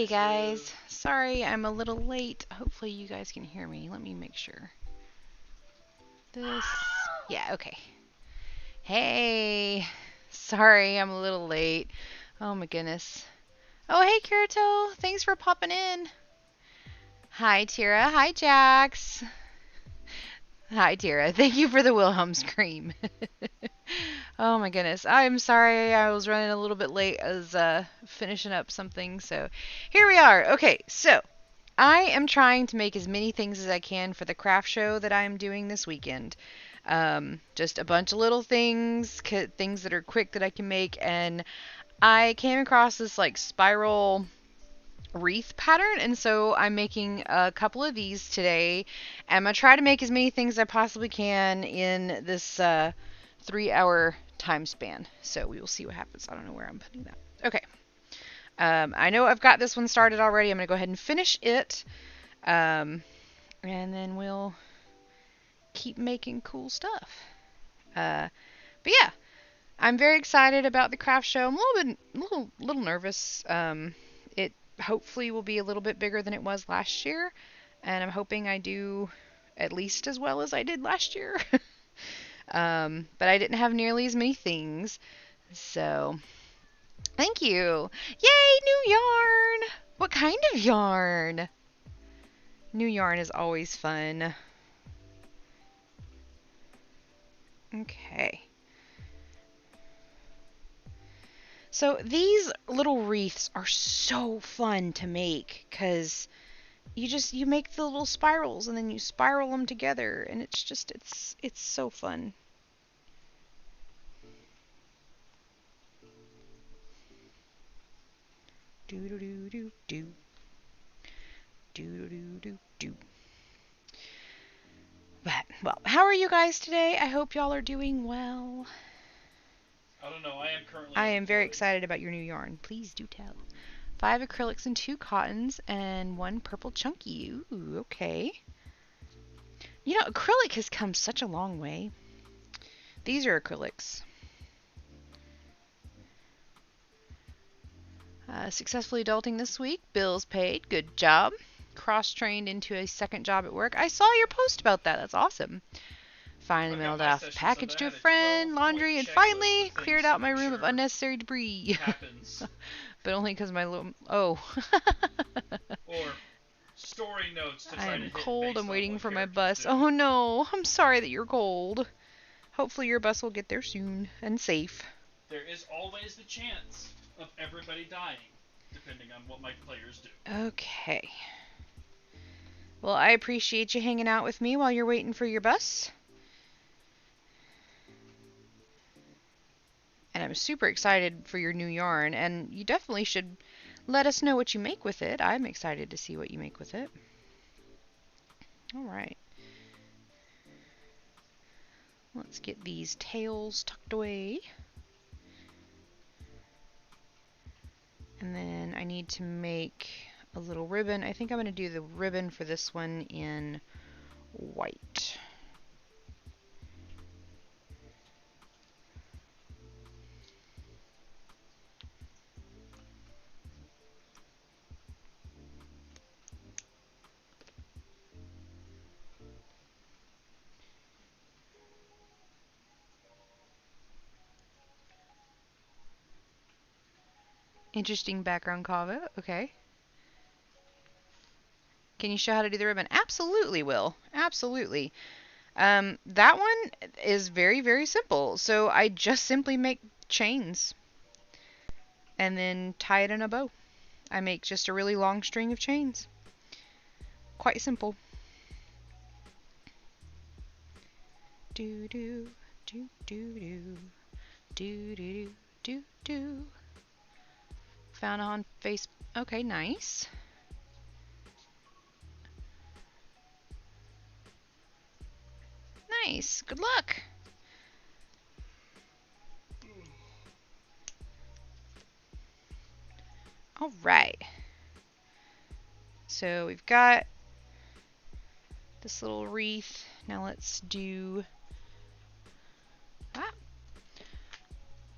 guys, sorry I'm a little late. Hopefully you guys can hear me. Let me make sure. Yeah, okay. Hey, sorry I'm a little late. Oh my goodness. Oh, hey Kirito, thanks for popping in. Hi Tira, hi Jax. Hi Tira, thank you for the Wilhelm scream. Oh my goodness, I'm sorry I was running a little bit late. I was finishing up something, so here we are. Okay, so I am trying to make as many things as I can for the craft show that I am doing this weekend. Just a bunch of little things, things that are quick that I can make, and I came across this like spiral wreath pattern, and so I'm making a couple of these today. I'm gonna try to make as many things as I possibly can in this 3-hour time span. So we will see what happens. I don't know where I'm putting that. Okay. I know I've got this one started already. I'm gonna go ahead and finish it, and then we'll keep making cool stuff. But yeah, I'm very excited about the craft show. I'm a little nervous. It hopefully will be a little bit bigger than it was last year, and I'm hoping I do at least as well as I did last year. But I didn't have nearly as many things, so thank you. Yay, new yarn! What kind of yarn? New yarn is always fun. Okay. So these little wreaths are so fun to make because you make the little spirals and then you spiral them together, and it's so fun. Do do do do do. Do do do do. But well, how are you guys today? I hope y'all are doing well. I don't know. I am currently. I am very excited about your new yarn. Please do tell. 5 acrylics and 2 cottons and 1 purple chunky. Ooh, okay. You know, acrylic has come such a long way. These are acrylics. Successfully adulting this week. Bills paid. Good job. Cross-trained into a second job at work. I saw your post about that. That's awesome. Finally mailed off package to a friend, laundry, and finally cleared out my room of unnecessary debris. Happens. But only because my little... Oh. Or story notes to try I to am hit cold. based I'm on waiting what for my characters bus. do. Oh no. I'm sorry that you're cold. Hopefully your bus will get there soon and safe. There is always the chance of everybody dying, depending on what my players do. Okay. Well, I appreciate you hanging out with me while you're waiting for your bus. And I'm super excited for your new yarn, and you definitely should let us know what you make with it. I'm excited to see what you make with it. Alright. Let's get these tails tucked away. And then I need to make a little ribbon. I think I'm going to do the ribbon for this one in white. Interesting background, Kava. Okay. Can you show how to do the ribbon? Absolutely, Will. Absolutely. That one is very, very simple. So I just simply make chains and then tie it in a bow. I make just a really long string of chains. Quite simple. Do do do do do do do do do. Found on Facebook. Okay, nice. Nice. Good luck. All right. So we've got this little wreath. Now let's do... Ah!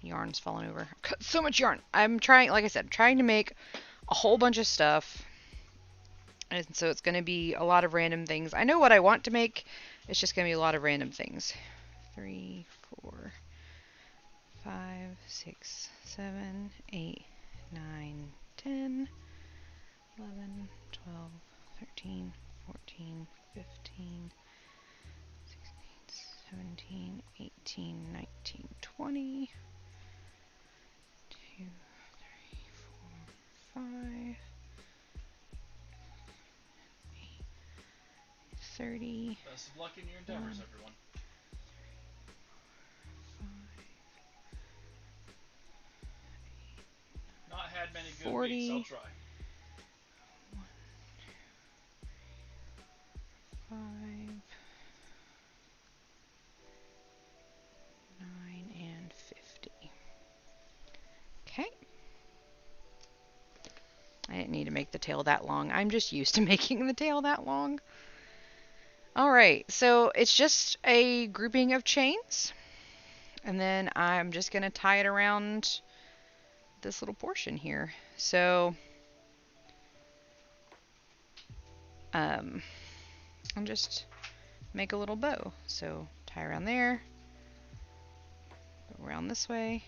Yarn's falling over. So much yarn. I'm trying, like I said, trying to make a whole bunch of stuff. And so it's going to be a lot of random things. I know what I want to make. It's just going to be a lot of random things. 3, 4, 5, 6, 7, 8, 9, 10, 11, 12, 13, 14, 15, 16, 17, 18, 19, 20, 2, 3, 4, 5, 30. Best of luck in your endeavors, everyone. 5, Not had many good 40. weeks. I'll try. 5, 9, and 50. Okay. I didn't need to make the tail that long. I'm just used to making the tail that long. Alright, so it's just a grouping of chains. And then I'm just going to tie it around this little portion here. So I'll just make a little bow. So tie around there, go around this way,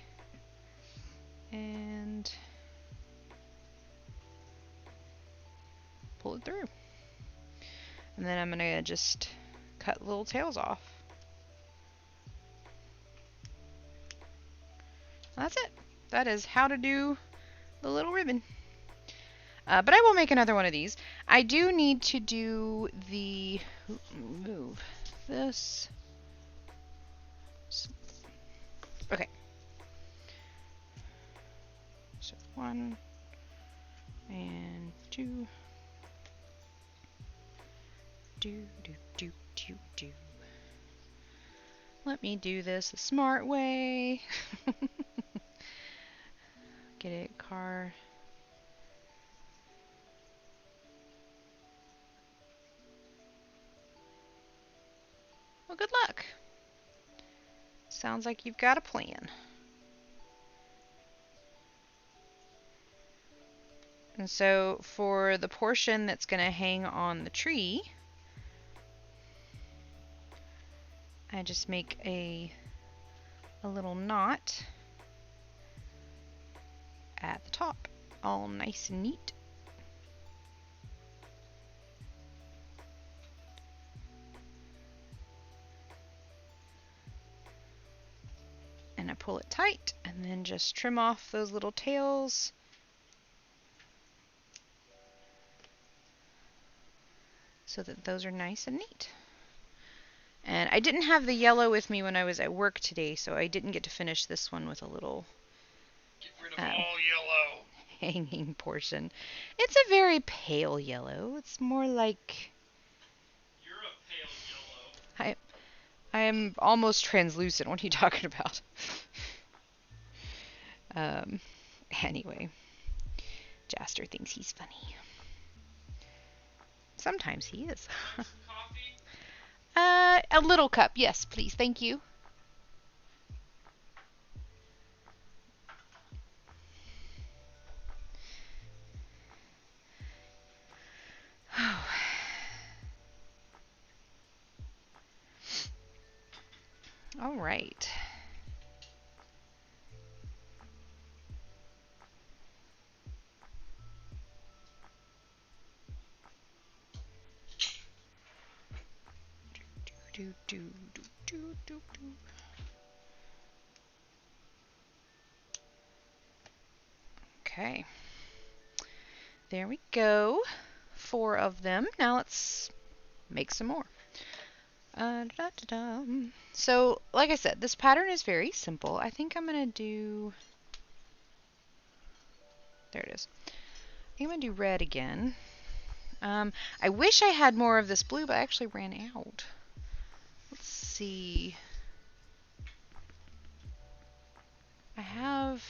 and pull it through. And then I'm going to just cut little tails off. That's it. That is how to do the little ribbon. But I will make another one of these. I do need to do the... move this. Okay. So 1 and 2. Do. Let me do this the smart way. Get it, car. Well, good luck. Sounds like you've got a plan. And so for the portion that's going to hang on the tree, I just make a little knot at the top, all nice and neat. And I pull it tight and then just trim off those little tails. So that those are nice and neat. And I didn't have the yellow with me when I was at work today, so I didn't get to finish this one with a little Get rid of all yellow. hanging portion. It's a very pale yellow. It's more like... You're a pale yellow. I am almost translucent. What are you talking about? Anyway, Jaster thinks he's funny. Sometimes he is. Coffee? A little cup, yes, please. Thank you. All right. Okay. There we go. 4 of them. Now let's make some more. So, like I said, this pattern is very simple. I think I'm going to do... There it is. I think I'm going to do red again. I wish I had more of this blue, but I actually ran out. Let's see. I have...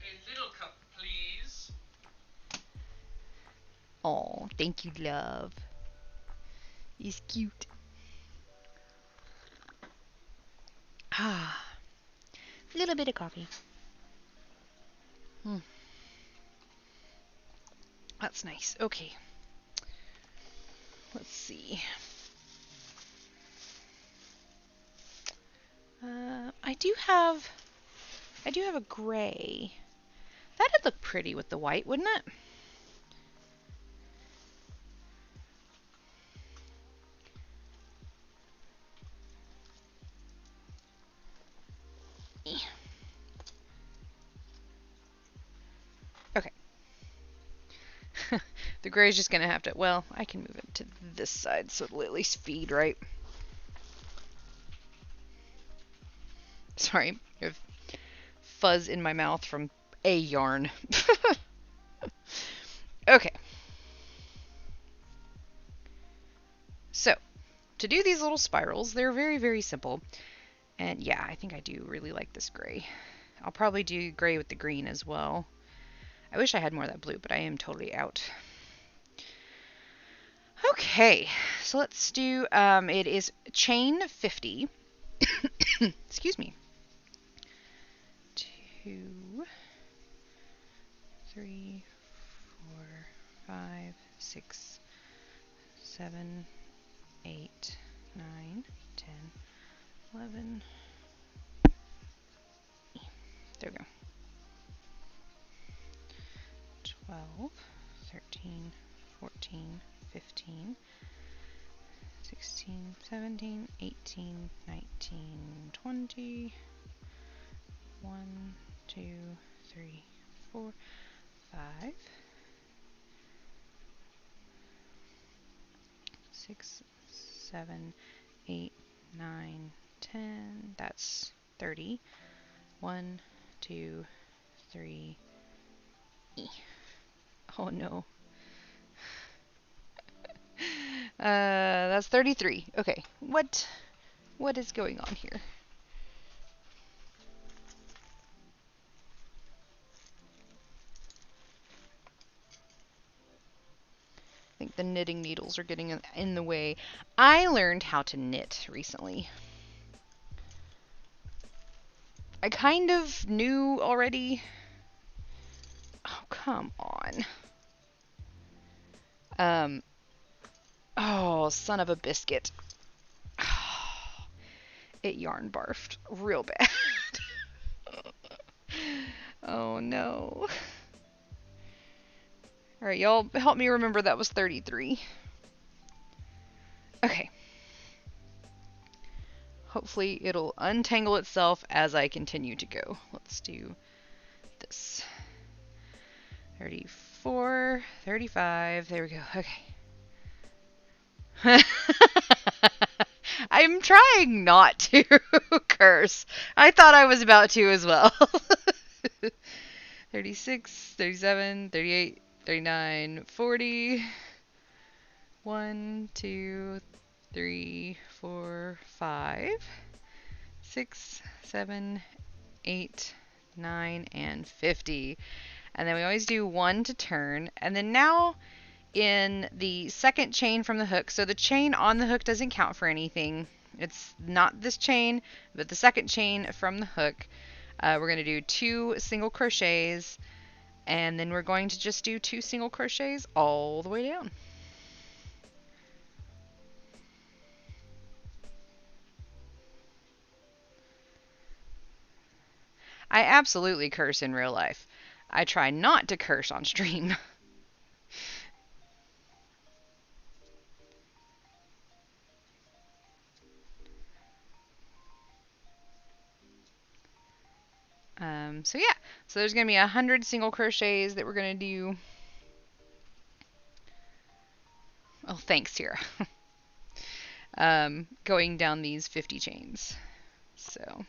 A little cup, please. Oh, thank you, love. He's cute. Ah, a little bit of coffee. Hmm. That's nice. Okay. Let's see. I do have a gray. That'd look pretty with the white, wouldn't it? Okay. The gray's just gonna have to, well, I can move it to this side so it'll at least feed, right? Sorry, I have fuzz in my mouth from a yarn. Okay. So, to do these little spirals, they're very, very simple. And yeah, I think I do really like this gray. I'll probably do gray with the green as well. I wish I had more of that blue, but I am totally out. Okay, so let's do, it is chain 50. Excuse me. 2, 3, 4, 5, 6, 7, 8, 9, 10, 11. There we go. 12, 13, 14, 15, 16, 17, 18, 19, 20. 1, 2, 3, 4, 5, 6, 7, 8, 9, 10. That's 30. 1, 2, 3. Oh no. That's 33. Okay. What is going on here? I think the knitting needles are getting in the way. I learned how to knit recently. I kind of knew already. Oh, come on. Oh, son of a biscuit. It yarn barfed real bad. Oh no. Alright, y'all help me remember that was 33. Okay. Hopefully it'll untangle itself as I continue to go. Let's do this. 34, 35, there we go. Okay. I'm trying not to curse. I thought I was about to as well. 36, 37, 38, 39, 40. 1, 2, 3, 4, 5, 6, 7, 8, 9, and 50. And then we always do 1 to turn. And then now in the second chain from the hook, so the chain on the hook doesn't count for anything. It's not this chain, but the second chain from the hook. We're going to do 2 single crochets, and then we're going to just do 2 single crochets all the way down. I absolutely curse in real life. I try not to curse on stream. So yeah, so there's going to be 100 single crochets that we're going to do. Oh, thanks, Tira. Going down these 50 chains. So,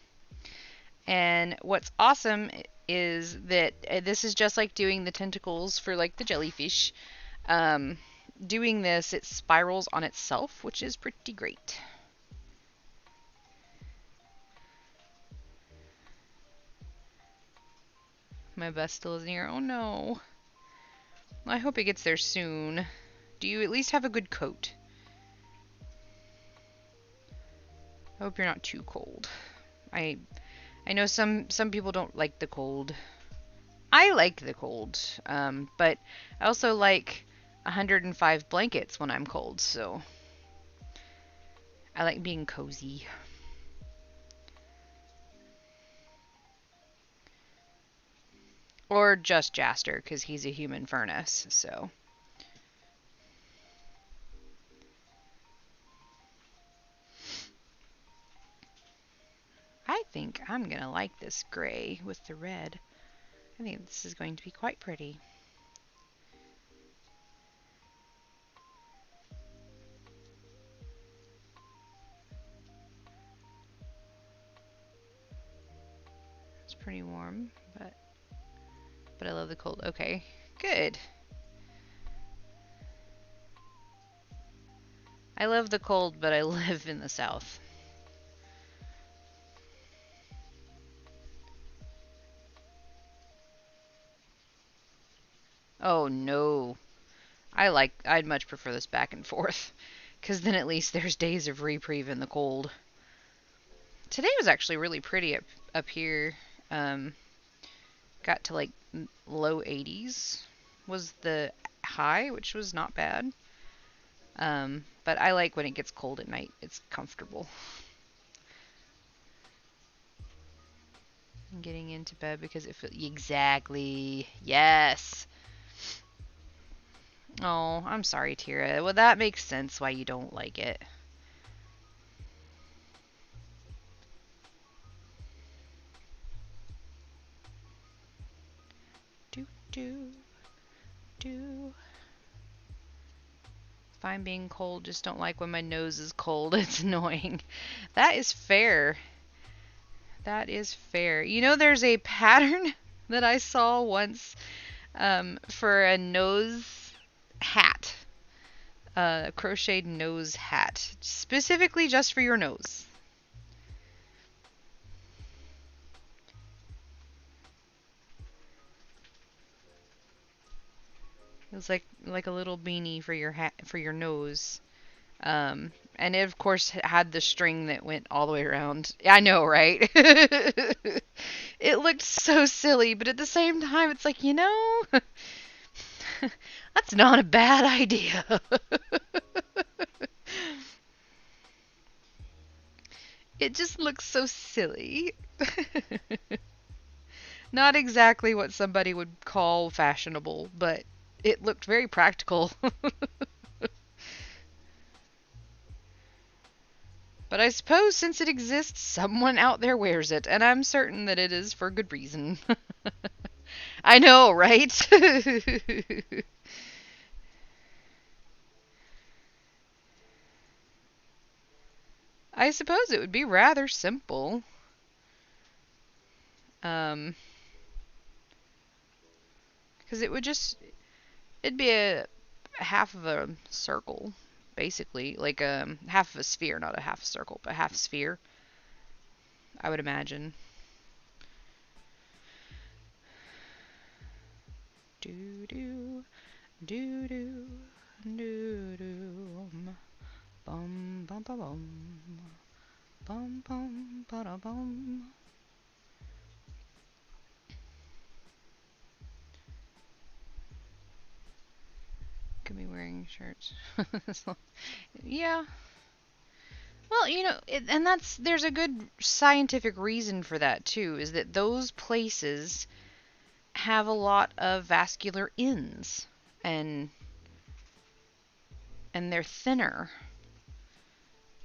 and what's awesome is that this is just like doing the tentacles for like the jellyfish. Doing this, it spirals on itself, which is pretty great. My best still isn't here. Oh no. I hope it gets there soon. Do you at least have a good coat? I hope you're not too cold. I know some people don't like the cold. I like the cold, but I also like 105 blankets when I'm cold, so I like being cozy. Or just Jaster, because he's a human furnace, so. I think I'm gonna like this gray with the red. I think this is going to be quite pretty. It's pretty warm, but I love the cold. Okay, good. I love the cold, but I live in the south. Oh no. I'd much prefer this back and forth. Because then at least there's days of reprieve in the cold. Today was actually really pretty up here. Got to like low 80s was the high, which was not bad. But I like when it gets cold at night. It's comfortable. I'm getting into bed because it feels exactly. Yes. Oh, I'm sorry, Tira. Well, that makes sense why you don't like it. Do do do. If I'm being cold, just don't like when my nose is cold. It's annoying. That is fair. That is fair. You know, there's a pattern that I saw once for a nose hat, a crocheted nose hat, specifically just for your nose. It was like a little beanie for your hat for your nose. And it of course had the string that went all the way around. I know, right? It looked so silly, but at the same time, it's like, that's not a bad idea. It just looks so silly. Not exactly what somebody would call fashionable, but it looked very practical. But I suppose since it exists, someone out there wears it, and I'm certain that it is for good reason. I know, right? I suppose it would be rather simple. Um, because it'd be a half of a circle, basically, like half of a sphere, not a half circle, but half sphere, I would imagine. Do do do do do do bum bum bum bum bum bum ba bum. Could be wearing shirts. Yeah. Well, and there's a good scientific reason for that too, is that those places have a lot of vascular ends and they're thinner.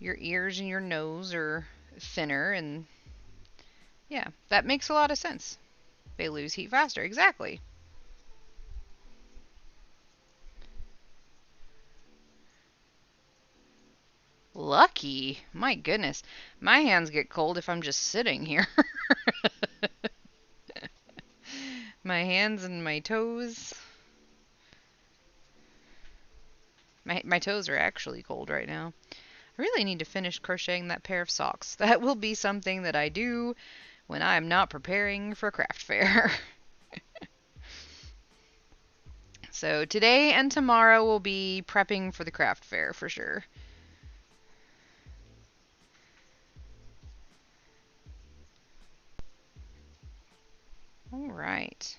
Your ears and your nose are thinner and yeah, that makes a lot of sense. They lose heat faster. Exactly. Lucky. My goodness. My hands get cold if I'm just sitting here. My hands and my toes. My toes are actually cold right now. I really need to finish crocheting that pair of socks. That will be something that I do when I'm not preparing for craft fair. So today and tomorrow will be prepping for the craft fair for sure. All right.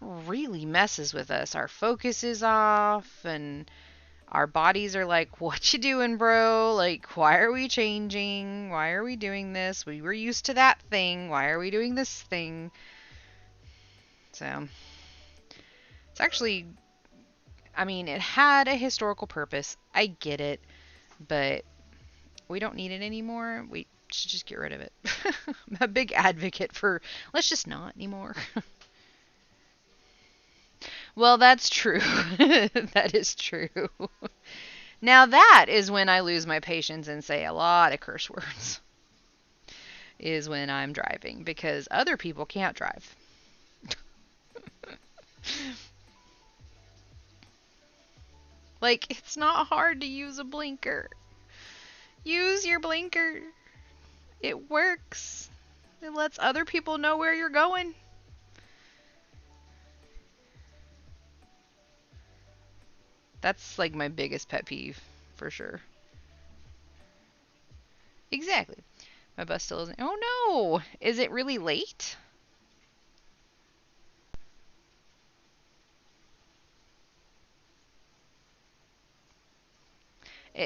really messes with us. Our focus is off, and our bodies are like, what you doing, bro? Like, why are we changing? Why are we doing this? We were used to that thing. Why are we doing this thing? So, it's actually, I mean, it had a historical purpose. I get it, but we don't need it anymore. We should just get rid of it. I'm a big advocate for let's just not anymore. Well, that's true. That is true. Now that is when I lose my patience and say a lot of curse words. Is when I'm driving because other people can't drive. Like, it's not hard to use a blinker. Use your blinker. It works. It lets other people know where you're going. That's like my biggest pet peeve, for sure. Exactly. My bus still isn't. Oh no! Is it really late?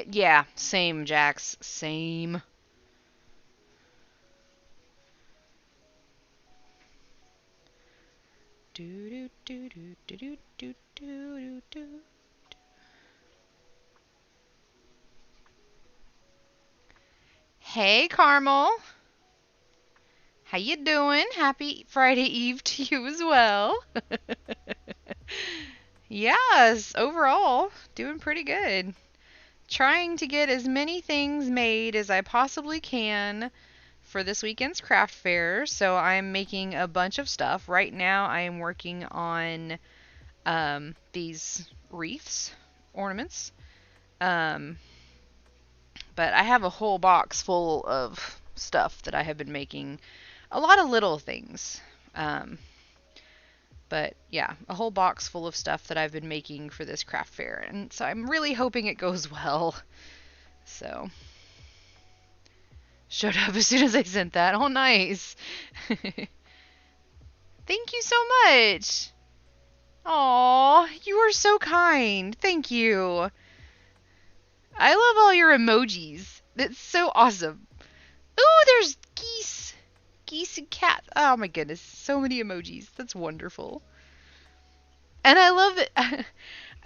Yeah, same, Jax. Same. Do do do do do do do do do. Hey, Carmel. How you doing? Happy Friday Eve to you as well. Yes, overall, doing pretty good. Trying to get as many things made as I possibly can for this weekend's craft fair. So I'm making a bunch of stuff. Right now I am working on these wreaths, ornaments. Um, but I have a whole box full of stuff that I have been making. A lot of little things. Um, but yeah, a whole box full of stuff that I've been making for this craft fair. And so I'm really hoping it goes well. So, showed up as soon as I sent that. Oh, nice. Thank you so much. Aw, you are so kind. Thank you. I love all your emojis. That's so awesome. Ooh, there's geese. Geese and cats. Oh my goodness. So many emojis. That's wonderful. And I love it.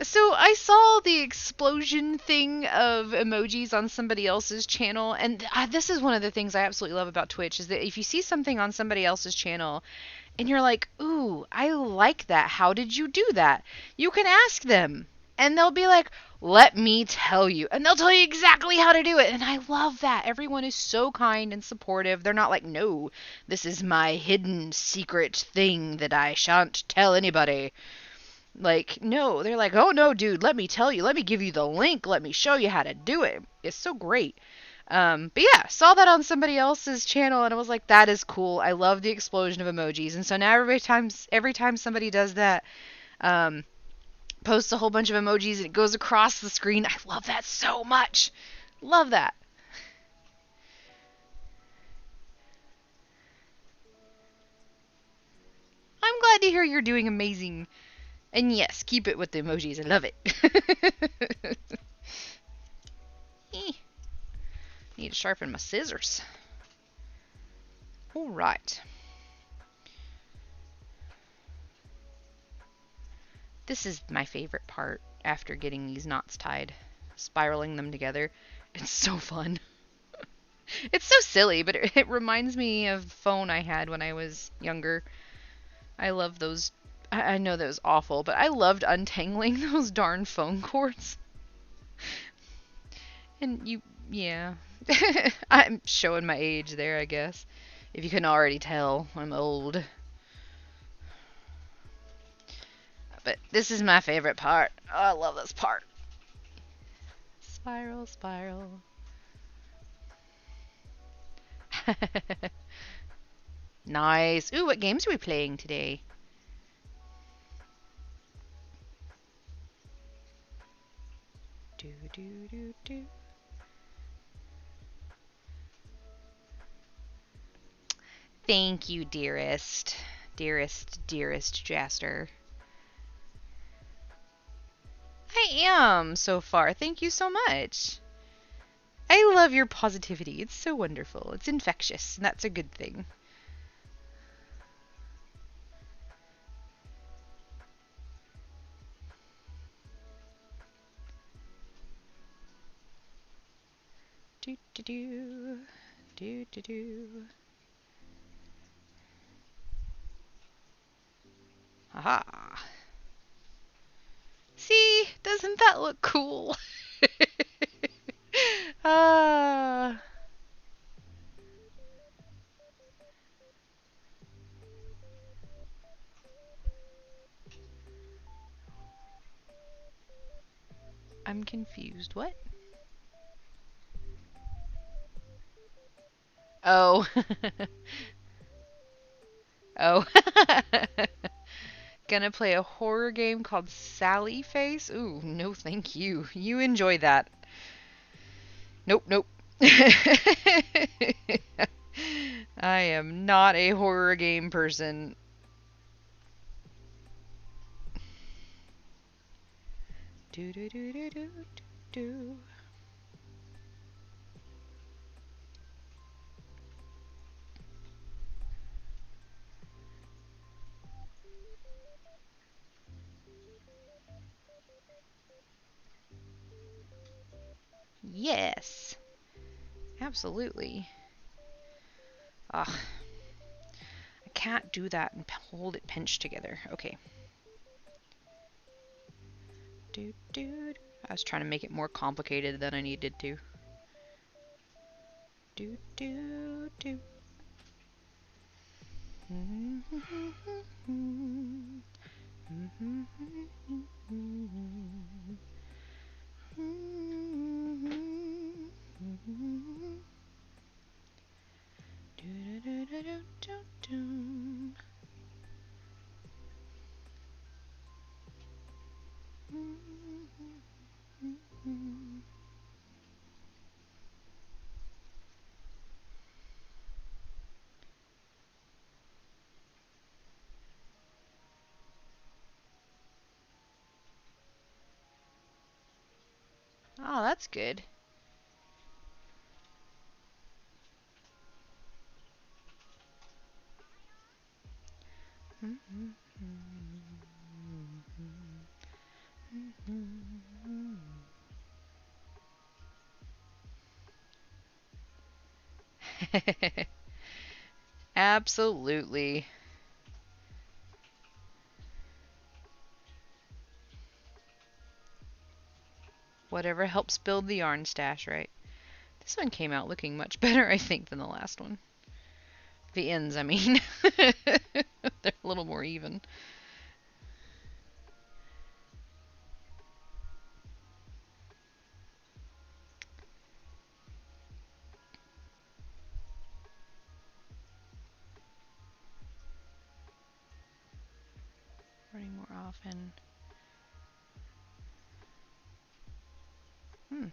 So I saw the explosion thing of emojis on somebody else's channel, and this is one of the things I absolutely love about Twitch is that if you see something on somebody else's channel and you're like, ooh, I like that. How did you do that? You can ask them. And they'll be like, let me tell you. And they'll tell you exactly how to do it. And I love that. Everyone is so kind and supportive. They're not like, no, this is my hidden secret thing that I shan't tell anybody. Like, no, they're like, oh no, dude, let me tell you. Let me give you the link. Let me show you how to do it. It's so great. But yeah, saw that on somebody else's channel and I was like, that is cool. I love the explosion of emojis. And so now every time somebody does that, um, posts a whole bunch of emojis and it goes across the screen. I love that so much. Love that. I'm glad to hear you're doing amazing. And yes, keep it with the emojis. I love it. Need to sharpen my scissors. All right. This is my favorite part after getting these knots tied. Spiraling them together. It's so fun. It's so silly, but it reminds me of the phone I had when I was younger. I love those. I know that was awful, but I loved untangling those darn phone cords. And yeah. I'm showing my age there, I guess. If you couldn't already tell, I'm old. But this is my favorite part. Oh, I love this part. Spiral, spiral. Nice. Ooh, what games are we playing today? Do, do, do, do. Thank you, dearest. Dearest, dearest Jaster. I am so far. Thank you so much. I love your positivity. It's so wonderful. It's infectious, and that's a good thing. Do do do. Do do do. Haha. See? Doesn't that look cool? Ah. I'm confused. What? Oh. Oh. Gonna play a horror game called Sally Face? Ooh, no thank you. You enjoy that. Nope, nope. I am not a horror game person. Do do do do do do. Yes. Absolutely. Ugh. I can't do that and hold it pinched together. Okay. Do do. I was trying to make it more complicated than I needed to. Do do do. Oh, that's good. Absolutely. Whatever helps build the yarn stash, right? This one came out looking much better, I think, than the last one. The ends, I mean. They're a little more even. Running more often. Hmm.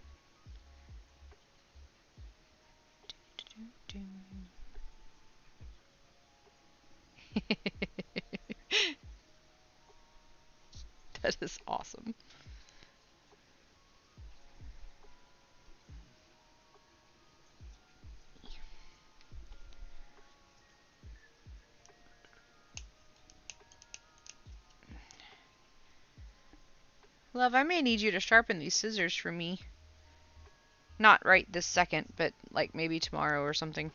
That is awesome. Love, I may need you to sharpen these scissors for me. Not right this second, but like maybe tomorrow or something.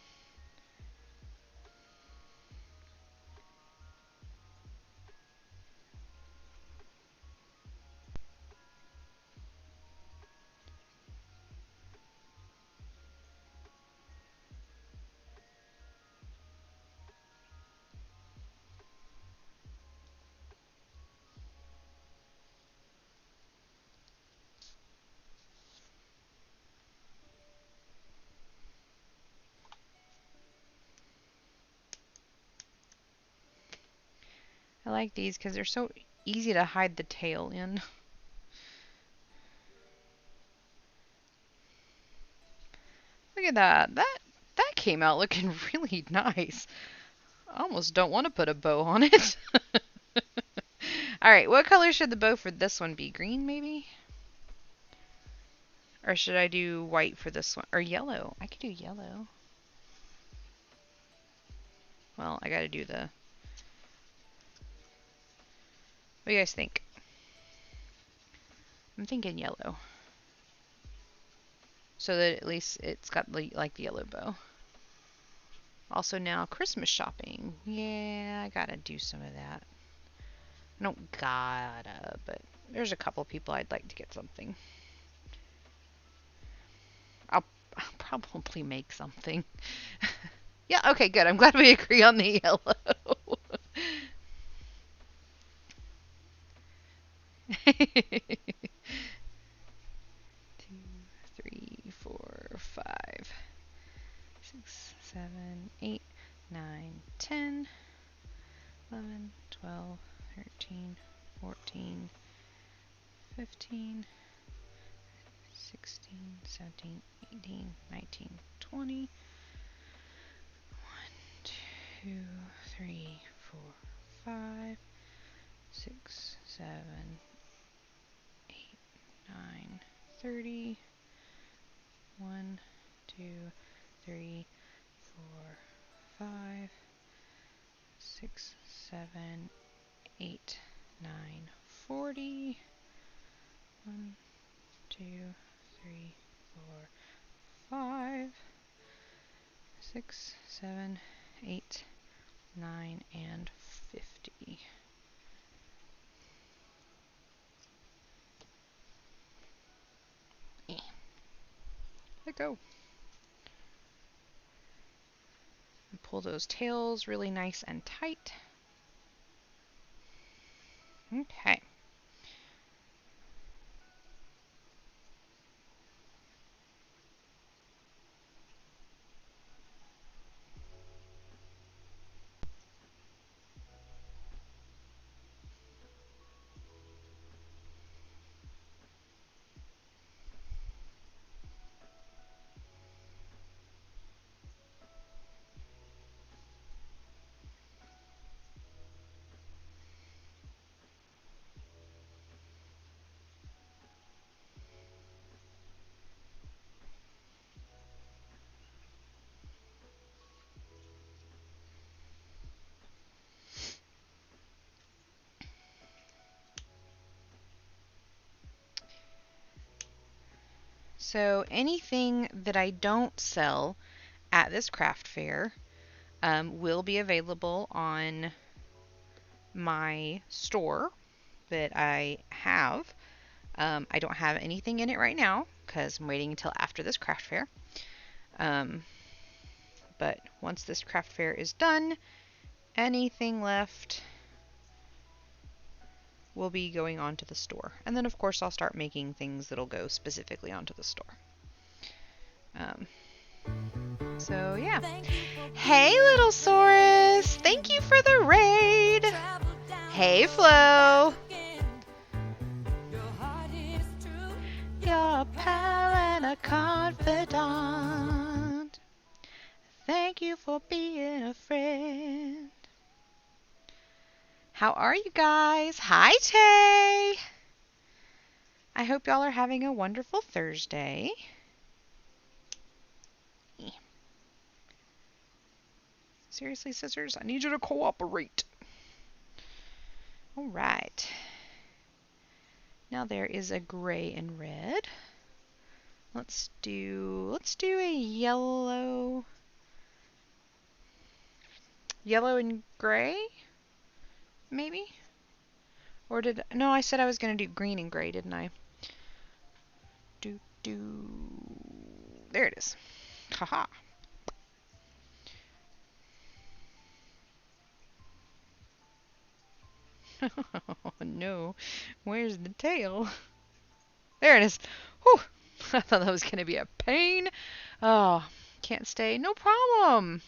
I like these because they're so easy to hide the tail in. Look at that. That came out looking really nice. I almost don't want to put a bow on it. Alright, what color should the bow for this one be? Green, maybe? Or should I do white for this one? Or yellow? I could do yellow. Well, I gotta do the... What do you guys think? I'm thinking yellow. So that at least it's got like the yellow bow. Also now Christmas shopping. Yeah, I gotta do some of that. I don't gotta, but there's a couple people I'd like to get something. I'll probably make something. Yeah, okay, good. I'm glad we agree on the yellow. 2, 3, 4, 5, 6, 7, 8, 9, 10, 11, 12, 13, 14, 15, 16, 17, 18, 19, 20. 1, 2, 3, 4, 5, 6, 7, 8, 9, 30. 1, 2, 3, 4, 5, 6, 7, 8, 9, 40. 1, 2, 3, 4, 5, 6, 7, 8, 9, and 50. Let go. And pull those tails really nice and tight. Okay. So anything that I don't sell at this craft fair will be available on my store that I have. I don't have anything in it right now because I'm waiting until after this craft fair. But once this craft fair is done, anything left will be going onto the store. And then of course I'll start making things that'll go specifically onto the store. So yeah. Hey little Saurus! Thank you for the raid! Hey Flo! Your pal and a confidant. Thank you for being a friend. How are you guys? Hi Tay! I hope y'all are having a wonderful Thursday. Seriously, scissors, I need you to cooperate. Alright. Now there is a gray and red. Let's do a yellow and gray, maybe? Or no, I said I was going to do green and gray, didn't I? There it is. Haha. Oh no, where's the tail? There it is. Whew. I thought that was going to be a pain. Oh, can't stay. No problem.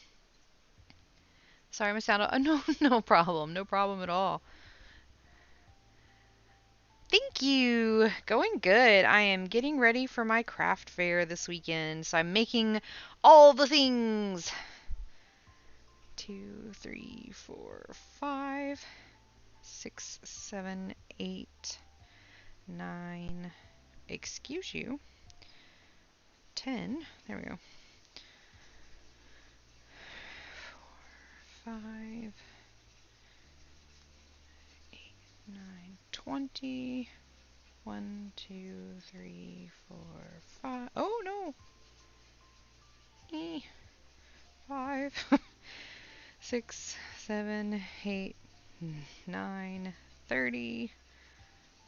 Sorry, my sound. No, no problem. No problem at all. Thank you. Going good. I am getting ready for my craft fair this weekend, so I'm making all the things. 2, 2, 3, 4, 5, 6, 7, 8, 9, excuse you, 10, there we go, 4, 5, 8, 9, 20, 1, 2, 3, 4, 5, oh no, 5, 6, 7, 8, 9, 30,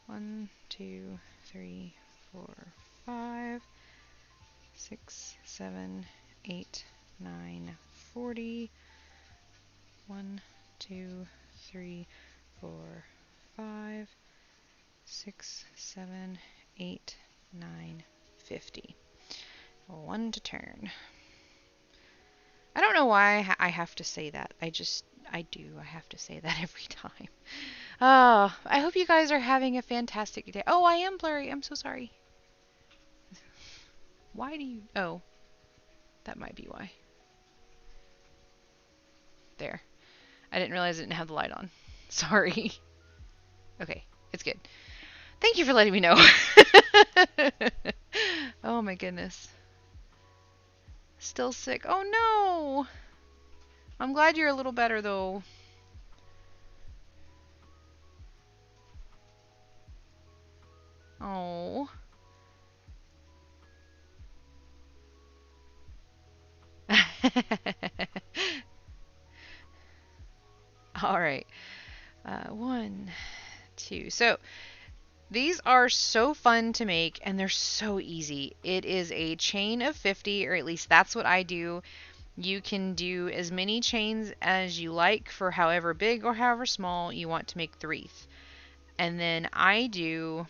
1, 2, 3, 4, 5, 6, 7, 8, 9, 40, 1, 2, 3, 4, 5, 6, 7, 8, 9, 50. 1 to turn. I don't know why I have to say that. I do. I have to say that every time. Oh, I hope you guys are having a fantastic day. Oh, I am blurry. I'm so sorry. Why do you... Oh, that might be why. There. I didn't realize I didn't have the light on. Sorry. Okay, it's good. Thank you for letting me know. Oh my goodness. Still sick. Oh no! I'm glad you're a little better though. Oh. All right. 1, 2. So these are so fun to make and they're so easy. It is a chain of 50, or at least that's what I do. You can do as many chains as you like for however big or however small you want to make the wreath. And then I do,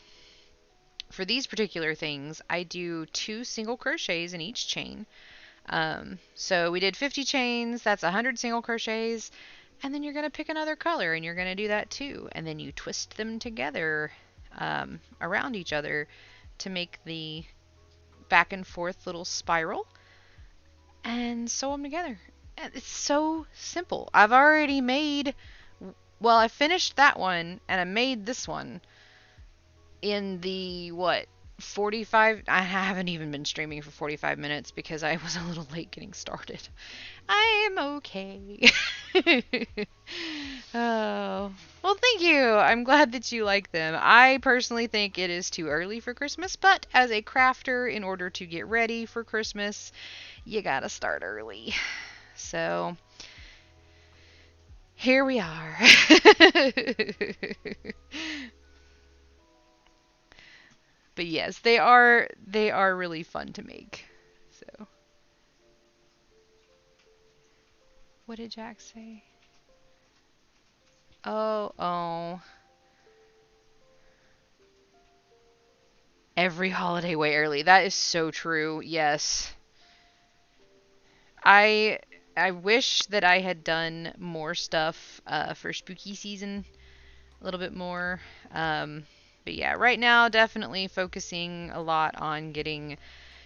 for these particular things, I do 2 single crochets in each chain. So we did 50 chains, that's 100 single crochets, and then you're going to pick another color and you're going to do that too. And then you twist them together around each other to make the back and forth little spiral and sew them together. And it's so simple. I've already made, well, I finished that one and I made this one in the, 45, I haven't even been streaming for 45 minutes because I was a little late getting started. I am okay. Oh, well, thank you. I'm glad that you like them. I personally think it is too early for Christmas, but as a crafter, in order to get ready for Christmas, you gotta start early. So, here we are. But yes, they are really fun to make. So, what did Jack say? Oh, oh. Every holiday way early. That is so true. Yes. I I wish that I had done more stuff for spooky season, a little bit more. Um, but yeah, right now definitely focusing a lot on getting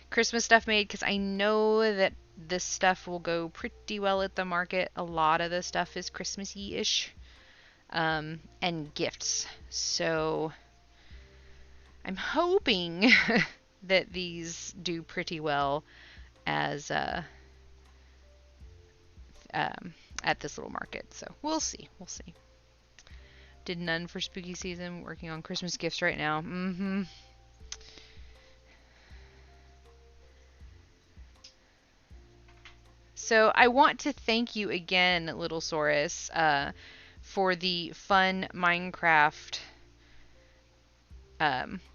Christmas stuff made because I know that this stuff will go pretty well at the market. A lot of the stuff is Christmassy-ish, and gifts. So I'm hoping that these do pretty well as at this little market. So we'll see. We'll see. Did none for spooky season. Working on Christmas gifts right now. Mm-hmm. So I want to thank you again, Little Saurus, for the fun Minecraft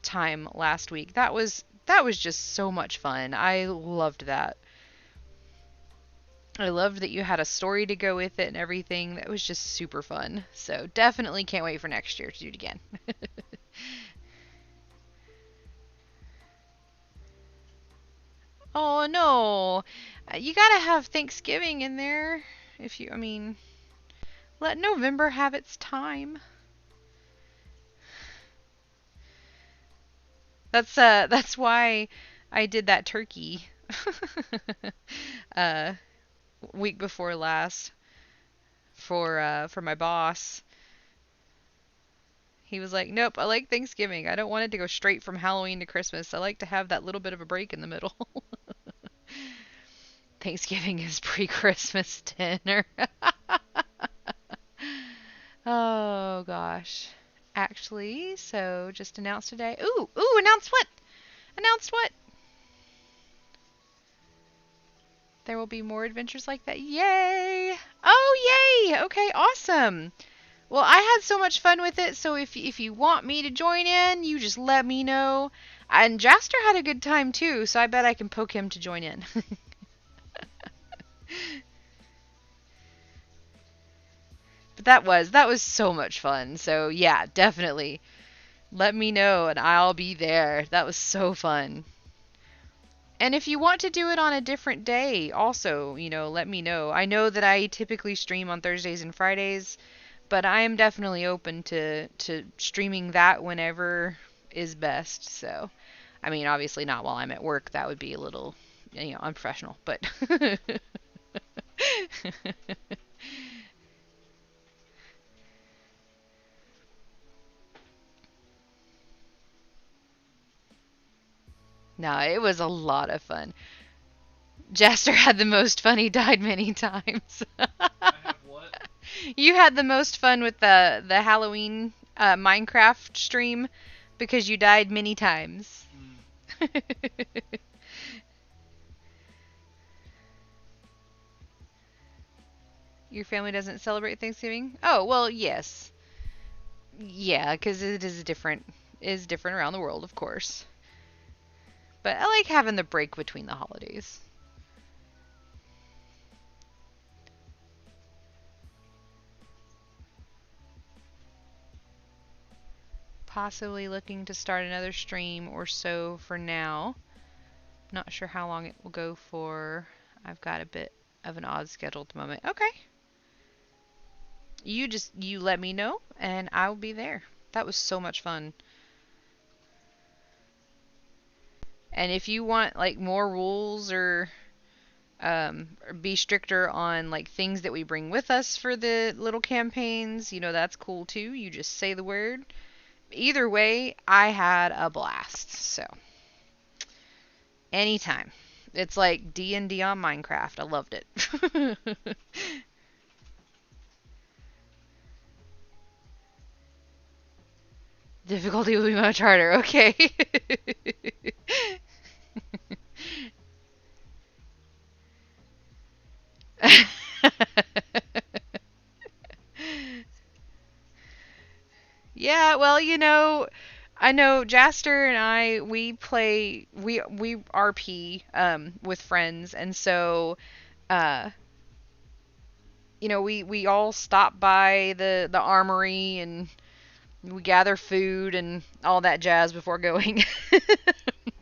time last week. That was just so much fun. I loved that. I loved that you had a story to go with it and everything. That was just super fun. So definitely can't wait for next year to do it again. Oh no. You gotta have Thanksgiving in there. If you, I mean, let November have its time. That's why I did that turkey uh week before last. for my boss. He was like, "Nope, I like Thanksgiving. I don't want it to go straight from Halloween to Christmas. I like to have that little bit of a break in the middle." Thanksgiving is pre-Christmas dinner. Oh gosh. Actually, so just announced today. Ooh, announced what? Announced what? There will be more adventures like that. Yay! Oh, yay! Okay, awesome. Well, I had so much fun with it, so if you want me to join in, you just let me know. And Jaster had a good time too, so I bet I can poke him to join in. But that was so much fun. So yeah, definitely let me know and I'll be there. That was so fun. And if you want to do it on a different day, also, let me know. I know that I typically stream on Thursdays and Fridays, but I am definitely open to streaming that whenever is best. So, I mean, obviously not while I'm at work. That would be a little, unprofessional, but no, it was a lot of fun. Jaster had the most fun. He died many times. I have what? You had the most fun with the Halloween Minecraft stream because you died many times. Your family doesn't celebrate Thanksgiving? Oh, well, yes. Yeah, because it is different around the world, of course. But I like having the break between the holidays. Possibly looking to start another stream or so for now. Not sure how long it will go for. I've got a bit of an odd schedule at the moment. Okay. You let me know and I'll be there. That was so much fun. And if you want like more rules or be stricter on like things that we bring with us for the little campaigns, that's cool too. You just say the word. Either way, I had a blast. So, anytime. It's like D&D on Minecraft. I loved it. Difficulty will be much harder. Okay. Yeah, well, I know Jaster and I we RP with friends and so uh we all stop by the armory and we gather food and all that jazz before going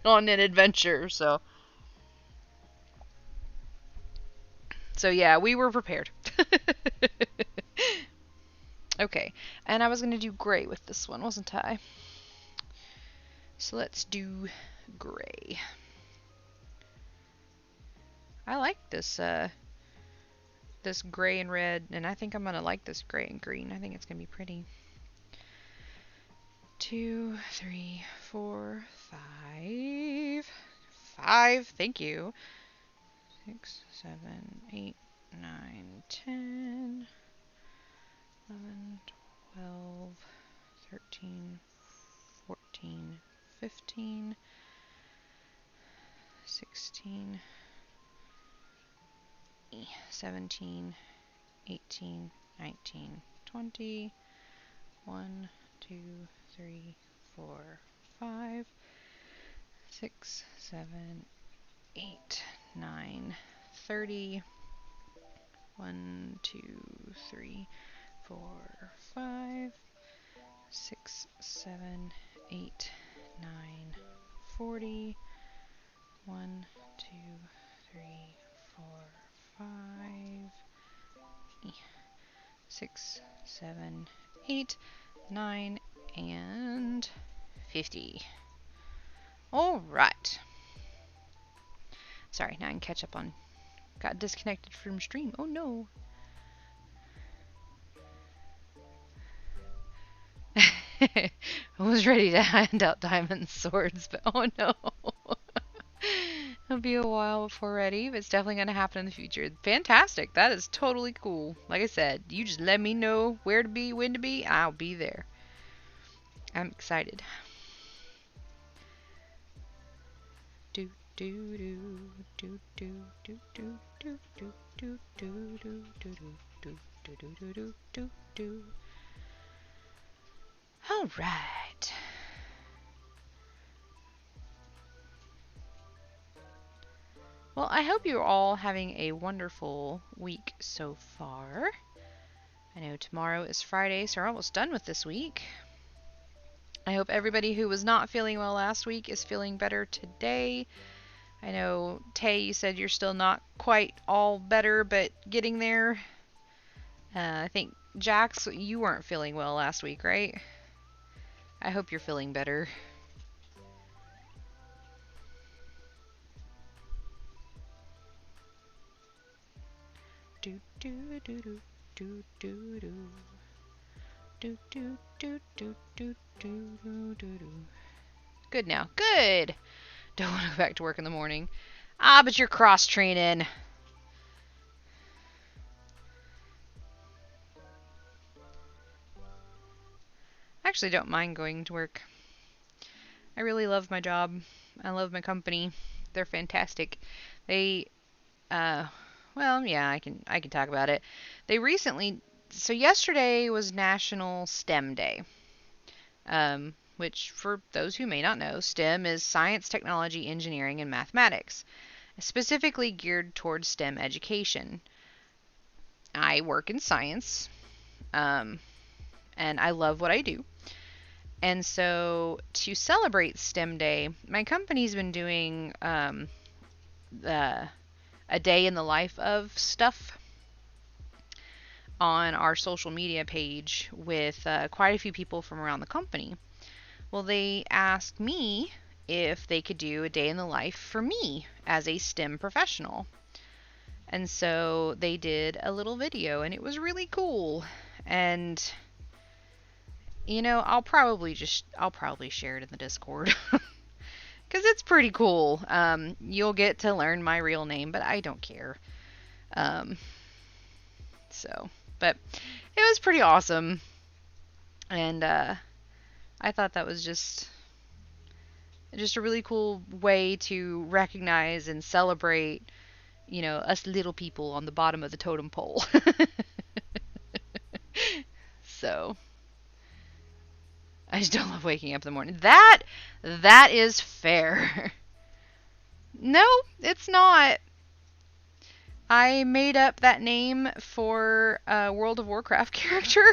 on an adventure. So yeah, we were prepared. Okay, and I was gonna do gray with this one, wasn't I? So let's do gray. I like this gray and red, and I think I'm gonna like this gray and green. I think it's gonna be pretty. 2, 3, 4, 5. 5, thank you. 6, 7, 8, 9, 10, 11, 12, 13, 14, 15, 16, 17, 18, 19, 20, 1, 2, 3, 4, 5, 6, 7, 8, 9, 30, 1, 2, 3, 4, 5, 6, 7, 8, 9, 40, 1, 2, 3, 4, 5, 6, 7, 8, 9, and 50. All right. Sorry, now I can catch up on. Got disconnected from stream. Oh no. I was ready to hand out diamond swords, but oh no. It'll be a while before ready, but it's definitely going to happen in the future. Fantastic. That is totally cool. Like I said, you just let me know where to be, when to be. I'll be there. I'm excited. Do do do do do do do do do do do do do do do do do do do. All right. Well, I hope you're all having a wonderful week so far. I know tomorrow is Friday, so we're almost done with this week. I hope everybody who was not feeling well last week is feeling better today. I know, Tay, you said you're still not quite all better, but getting there. I think, Jax, you weren't feeling well last week, right? I hope you're feeling better. Do do do do do do do. Do do do do do do do do. Good now. Good. Don't want to go back to work in the morning. Ah, but you're cross training. I actually don't mind going to work. I really love my job. I love my company. They're fantastic. They well, yeah, I can talk about it. They recently, so yesterday was National STEM Day. Which for those who may not know, STEM is science, technology, engineering, and mathematics, specifically geared towards STEM education. I work in science, and I love what I do. And so, to celebrate STEM Day, my company's been doing a day in the life of stuff on our social media page with quite a few people from around the company. Well, they asked me if they could do a day in the life for me as a STEM professional. And so they did a little video, and it was really cool. And you know, I'll probably share it in the Discord because it's pretty cool. You'll get to learn my real name, but I don't care. But it was pretty awesome, and I thought that was just a really cool way to recognize and celebrate, you know, us little people on the bottom of the totem pole. So I just don't love waking up in the morning. That is fair. No, it's not. I made up that name for a World of Warcraft character,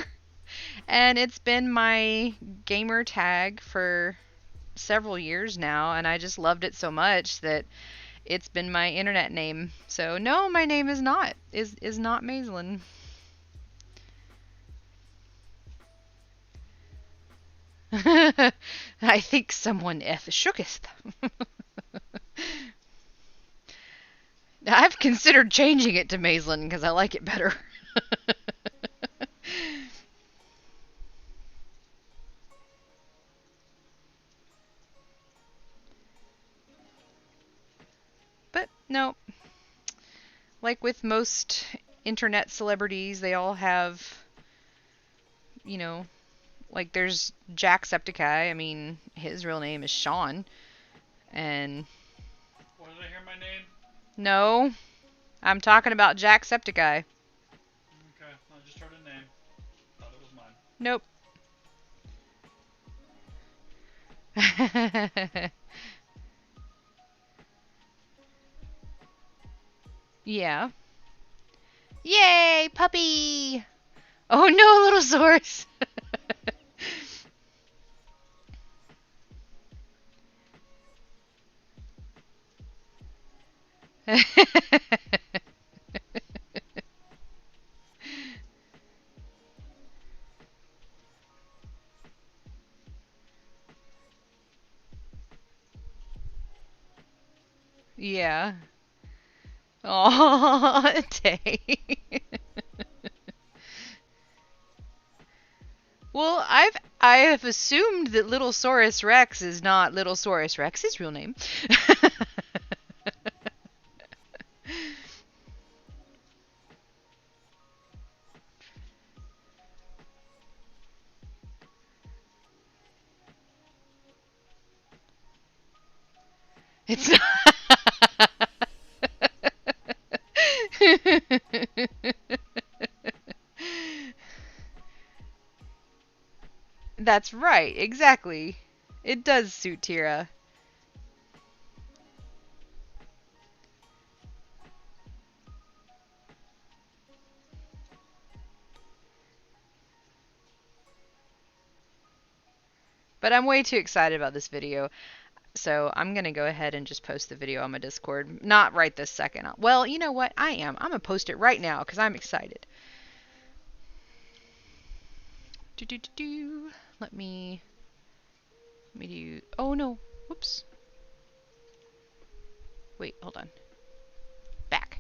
and it's been my gamer tag for several years now, and I just loved it so much that it's been my internet name. So no, my name is not Maislin. I think someone shooketh. I've considered changing it to Maislin because I like it better. But no, like with most internet celebrities, they all have, you know, like there's Jacksepticeye. I mean, his real name is Sean. And What, did I hear my name? no, I'm talking about Jacksepticeye. Okay, I just heard a name. Thought it was mine. Nope. Yeah. Yay, puppy! Oh no, little source. Yeah. Oh, Tay. Well, I have assumed that Little Saurus Rex is not Little Saurus Rex's real name. It's not. That's right, exactly. It does suit Tira. But I'm way too excited about this video. So I'm going to go ahead and just post the video on my Discord. Not right this second. Well, you know what? I am. I'm going to post it right now because I'm excited. Let me do... Oh, no. Whoops. Wait, hold on. Back.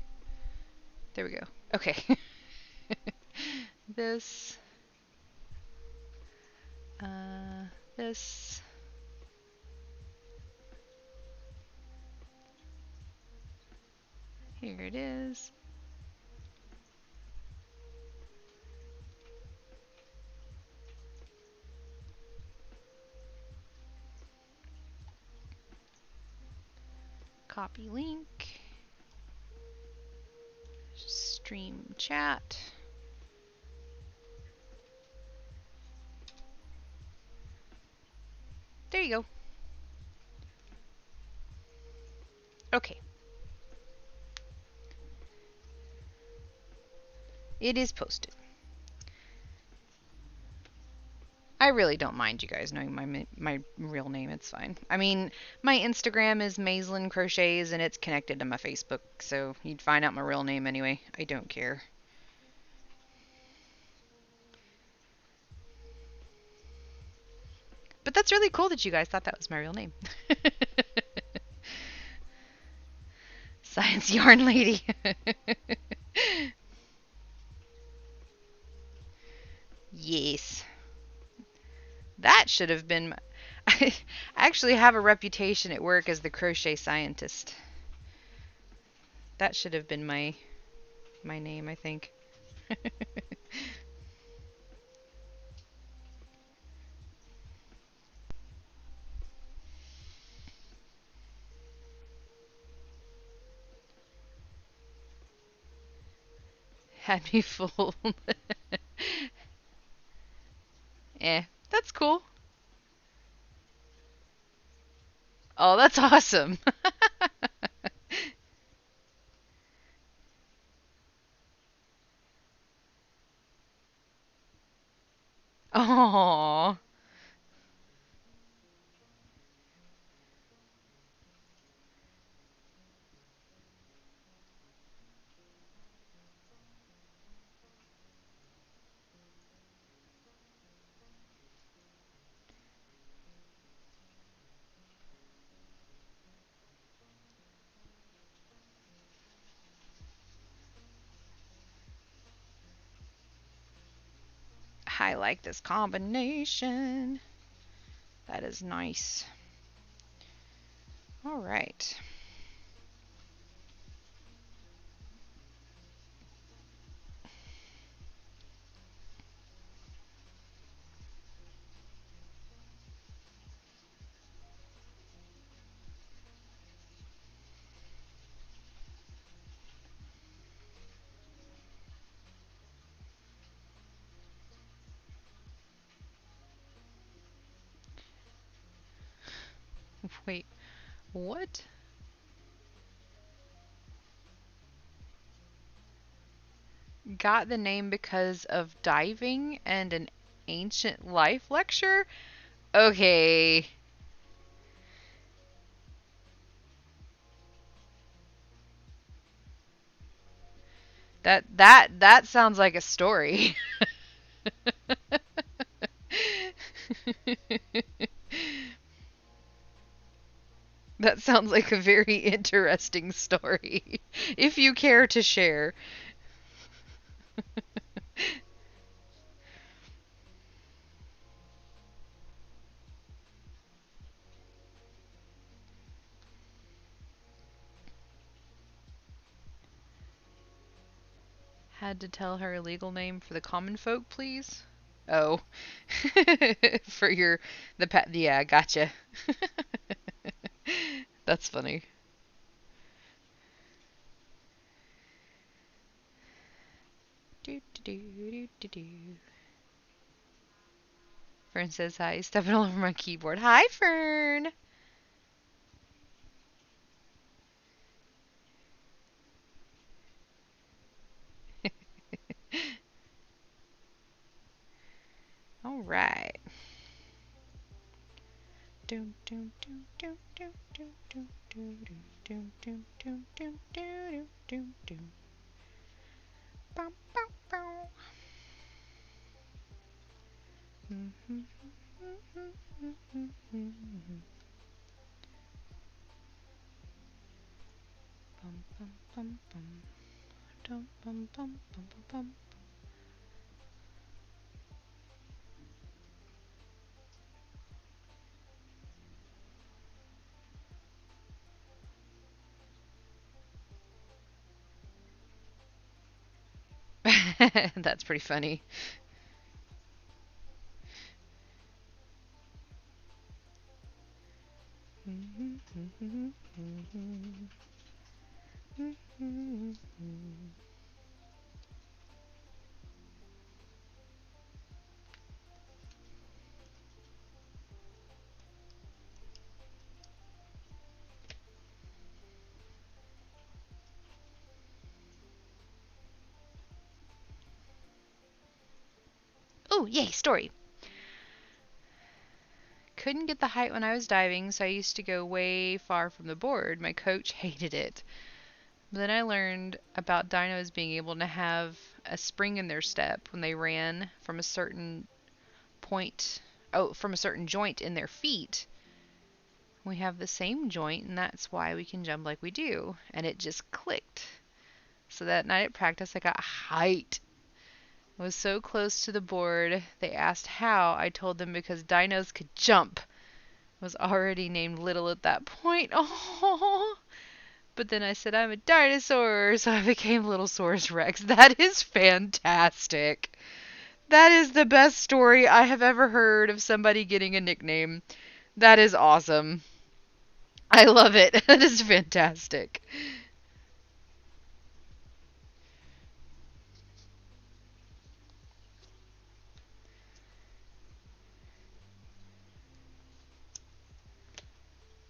There we go. Okay. This. This. Here it is. Copy link. Stream chat. There you go. Okay. It is posted. I really don't mind you guys knowing my real name. It's fine. I mean, my Instagram is Maislyn Crochets and it's connected to my Facebook, so you'd find out my real name anyway. I don't care. But that's really cool that you guys thought that was my real name. Science yarn lady. Yes. That should have been my... I actually have a reputation at work as the crochet scientist. That should have been my name, I think. Had me fooled. That's cool. Oh, that's awesome. Oh. I like this combination. That is nice. All right. Wait, what? Got the name because of diving and an ancient life lecture? Okay. That sounds like a story. That sounds like a very interesting story, if you care to share. Had to tell her legal name for the common folk, please. Oh, for the pet. Yeah, gotcha. That's funny. Do do do do do do. Fern says hi. Stepping all over my keyboard. Hi, Fern. All right. Doom doom doom doom doom doom doom doom doom doom doom doom doom doom doom. Bow bow bow. Bum bum bum bum. Dum bum bum bum bum bum. That's pretty funny. Oh, yay, story. Couldn't get the height when I was diving, so I used to go way far from the board. My coach hated it. But then I learned about dinos being able to have a spring in their step when they ran from a certain point, from a certain joint in their feet. We have the same joint, and that's why we can jump like we do. And it just clicked. So that night at practice, I got height. I was so close to the board, they asked how. I told them because dinos could jump. I was already named Little at that point. Oh, but then I said I'm a dinosaur, so I became Little Saurus Rex. That is fantastic. That is the best story I have ever heard of somebody getting a nickname. That is awesome. I love it. That is fantastic.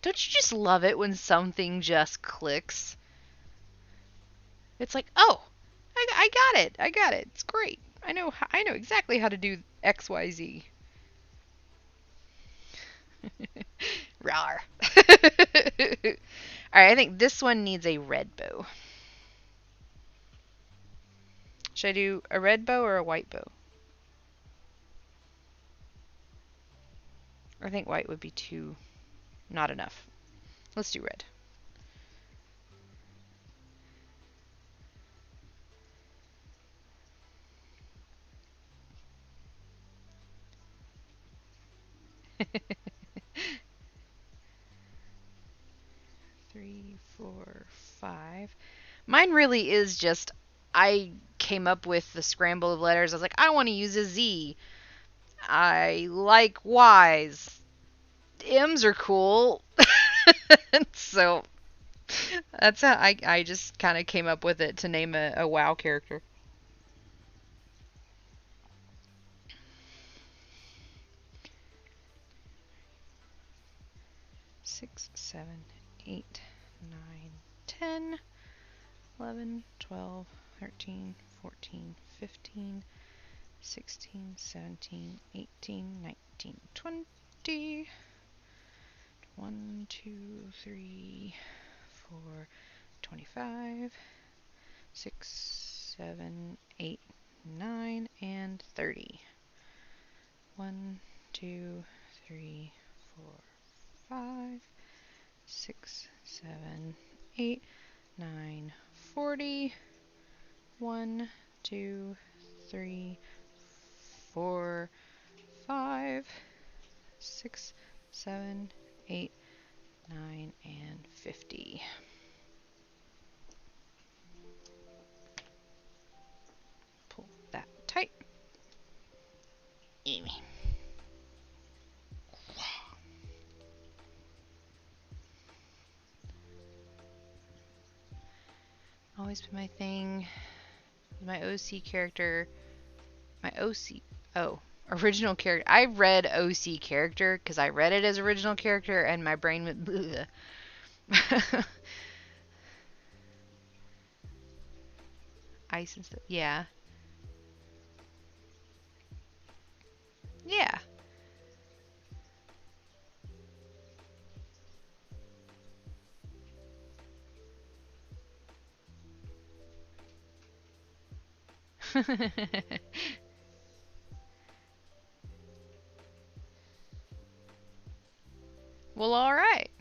Don't you just love it when something just clicks? It's like, oh, I got it. I got it. It's great. I know exactly how to do X, Y, Z. Rawr. Alright, I think this one needs a red bow. Should I do a red bow or a white bow? I think white would be too not enough. Let's do red. Three, four, five. Mine really is just I came up with the scramble of letters. I was like, I want to use a Z. I like Y's. M's are cool. So that's how I just kind of came up with it to name a WoW character. 6, 7, 8, 9, 10, 11, 12, 13, 14, 15, 16, 17, 18, 19, 20. 1, 2, 3, 4, 25, 6, 7, 8, 9, and 30. 1, 2, 3, 4, 5, 6, 7, 8, 9, 40. 1, 2, 3, 4, 5, 6, 7, 8, 9, and 50. Always been my thing. My OC character. My OC. Oh, original character. I read OC character because I read it as original character and my brain went bleh. Ice and stuff. Yeah. Yeah. Well, alright.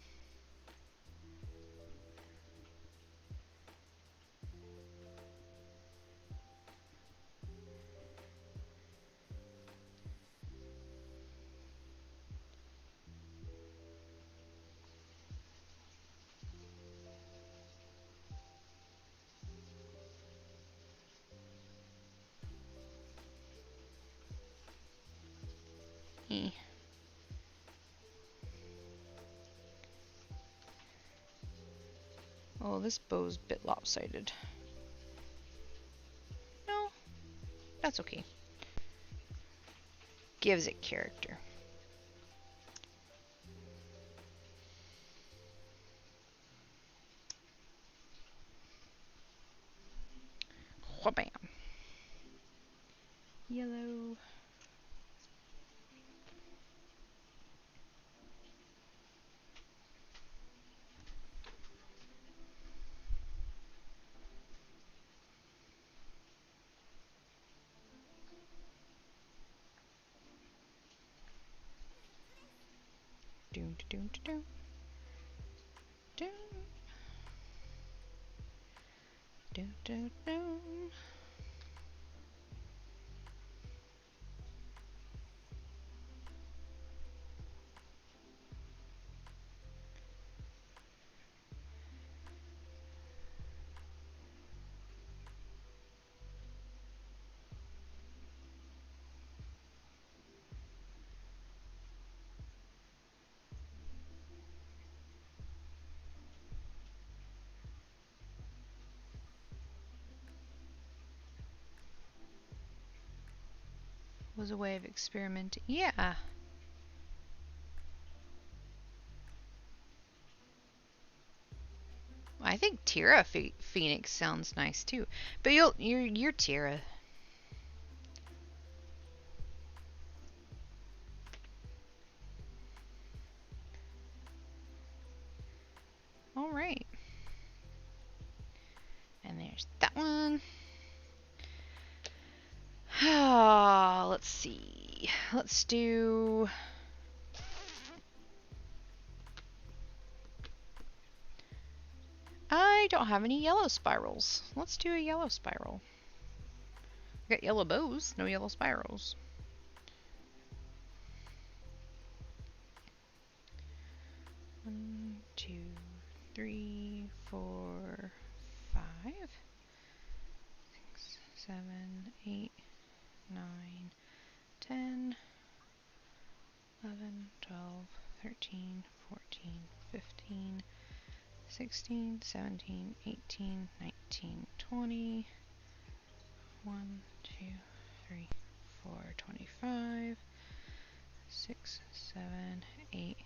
Oh, this bow's a bit lopsided. No, that's okay. Gives it character. Wha-bam. Yellow. Doom, doom, doom, doom. Doom, doom, doom. Was a way of experimenting. Yeah. I think Tira Phoenix sounds nice too. But you're Tira. All right. And there's that one. Let's see. Let's do. I don't have any yellow spirals. Let's do a yellow spiral. I got yellow bows, no yellow spirals. One, two, three, four, 5, 6, 7, 8, 9, 10, 11, 12, 13, 14, 15, 16, 17, 18, 19, 20, 1, 2, 3, 4, 25, 6, 7, 8,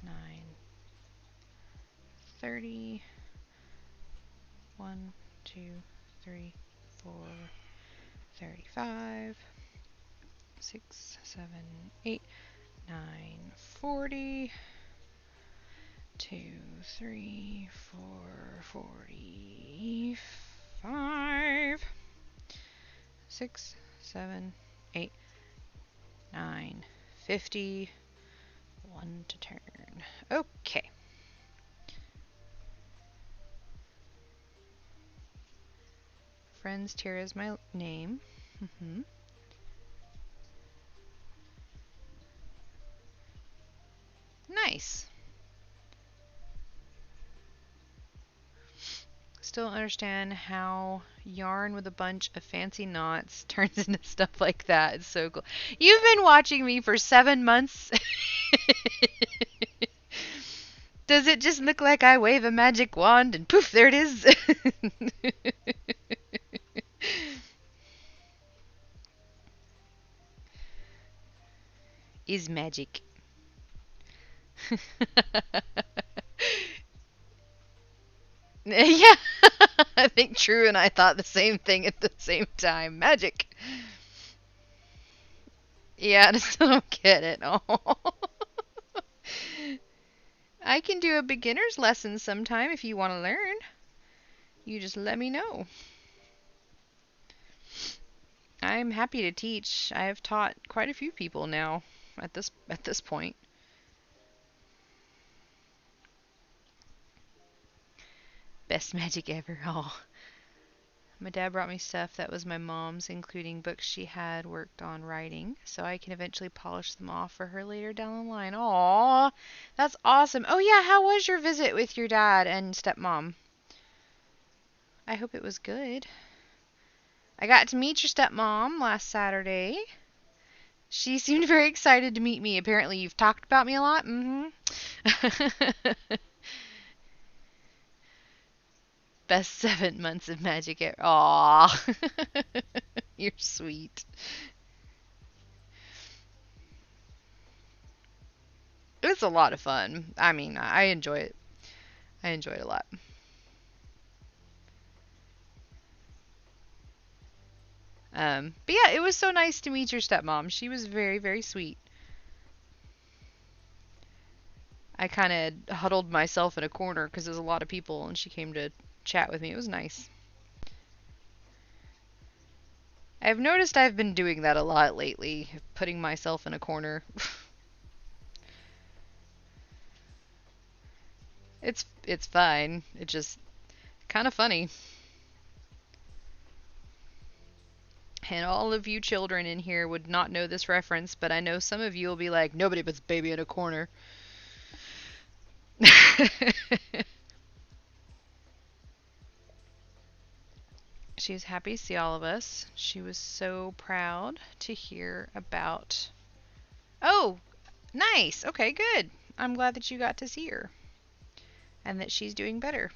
9, 30, 1, 2, 3, 4, 35, 6, 7, 8, 9, 40, 2, 3, 4, 45, 6, 7, 8, 9, 50, 1 to turn. Okay. Friends, Tira is my name. Nice. still don't understand how yarn with a bunch of fancy knots turns into stuff like that. It's so cool. You've been watching me for 7 months. Does it just look like I wave a magic wand and poof, there it is? Is magic. Yeah, I think True and I thought the same thing at the same time. Magic. Yeah, I still don't get it. Oh. I can do a beginner's lesson sometime if you want to learn. You just let me know. I'm happy to teach. I have taught quite a few people now at this point. Best magic ever. Oh. My dad brought me stuff that was my mom's, including books she had worked on writing, so I can eventually polish them off for her later down the line. Aw, that's awesome. Oh yeah, how was your visit with your dad and stepmom? I hope it was good. I got to meet your stepmom last Saturday. She seemed very excited to meet me. Apparently you've talked about me a lot. Mm-hmm. Best 7 months of magic ever. Aw. You're sweet. It was a lot of fun. I mean, I enjoy it. I enjoy it a lot. But yeah, it was so nice to meet your stepmom. She was very, very sweet. I kind of huddled myself in a corner because there's a lot of people, and she came to chat with me. It was nice. I've noticed I've been doing that a lot lately, putting myself in a corner. It's fine. It's just kind of funny. And all of you children in here would not know this reference, but I know some of you will be like, nobody puts baby in a corner. She was happy to see all of us. She was so proud to hear about. Oh, nice. Okay, good. I'm glad that you got to see her and that she's doing better.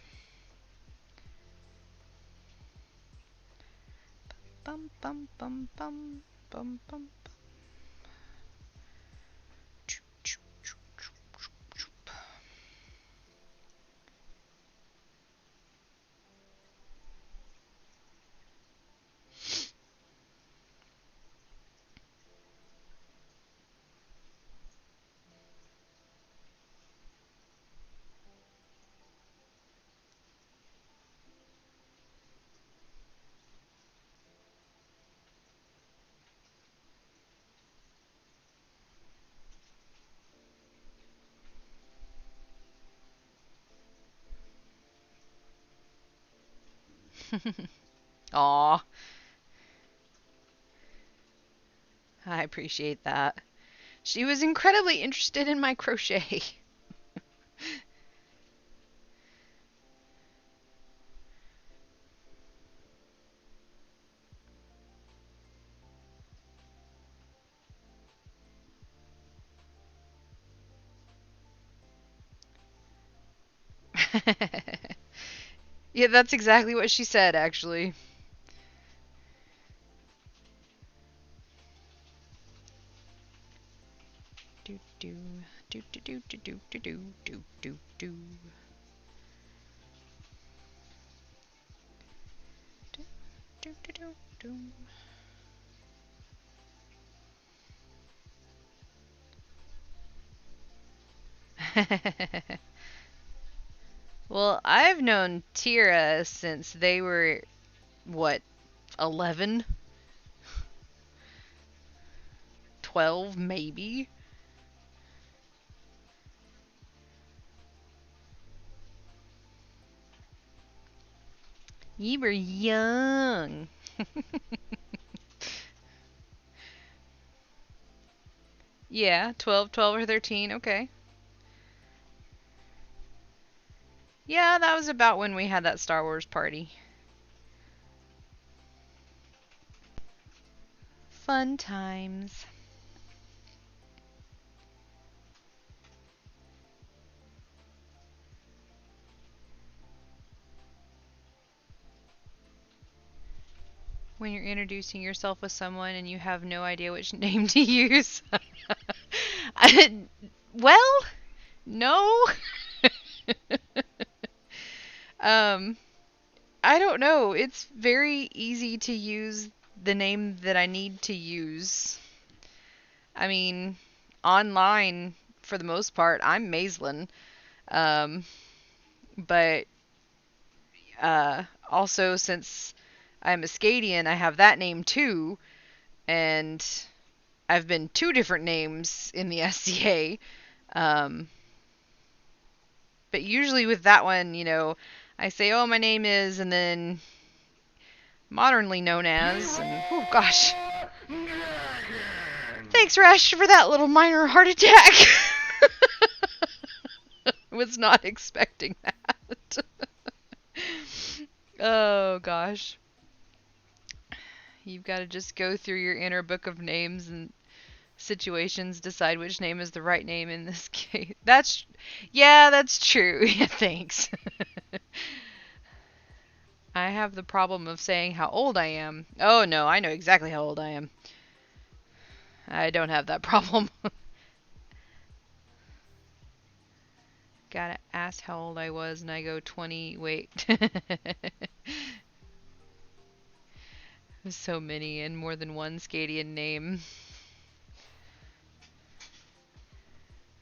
Bum bum bum bum bum bum. Aw, I appreciate that. She was incredibly interested in my crochet. Yeah, that's exactly what she said, actually. Do do do do do do do do do do do do. Do do do do. Well, I've known Tira since they were, what, 11? 12, maybe? You were young. Yeah, 12 or 13, okay. Yeah, that was about when we had that Star Wars party. Fun times. When you're introducing yourself with someone and you have no idea which name to use. Well, no. um, I don't know. It's very easy to use the name that I need to use. I mean, online, for the most part, I'm Maislin. Um, but also, since I'm a Scadian, I have that name too. And I've been two different names in the SCA. Um, but usually with that one, I say, oh, my name is, and then modernly known as, and oh gosh. Thanks, Rash, for that little minor heart attack. Was not expecting that. Oh gosh. You've got to just go through your inner book of names and situations, decide which name is the right name in this case. That's true. Yeah, thanks. I have the problem of saying how old I am. Oh no, I know exactly how old I am. I don't have that problem. Gotta ask how old I was, and I go 20. Wait. There's so many and more than one Scadian name.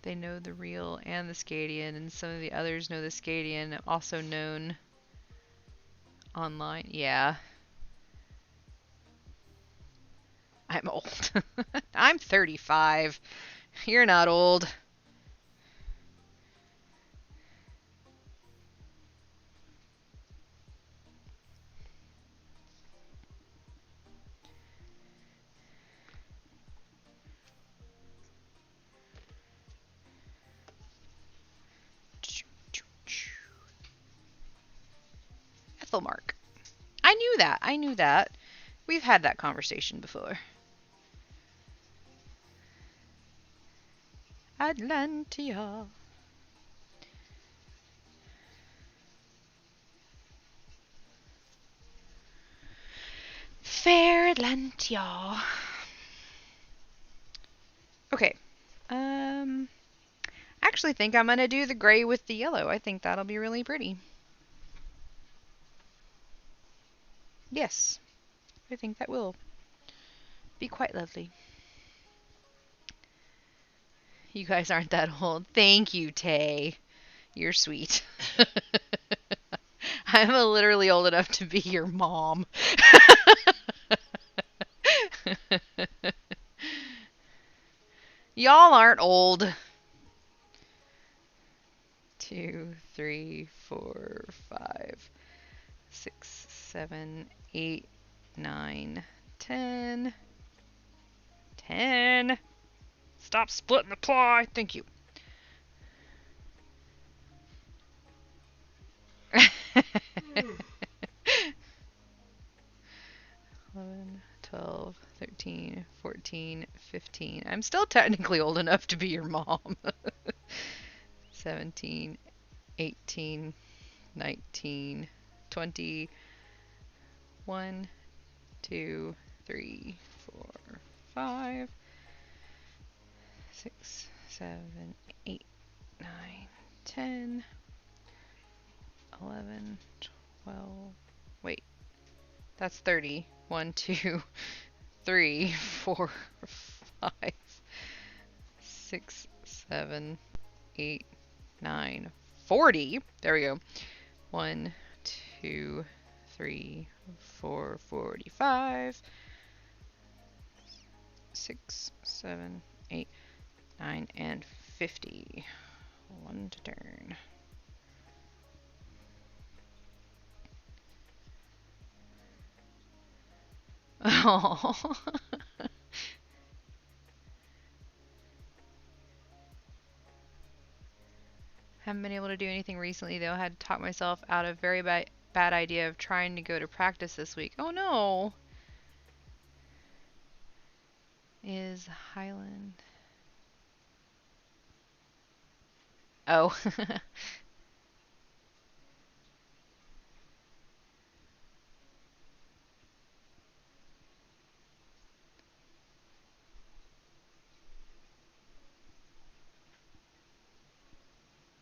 They know the real and the Scadian, and some of the others know the Scadian, also known online. Yeah. I'm old. I'm 35. You're not old. Ethelmark. I knew that. I knew that. We've had that conversation before. Atlantia. Fair Atlantia. Okay. Actually think I'm gonna do the gray with the yellow. I think that'll be really pretty. Yes. I think that will be quite lovely. You guys aren't that old. Thank you, Tay. You're sweet. I'm literally old enough to be your mom. Y'all aren't old. 2, 3, 4, 5, 6, 7, 8, 9, 10. 10. Stop splitting the pie. Thank you. 11, 12, 13, 14, 15. I'm still technically old enough to be your mom. 17, 18, 19, 20, 1, 2, 3, 4, 5, 6, 7, 8, 9, 10, 11, 12. Wait, that's 30. 1, 2, 3, 4, 5, 6, 7, 8, 9, 40. There we go. 1, 2, 3, 4, 45. 6, 7, 8, 9, and 50. 1 to turn. Oh. Haven't been able to do anything recently though. Had to talk myself out of very bad idea of trying to go to practice this week. Oh no. Is Highland. Oh.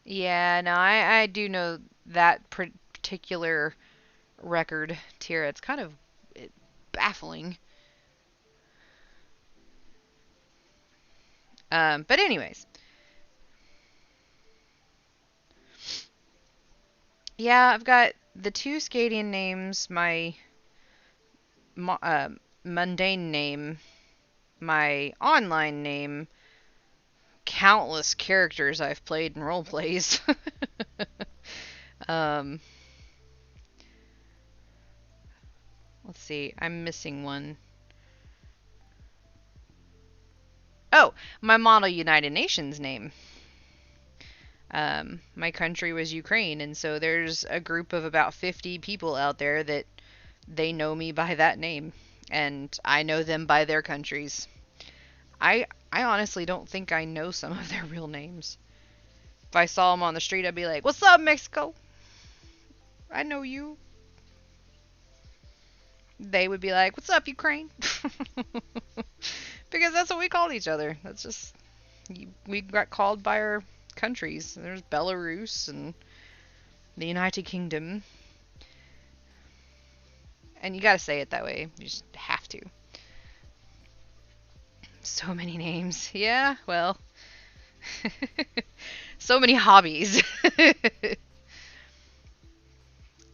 Yeah, no, I do know that particular record tier. It's kind of baffling. But anyways, yeah, I've got the two skating names, my mundane name, my online name, countless characters I've played in role plays. um, let's see, I'm missing one. Oh, my Model United Nations name. My country was Ukraine, and so there's a group of about 50 people out there that they know me by that name, and I know them by their countries. I honestly don't think I know some of their real names. If I saw them on the street, I'd be like, "What's up, Mexico? I know you." They would be like, "What's up, Ukraine?" Because that's what we called each other. That's just we got called by our countries. There's Belarus and the United Kingdom, and you gotta say it that way. You just have to. So many names. Yeah, well, so many hobbies.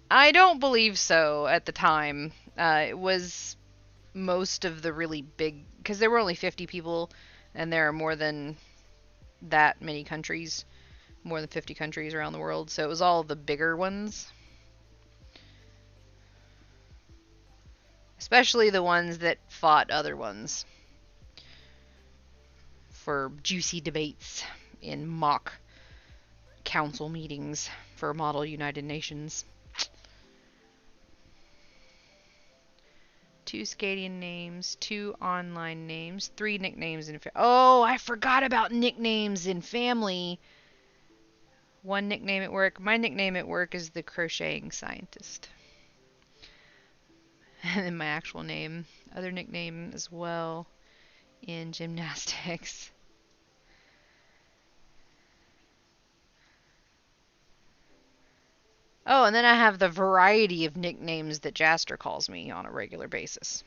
I don't believe so at the time. It was most of the really big, because there were only 50 people, and there are more than that many countries, more than 50 countries around the world, so it was all the bigger ones. Especially the ones that fought other ones for juicy debates in mock council meetings for Model United Nations. Two skating names, two online names, three nicknames in oh, I forgot about nicknames in family. One nickname at work. My nickname at work is the crocheting scientist. And then my actual name. Other nickname as well in gymnastics. Oh, and then I have the variety of nicknames that Jaster calls me on a regular basis.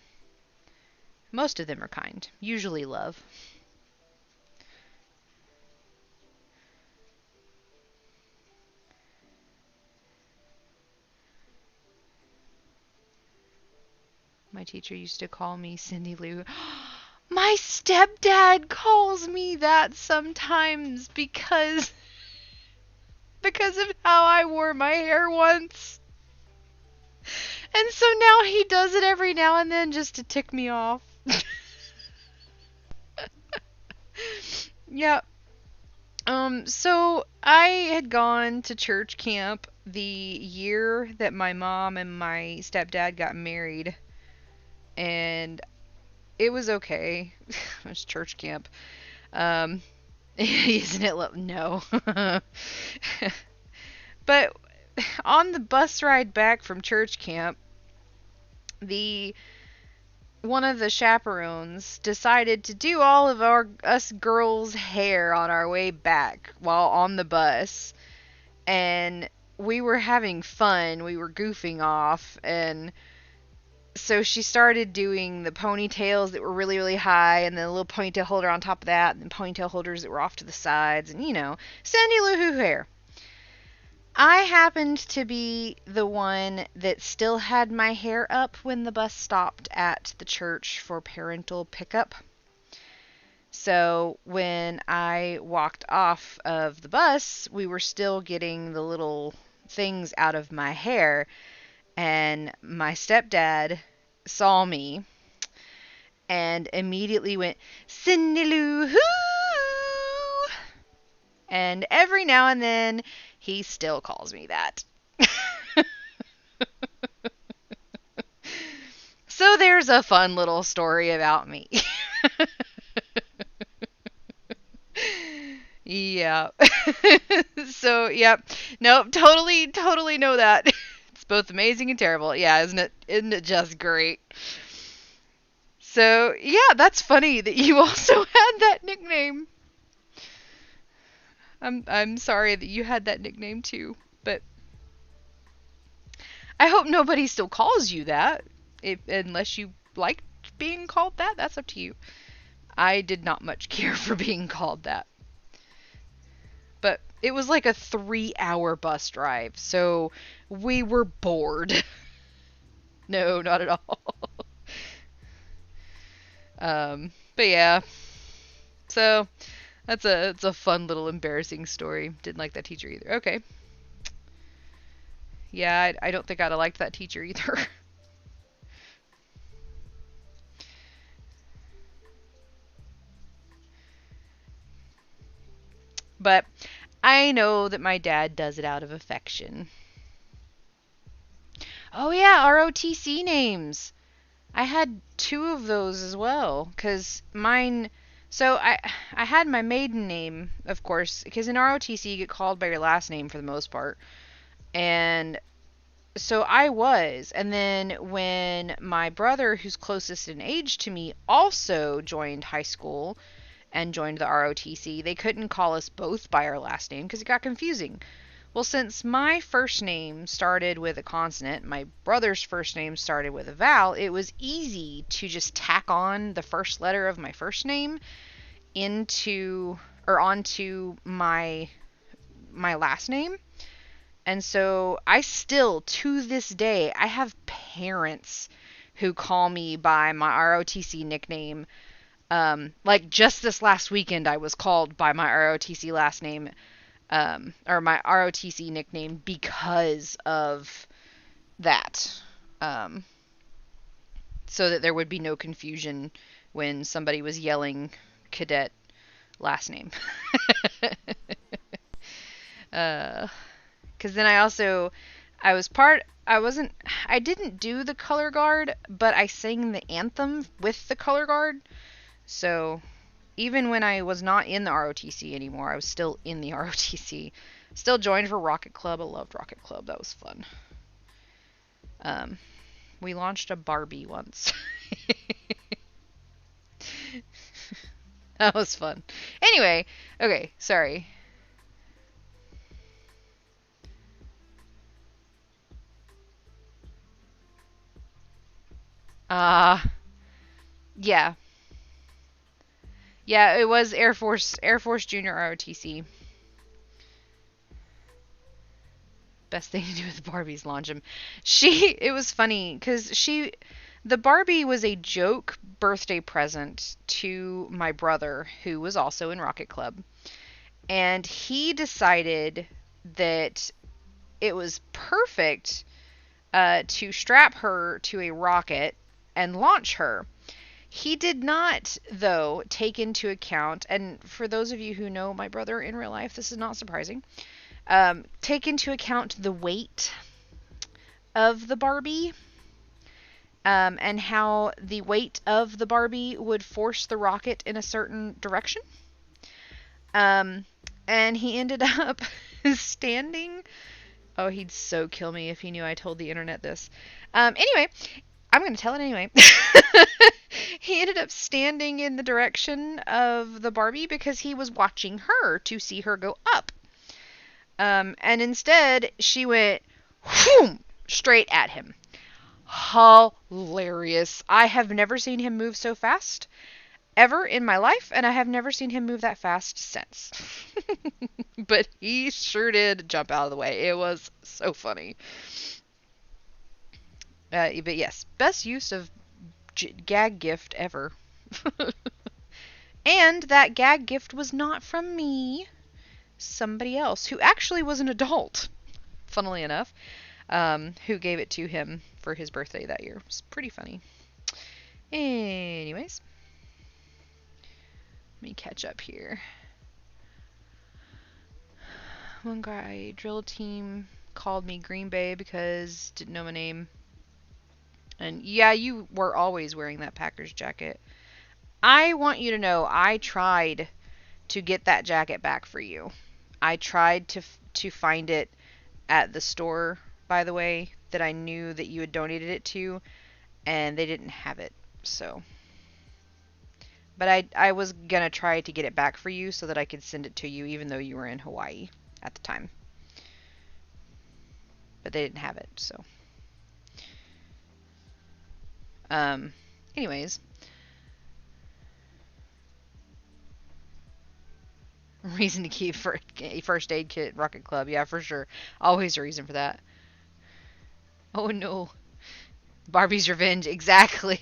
Most of them are kind, usually love. My teacher used to call me Cindy Lou. My stepdad calls me that sometimes because of how I wore my hair once. And so now he does it every now and then just to tick me off. Yeah. So I had gone to church camp the year that my mom and my stepdad got married, and it was okay. It was church camp. Um, isn't it? No. But on the bus ride back from church camp, the one of the chaperones decided to do all of us girls' hair on our way back while on the bus, and we were having fun. We were goofing off, and so she started doing the ponytails that were really, really high, and then a little ponytail holder on top of that, and ponytail holders that were off to the sides, and Sandy Lou Who hair. I happened to be the one that still had my hair up when the bus stopped at the church for parental pickup. So when I walked off of the bus, we were still getting the little things out of my hair, and my stepdad saw me and immediately went, "Cindy Lou Who!" And every now and then, he still calls me that. So there's a fun little story about me. Yeah. So, yep. Nope, totally know that. It's both amazing and terrible. Yeah, isn't it? Isn't it just great? So, yeah, that's funny that you also had that nickname. I'm sorry that you had that nickname too, but I hope nobody still calls you that. If unless you liked being called that, that's up to you. I did not much care for being called that. But it was like a 3-hour bus drive, so we were bored. No, not at all. But yeah, so it's a fun little embarrassing story. Didn't like that teacher either. Okay, yeah, I don't think I'd have liked that teacher either. But I know that my dad does it out of affection. Oh yeah, ROTC names. I had two of those as well, cause mine. So I had my maiden name, of course, because in ROTC you get called by your last name for the most part, and so I was. And then when my brother, who's closest in age to me, also joined high school and joined the ROTC, they couldn't call us both by our last name because it got confusing. Well, since my first name started with a consonant, my brother's first name started with a vowel, it was easy to just tack on the first letter of my first name into or onto my last name. And so I still to this day I have parents who call me by my ROTC nickname. Like just this last weekend I was called by my ROTC last name, or my ROTC nickname because of that. Um, so that there would be no confusion when somebody was yelling cadet last name. uh, because then I was part, I didn't do the color guard, but I sang the anthem with the color guard. So even when I was not in the ROTC anymore, I was still in the ROTC. Still joined for Rocket Club. I loved Rocket Club. That was fun. Um, we launched a Barbie once. That was fun. Anyway, okay, sorry. Uh, yeah. Yeah, it was Air Force Junior ROTC. Best thing to do with the Barbies, launch them. It was funny because the Barbie was a joke birthday present to my brother, who was also in Rocket Club. And he decided that it was perfect to strap her to a rocket and launch her. He did not, though, take into account, and for those of you who know my brother in real life, this is not surprising, take into account the weight of the Barbie, and how the weight of the Barbie would force the rocket in a certain direction. Um, and he ended up standing. Oh, he'd so kill me if he knew I told the internet this. Anyway, I'm going to tell it anyway. He ended up standing in the direction of the Barbie because he was watching her to see her go up. And instead, she went whoom, straight at him. Hilarious. I have never seen him move so fast ever in my life, and I have never seen him move that fast since. But he sure did jump out of the way. It was so funny. But yes, best use of gag gift ever. And that gag gift was not from me. Somebody else who actually was an adult, funnily enough, who gave it to him for his birthday that year. It was pretty funny. Anyways, let me catch up here. One guy drill team called me Green Bay because didn't know my name. And yeah, you were always wearing that Packers jacket. I want you to know I tried to get that jacket back for you. I tried to find it at the store, by the way, that I knew that you had donated it to, and they didn't have it. So, but I was gonna try to get it back for you so that I could send it to you, even though you were in Hawaii at the time. But they didn't have it, so. Anyways, reason to keep for a first aid kit Rocket Club, yeah, for sure. Always a reason for that. Oh no, Barbie's Revenge, exactly.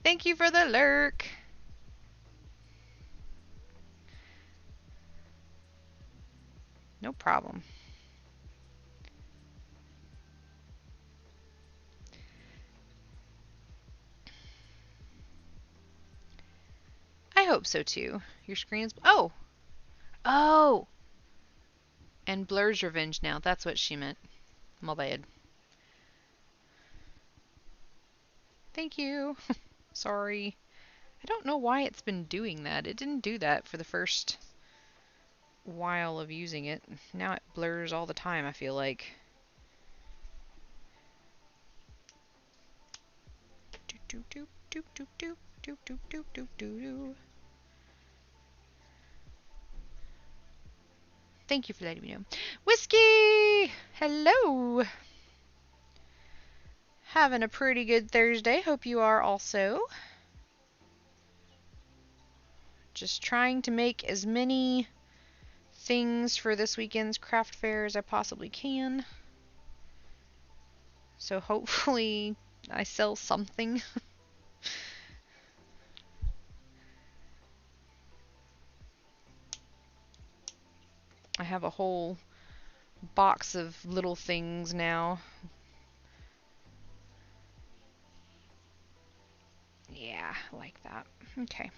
Thank you for the lurk. No problem. I hope so too. Your screen's oh. Oh. And Blur's Revenge now. That's what she meant. My bad. Thank you. Sorry. I don't know why it's been doing that. It didn't do that for the first while of using it. Now it blurs all the time, I feel like. Doop doop doop doop doop doop doop doop doop doop. Thank you for letting me know. Whiskey! Hello! Having a pretty good Thursday. Hope you are also. Just trying to make as many things for this weekend's craft fair as I possibly can. So hopefully I sell something. I have a whole box of little things now. Yeah, like that. Okay.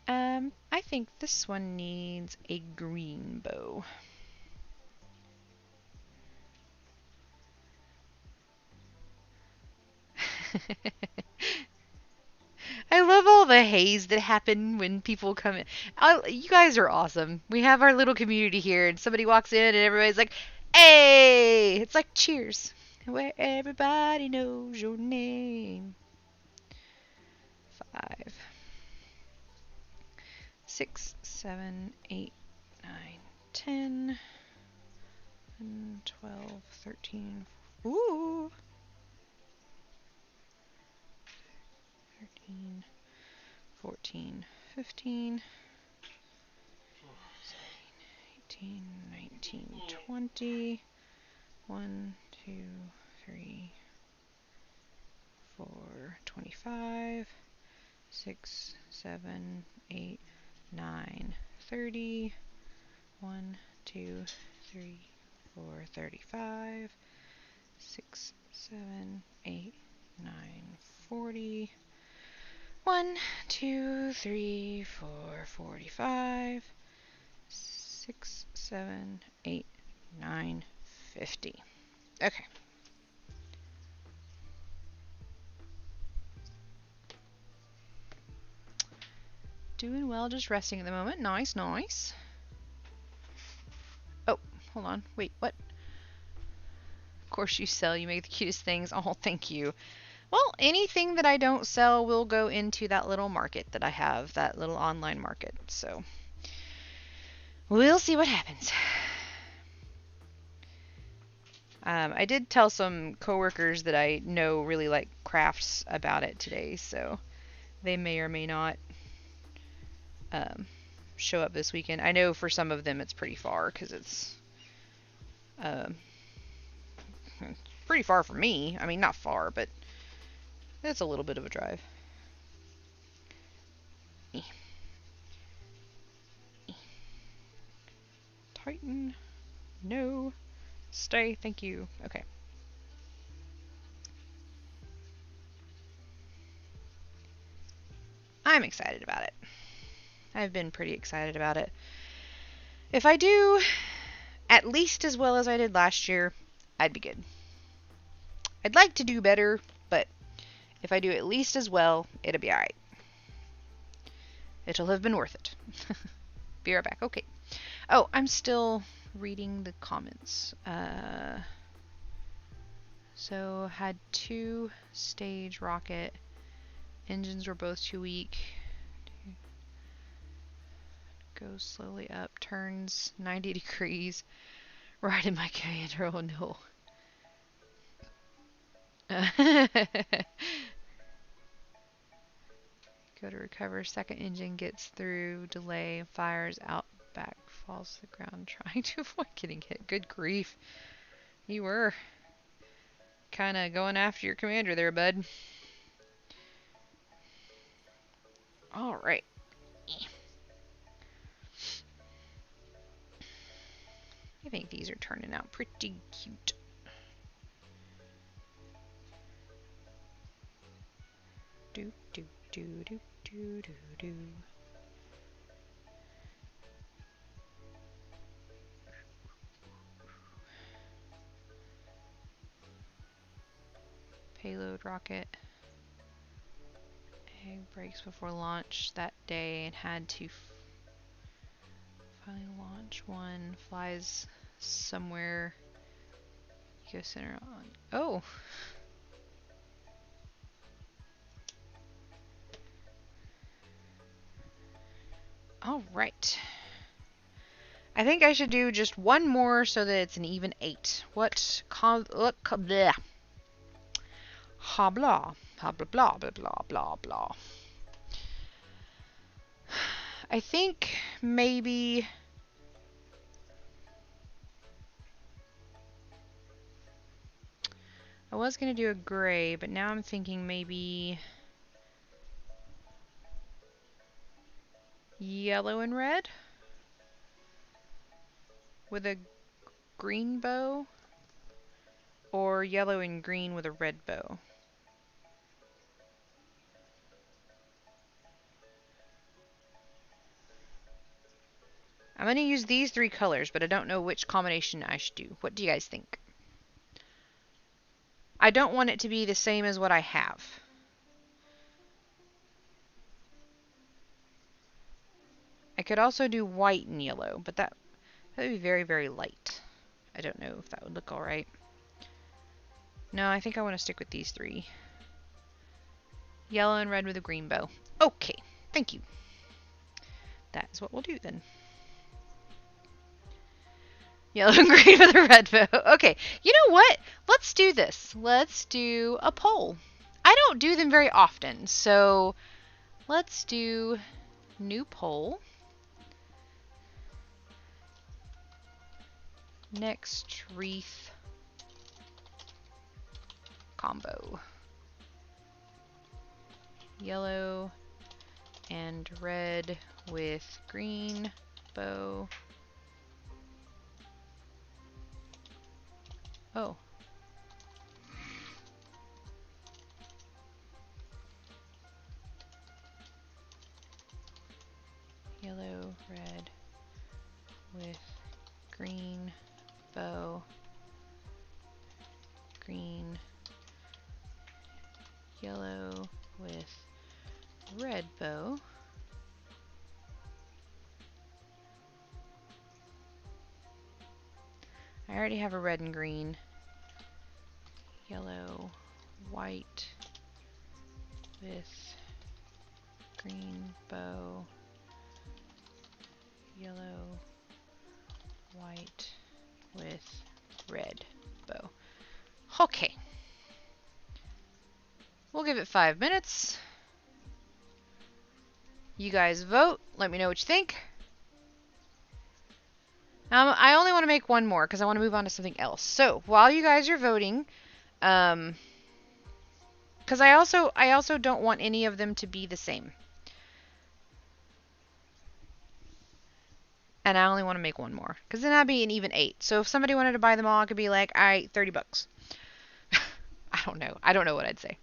I think this one needs a green bow. I love all the haze that happen when people come in. You guys are awesome. We have our little community here, and somebody walks in, and everybody's like, "Hey!" It's like Cheers, where everybody knows your name. 5, 6, 7, 8, 9, 10, 11, 12, 13. Ooh. 13, 14, 15, 17, 18, 19, 20. 1, 2, 3, 4, 25, 6, 7, 8, 9, 30. 1, 2, 3, 4, 35. 6, 7, 8, 9, 40. 1, 2, 3, 4, 45. 6, 7, 8, 9, 50. Okay. Doing well, just resting at the moment. Nice, nice. Oh, hold on. Wait, what? Of course you sell. You make the cutest things. Oh, thank you. Well, anything that I don't sell will go into that little market that I have, that little online market. So, we'll see what happens. I did tell some coworkers that I know really like crafts about it today, so they may or may not show up this weekend. I know for some of them it's pretty far because it's pretty far for me. I mean, not far, but it's a little bit of a drive. Tighten. No. Stay. Thank you. Okay. I'm excited about it. I've been pretty excited about it. If I do at least as well as I did last year, I'd be good. I'd like to do better, but if I do at least as well, it'll be alright. It'll have been worth it. Be right back. Okay. Oh, I'm still reading the comments. So, had 2-stage rocket. Engines were both too weak. Goes slowly up. Turns 90 degrees. Right in my commander. Oh no. Go to recover. Second engine gets through. Delay. Fires out. Back. Falls to the ground. Trying to avoid getting hit. Good grief. You were kind of going after your commander there, bud. Alright. I think these are turning out pretty cute. Do, do, do, do, do, do, do. Payload rocket. Egg breaks before launch that day and had to finally launch one. Flies somewhere. Eco Center on. Oh! Alright. I think I should do just one more so that it's an even 8. What? Bleh. Ha blah. Ha blah blah blah blah blah blah. I think maybe I was going to do a gray, but now I'm thinking maybe yellow and red with a green bow, or yellow and green with a red bow. I'm going to use these 3 colors, but I don't know which combination I should do. What do you guys think? I don't want it to be the same as what I have. I could also do white and yellow, but that would be very, very light. I don't know if that would look alright. No, I think I want to stick with these 3. Yellow and red with a green bow. Okay, thank you. That is what we'll do then. Yellow and green with a red bow. Okay, you know what? Let's do this. Let's do a poll. I don't do them very often, so let's do new poll. Next wreath combo. Yellow and red with green bow. Oh. Yellow, red with green bow. Green, yellow with red bow. I already have a red and green. Yellow, white with green bow. Yellow, white with red bow. Okay. We'll give it 5 minutes. You guys vote. Let me know what you think. I only want to make one more because I want to move on to something else. So while you guys are voting, because I also don't want any of them to be the same, and I only want to make one more because then that'd be an even 8. So if somebody wanted to buy them all, I could be like, all right, $30. I don't know. I don't know what I'd say.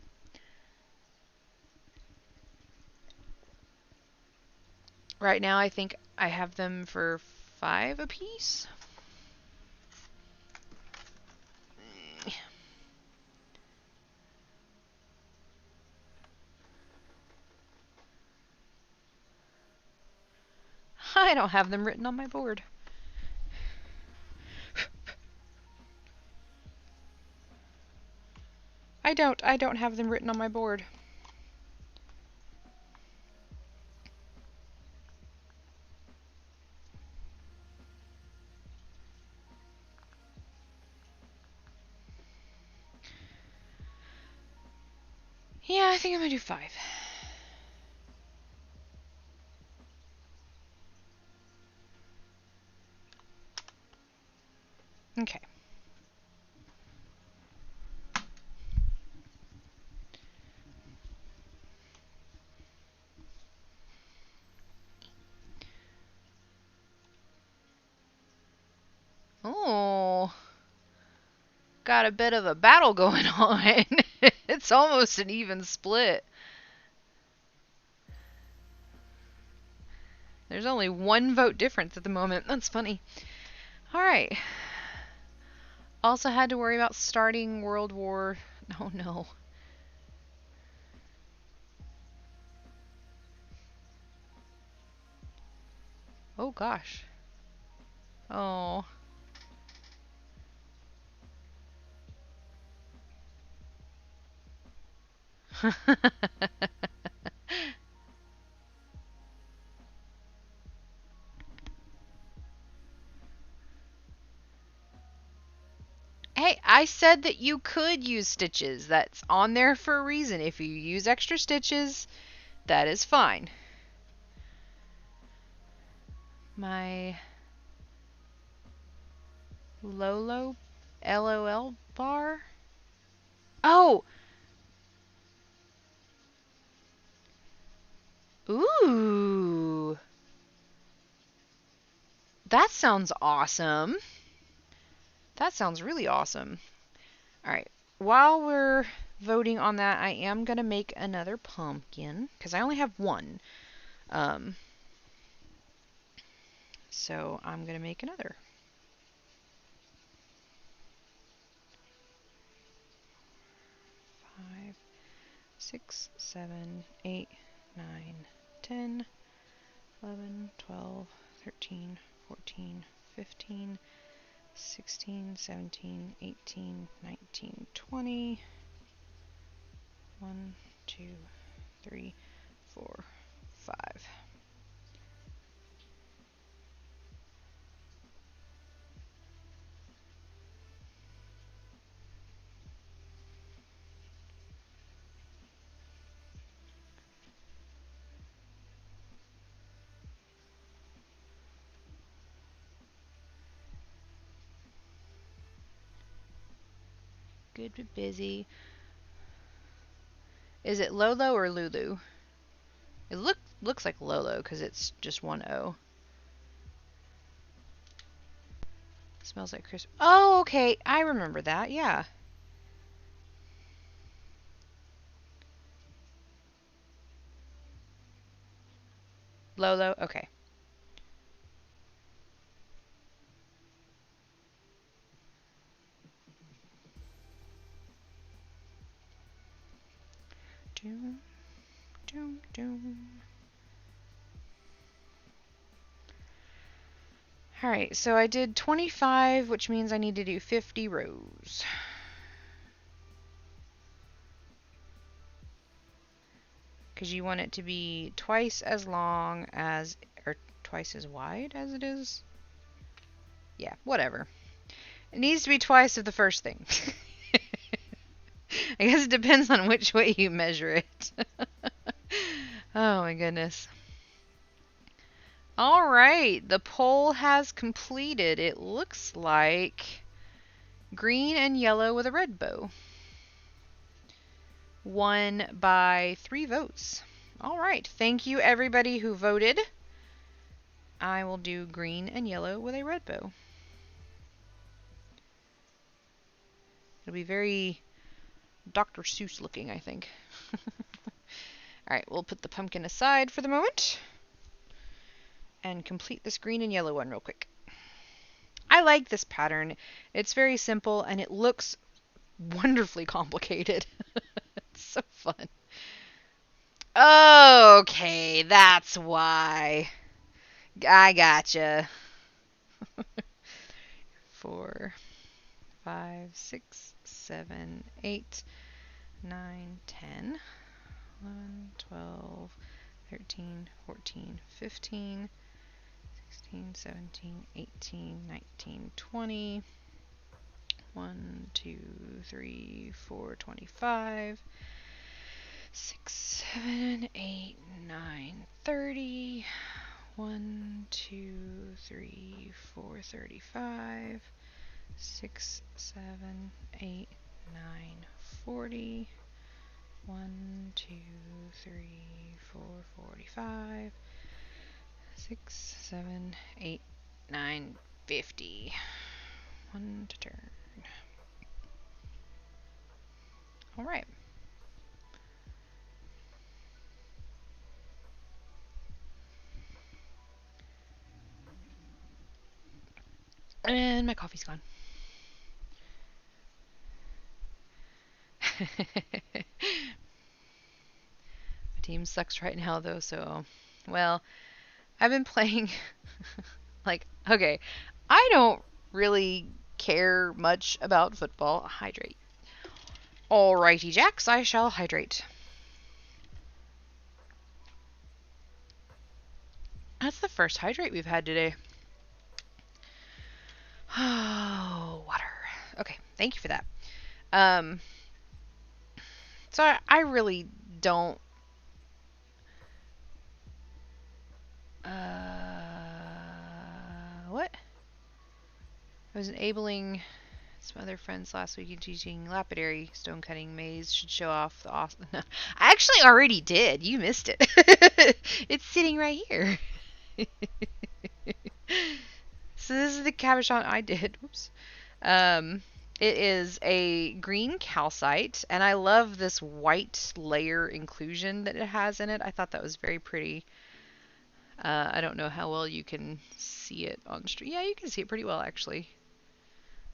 Right now, I think I have them for 5 apiece. I don't have them written on my board. I don't have them written on my board. Yeah, I think I'm gonna do 5. Okay. Oh, got a bit of a battle going on. It's almost an even split. There's only 1 vote difference at the moment. That's funny. All right. Also had to worry about starting World War. Oh no. Oh gosh. Oh. Hey, I said that you could use stitches. That's on there for a reason. If you use extra stitches, that is fine. My Lolo LOL bar? Oh! Ooh! That sounds awesome. That sounds really awesome. Alright, while we're voting on that, I am going to make another pumpkin, because I only have 1. So I'm going to make another. 5, 6, 7, 8, 9, 10, 11, 12, 13, 14, 15, 16, 17, 18, 19, 20. 1, 2, 3, 4, 5. Good but busy. Is it Lolo or Lulu? It looks like Lolo because it's just 1 O. Smells like Christmas. Oh, okay. I remember that. Yeah. Lolo. Okay. Doom, doom, doom. Alright, so I did 25, which means I need to do 50 rows. Because you want it to be twice as long as, or twice as wide as it is. Yeah, whatever. It needs to be twice of the first thing. I guess it depends on which way you measure it. Oh my goodness. All right, the poll has completed. It looks like green and yellow with a red bow. Won by 3 votes. All right, thank you everybody who voted. I will do green and yellow with a red bow. It'll be very Dr. Seuss looking, I think. All right, we'll put the pumpkin aside for the moment. and complete this green and yellow one real quick. I like this pattern. It's very simple and it looks wonderfully complicated. It's so fun. Okay, that's why. I gotcha. 4, 5, 6, 7, 8, 9, 10, 11, 12, 13, 14, 15, 16, 17, 18, 19, 20. 1, 2, 3, 4, 25. 6, 7, 8, 9, 30. 1, 2, 3, 4, 35. 6, 7, 8, 9, 40. 1, 2, 3, 4, 45. 6, 7, 8, 9, 50. 1 to turn. All right. And my coffee's gone. My team sucks right now, though, so... Well, I've been playing... like, okay, I don't really care much about football. Hydrate. Alrighty, Jax, I shall hydrate. That's the first hydrate we've had today. Oh, water. Okay, thank you for that. So I really don't... what? I was enabling some other friends last week in teaching lapidary stone cutting maze. Should show off the awesome... No, I actually already did. You missed it. It's sitting right here. So this is the cabochon I did. Whoops. It is a green calcite, and I love this white layer inclusion that it has in it. I thought that was very pretty. I don't know how well you can see it on stream. Yeah, you can see it pretty well, actually.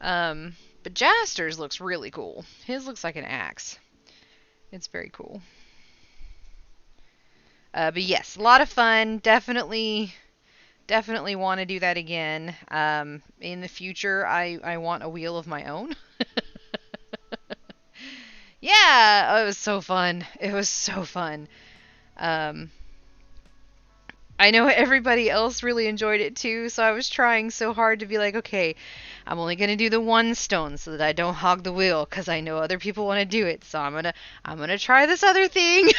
But Jaster's looks really cool. His looks like an axe. It's very cool. But yes, a lot of fun. Definitely want to do that again. In the future, I want a wheel of my own. Yeah, it was so fun. It was so fun. I know everybody else really enjoyed it too, so I was trying so hard to be like, okay, I'm only gonna do the one stone so that I don't hog the wheel, because I know other people want to do it. So I'm gonna try this other thing.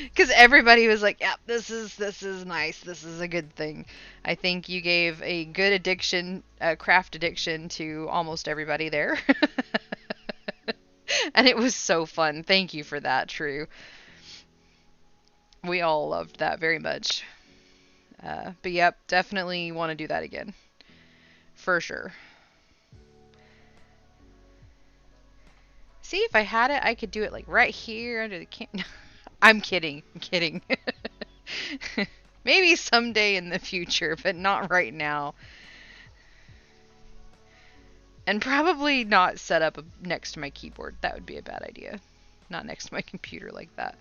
Because everybody was like, "Yep, this is nice. This is a good thing." I think you gave a good craft addiction to almost everybody there, and it was so fun. Thank you for that, True. We all loved that very much. But yep, definitely want to do that again, for sure. See, if I had it, I could do it like right here under the camera. I'm kidding. I'm kidding. Maybe someday in the future, but not right now. And probably not set up next to my keyboard. That would be a bad idea. Not next to my computer like that.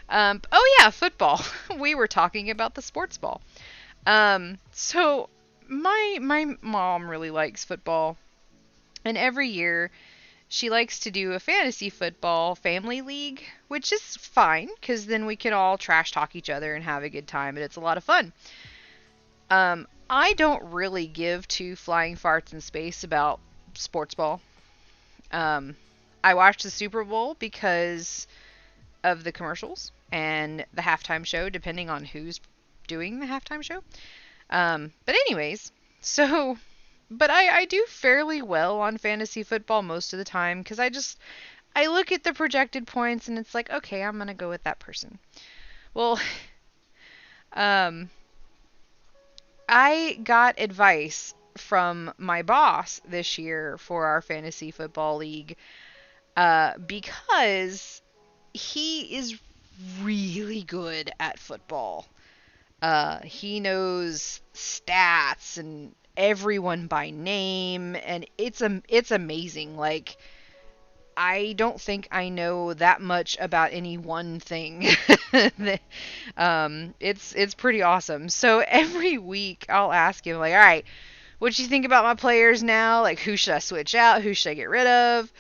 Oh yeah, football. We were talking about the sports ball. So my mom really likes football, and every year she likes to do a fantasy football family league, which is fine because then we can all trash talk each other and have a good time, and it's a lot of fun. I don't really give two flying farts in space about sports ball. I watched the Super Bowl because of the commercials and the halftime show, depending on who's doing the halftime show. But anyways, so... But I do fairly well on fantasy football most of the time because I look at the projected points and it's like, okay, I'm going to go with that person. Well, I got advice from my boss this year for our fantasy football league because he is really good at football. He knows stats and everyone by name, and it's amazing. Like, I don't think I know that much about any one thing. It's pretty awesome. So every week I'll ask him like, all right, what do you think about my players now? Like, who should I switch out? Who should I get rid of?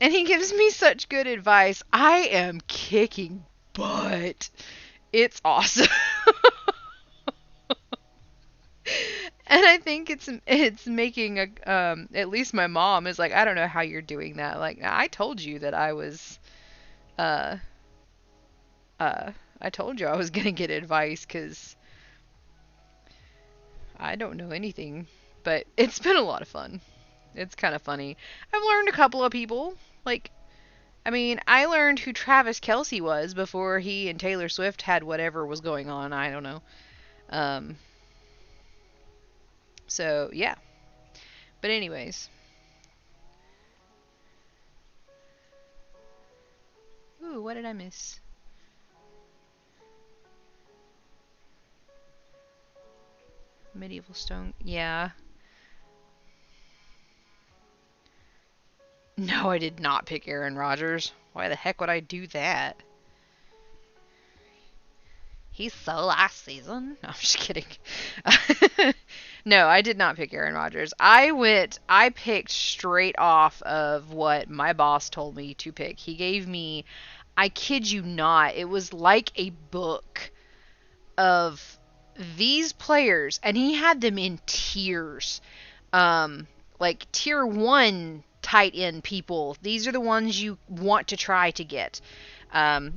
And he gives me such good advice. I am kicking butt. It's awesome. And I think it's making a at least my mom is like, I don't know how you're doing that. Like, I told you that I was uh I told you I was gonna get advice because I don't know anything. But it's been a lot of fun. It's kind of funny. I've learned a couple of people. Like, I mean, I learned who Travis Kelsey was before he and Taylor Swift had whatever was going on. I don't know. Um, so yeah. But anyways, ooh, what did I miss? Medieval stone. Yeah. No, I did not pick Aaron Rodgers. Why the heck would I do that? He's so last season. No, I'm just kidding. No, I did not pick Aaron Rodgers. I picked straight off of what my boss told me to pick. He gave me, I kid you not, it was like a book of these players, and he had them in tiers. Like tier one tight end people. These are the ones you want to try to get. I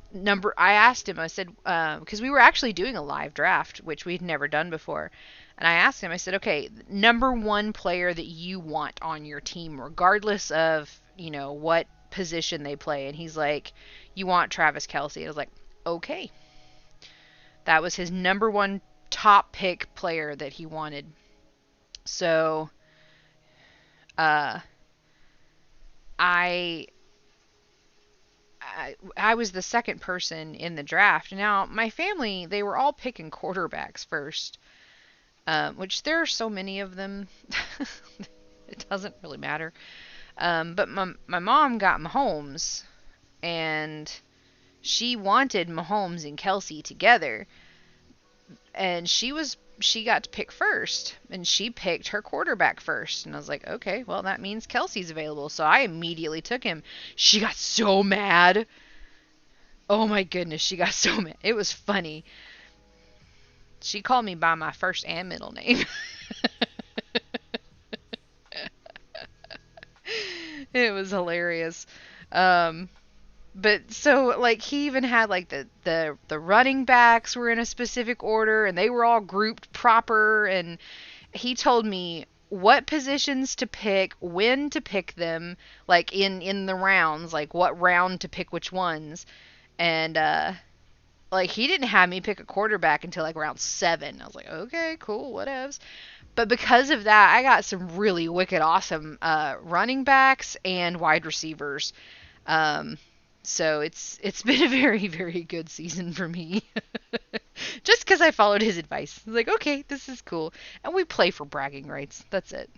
asked him, I said, because we were actually doing a live draft, which we'd never done before. And I asked him, I said, okay, number one player that you want on your team, regardless of, what position they play. And he's like, you want Travis Kelsey. And I was like, okay. That was his number one top pick player that he wanted. So, uh, I I was the second person in the draft. Now, my family, they were all picking quarterbacks first, which there are so many of them, it doesn't really matter. But my mom got Mahomes, and she wanted Mahomes and Kelsey together, and she got to pick first, and she picked her quarterback first. And I was like, okay, well, that means Kelsey's available. So I immediately took him. She got so mad. Oh my goodness, she got so mad. It was funny. She called me by my first and middle name. It was hilarious. Um, but so like he even had like the running backs were in a specific order, and they were all grouped proper, and he told me what positions to pick, when to pick them, like in the rounds, like what round to pick which ones. And like he didn't have me pick a quarterback until like round 7. I was like, okay, cool, whatevs. But because of that, I got some really wicked awesome running backs and wide receivers. Um, so it's been a very, very good season for me. Just because I followed his advice. I was like, okay, this is cool. And we play for bragging rights. That's it.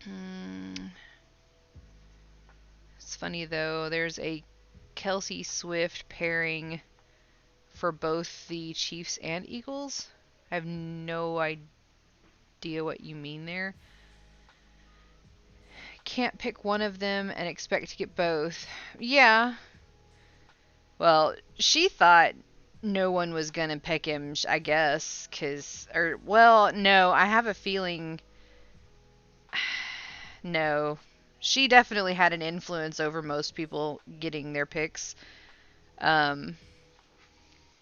Mm, it's funny though, there's a Kelsey Swift pairing for both the Chiefs and Eagles. I have no idea what you mean there. Can't pick one of them and expect to get both. Yeah. Well, she thought no one was going to pick him, I guess, well, no, I have a feeling, no. She definitely had an influence over most people getting their picks. Um,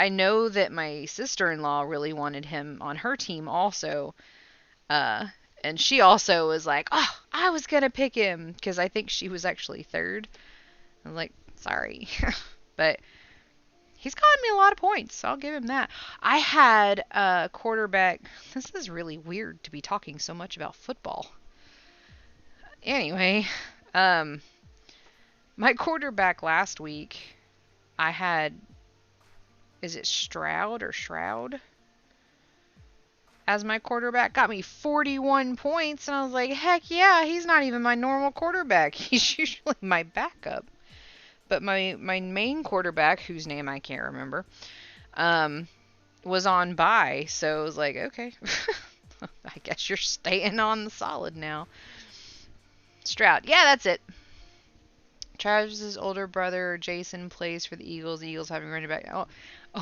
I know that my sister-in-law really wanted him on her team also. Uh, and she also was like, oh, I was going to pick him because I think she was actually third. I'm like, sorry. But he's gotten me a lot of points. So I'll give him that. I had a quarterback. This is really weird to be talking so much about football. Anyway, Um, my quarterback last week, I had, is it Stroud or Shroud? As my quarterback, got me 41 points, and I was like, heck yeah, he's not even my normal quarterback. He's usually my backup. But my main quarterback, whose name I can't remember, was on bye, so it was like, okay, I guess you're staying on the solid now. Stroud, yeah, that's it. Travis's older brother Jason plays for the Eagles. The Eagles having running back. Oh,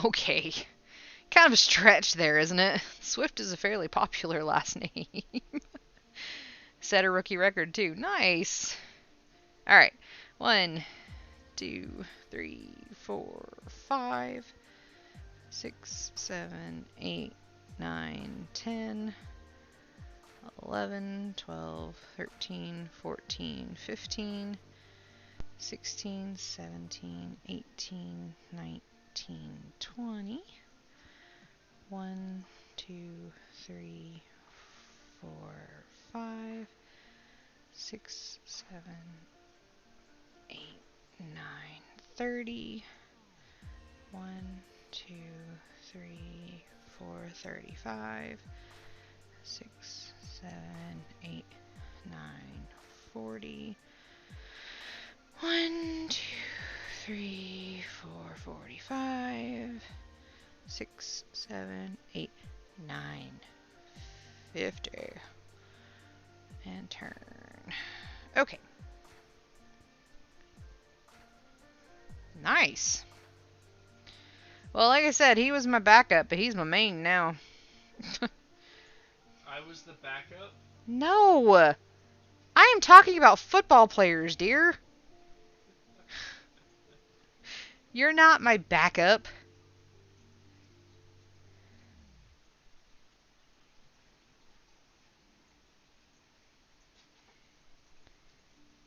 okay. Kind of a stretch there, isn't it? Swift is a fairly popular last name. Set a rookie record too. Nice. All right. 1, 2, 3, 4, 5, 6, 7, 8, 9, 10, 11, 12, 13, 14, 15, 16, 17, 18, 19, 20. 1, 2, 3, 4, 5, 6, 7, 8, 9, 30. 1, 2, 3, 4, 35. 6, 7, 8, 9, 40. 1, 2, 3, 4, 45. 6, 7, 8, 9, 50. And turn. Okay. Nice. Well, like I said, he was my backup, but he's my main now. I was the backup? No! I am talking about football players, dear. You're not my backup.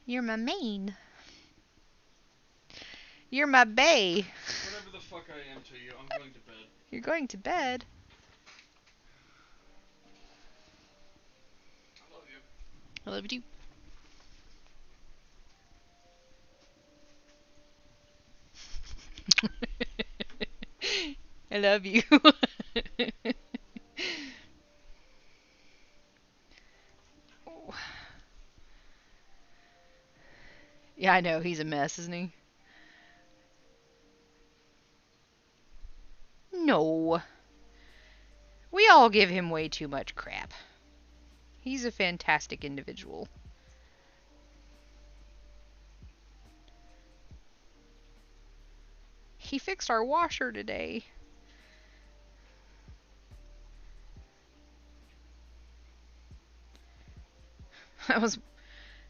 You're my main. You're my bae. Whatever the fuck I am to you, I'm going to bed. You're going to bed. I love you. I love you. I love you. Yeah, I know. He's a mess, isn't he? No. We all give him way too much crap. He's a fantastic individual. He fixed our washer today. That was,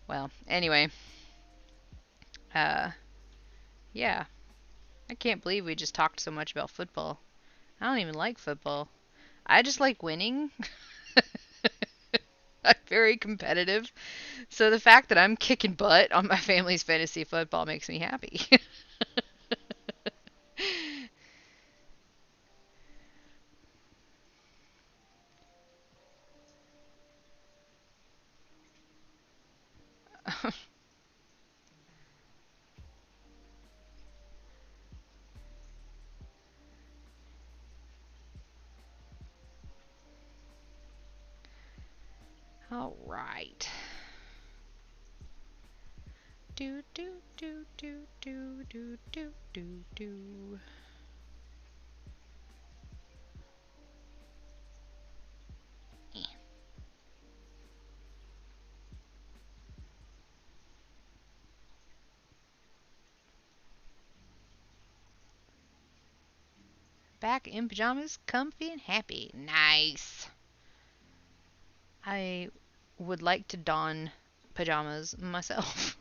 well, anyway. Yeah. I can't believe we just talked so much about football. I don't even like football. I just like winning. I'm very competitive. So the fact that I'm kicking butt on my family's fantasy football makes me happy. All right. Do do do do do do do do do. Back in pajamas, comfy and happy. Nice. I would like to don pajamas myself.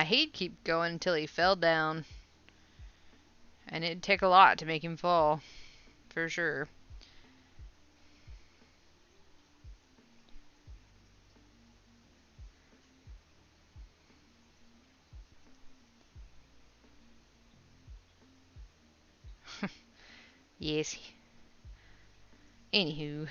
He'd keep going until he fell down. And it'd take a lot to make him fall. For sure. Yes. Anywho.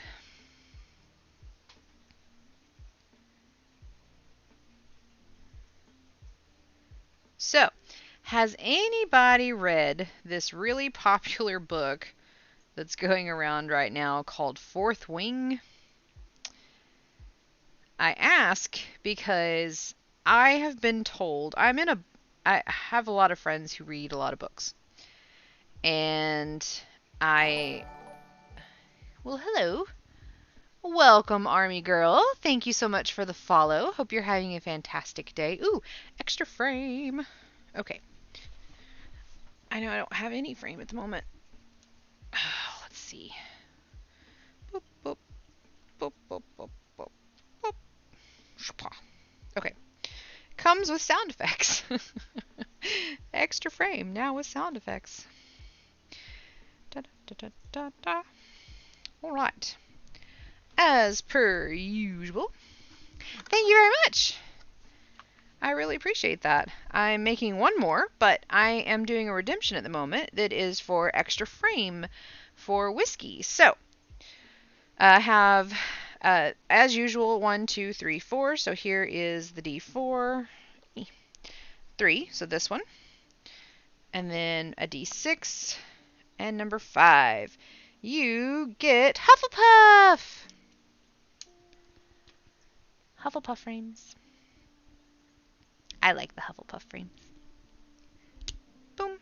So, has anybody read this really popular book that's going around right now called Fourth Wing? I ask because I have been told I have a lot of friends who read a lot of books. And I well, hello. Welcome, Army Girl. Thank you so much for the follow. Hope you're having a fantastic day. Ooh, extra frame. Okay. I know I don't have any frame at the moment. Let's see. Boop, boop, boop, boop, boop, boop, boop. Okay. Comes with sound effects. Extra frame now with sound effects. Da, da, da, da, da. All right. As per usual. Thank you very much. I really appreciate that. I'm making one more, but I am doing a redemption at the moment that is for extra frame for whiskey. So, I have, as usual, 1, 2, 3, 4. So here is the D4. 3, so this one. And then a D6. And number 5. You get Hufflepuff! Hufflepuff frames. I like the Hufflepuff frames. Boom.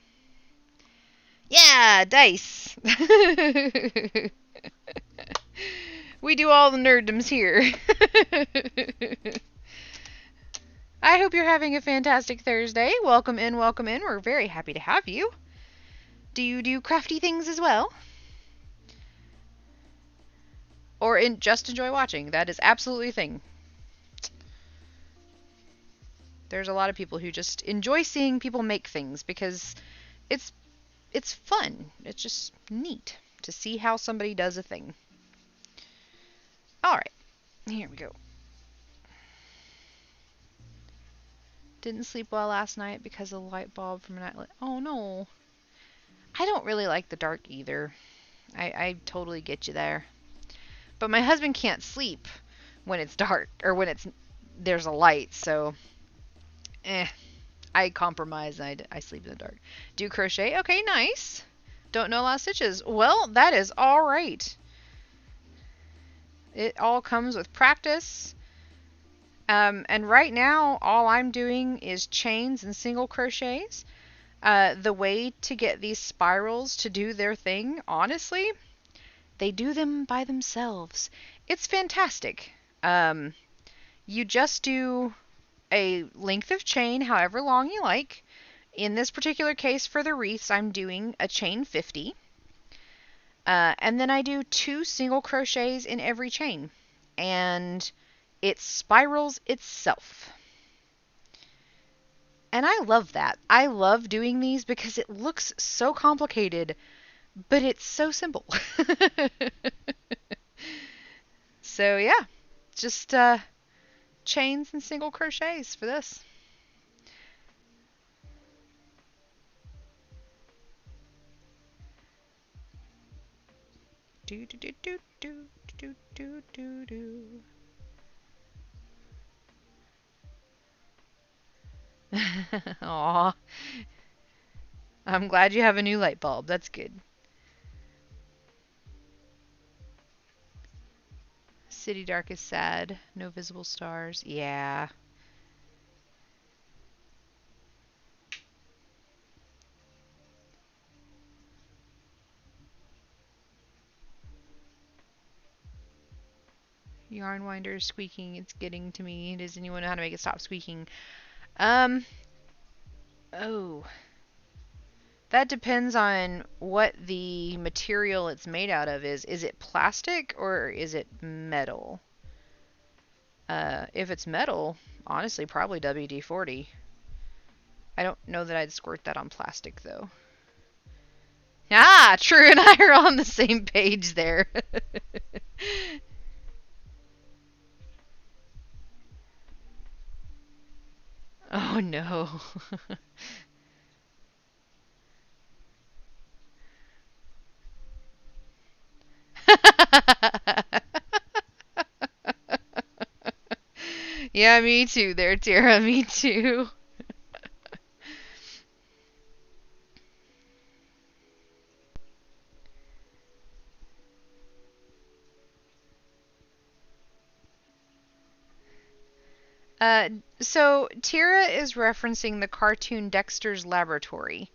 Yeah, dice. We do all the nerddoms here. I hope you're having a fantastic Thursday. Welcome in, welcome in. We're very happy to have you. Do you do crafty things as well? Or just enjoy watching? That is absolutely a thing. There's a lot of people who just enjoy seeing people make things because it's fun. It's just neat to see how somebody does a thing. Alright, here we go. Didn't sleep well last night because of the light bulb from a nightlight. Oh no. I don't really like the dark either. I totally get you there. But my husband can't sleep when it's dark or when there's a light, so I compromise. I sleep in the dark. Do crochet? Okay, nice. Don't know a lot of stitches. Well, that is all right. It all comes with practice. And right now, all I'm doing is chains and single crochets. The way to get these spirals to do their thing, honestly, they do them by themselves. It's fantastic. You just do a length of chain, however long you like. In this particular case for the wreaths, I'm doing a chain 50. And then I do 2 single crochets in every chain. And it spirals itself. And I love that. I love doing these because it looks so complicated, but it's so simple. So yeah, just chains and single crochets for this. Do do do do do do do do do. Aw. I'm glad you have a new light bulb. That's good. City dark is sad. No visible stars. Yeah. Yarn winder is squeaking. It's getting to me. Does anyone know how to make it stop squeaking? Oh. That depends on what the material it's made out of is. Is it plastic or is it metal? If it's metal, honestly, probably WD-40. I don't know that I'd squirt that on plastic, though. Ah, True and I are on the same page there. Oh, no. Yeah, me too there, Tara. Me too. Uh, so Tira is referencing the cartoon Dexter's Laboratory.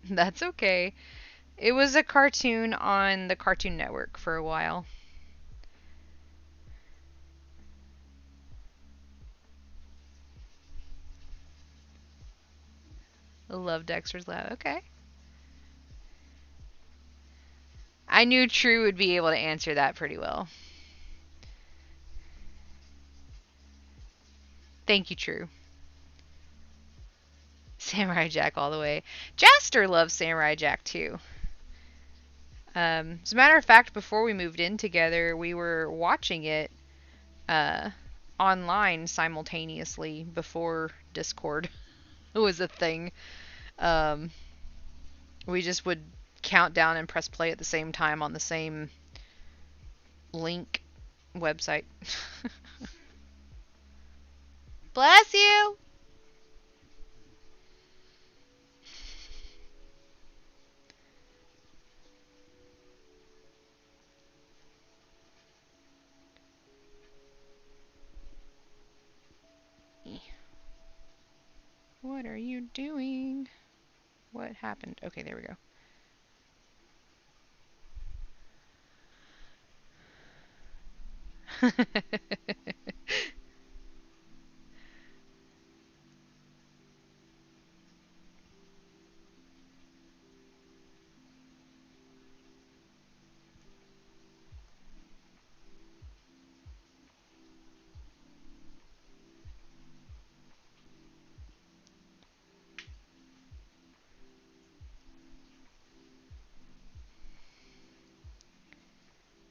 That's okay. It was a cartoon on the Cartoon Network for a while. I love Dexter's Lab. Okay. I knew True would be able to answer that pretty well. Thank you, True. Samurai Jack all the way. Jaster loves Samurai Jack too. As a matter of fact, before we moved in together, we were watching it uh, online simultaneously before Discord was a thing. Um, we just would count down and press play at the same time on the same link website. Bless you! What are you doing? What happened? Okay, there we go.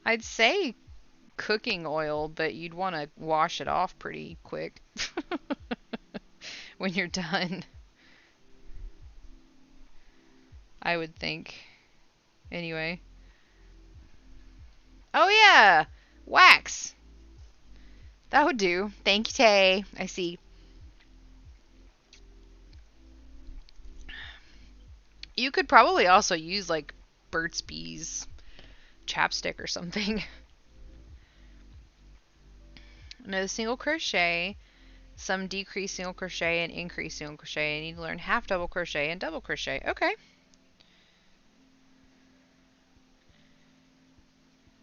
I'd say cooking oil, but you'd want to wash it off pretty quick when you're done, I would think. Anyway. Oh, yeah! Wax! That would do. Thank you, Tay. I see. You could probably also use, like, Burt's Bees chapstick or something. No single crochet, some decrease single crochet and increase single crochet. I need to learn half double crochet and double crochet. Okay.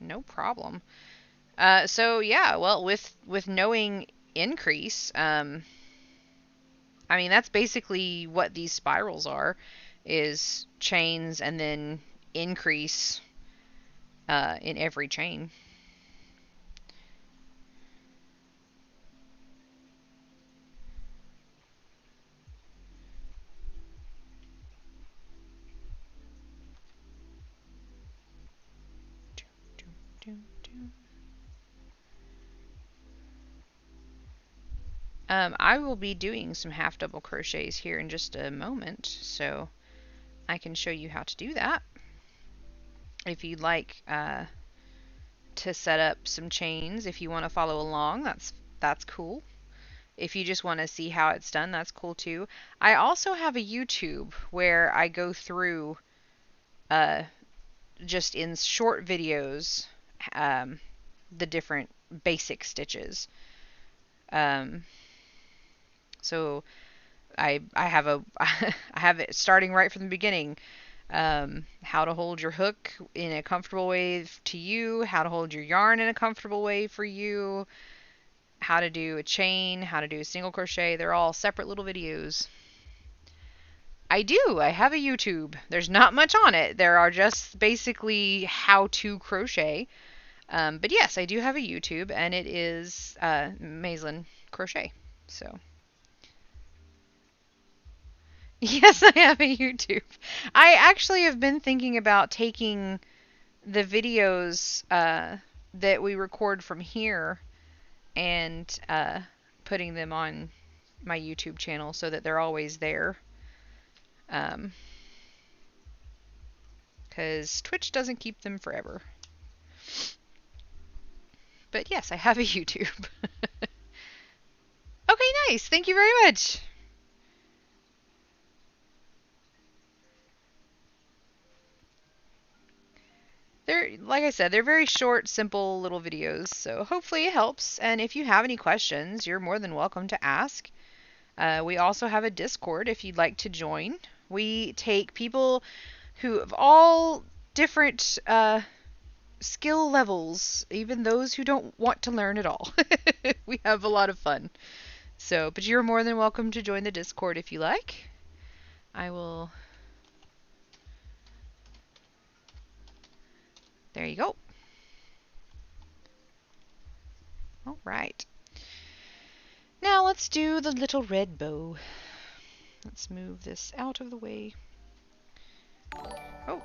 No problem. So yeah, well, with knowing increase, I mean that's basically what these spirals are, is chains and then increase in every chain. I will be doing some half double crochets here in just a moment, so I can show you how to do that. If you'd like to set up some chains, if you want to follow along, that's cool. If you just want to see how it's done, that's cool too. I also have a YouTube where I go through uh, just in short videos um, the different basic stitches. Um, so I have a I have it starting right from the beginning. How to hold your hook in a comfortable way to you, how to hold your yarn in a comfortable way for you, how to do a chain, how to do a single crochet. They're all separate little videos. I do. I have a YouTube. There's not much on it. There are just basically how to crochet. But yes, I do have a YouTube, and it is Maislin Crochet. So yes, I have a YouTube. I actually have been thinking about taking the videos that we record from here and putting them on my YouTube channel so that they're always there. Because Twitch doesn't keep them forever. But yes, I have a YouTube. Okay, nice. Thank you very much. They're, like I said, they're very short, simple little videos, so hopefully it helps. And if you have any questions, you're more than welcome to ask. We also have a Discord if you'd like to join. We take people who have all different skill levels, even those who don't want to learn at all. We have a lot of fun. So, but you're more than welcome to join the Discord if you like. I will. There you go. All right. Now let's do the little red bow. Let's move this out of the way. Oh.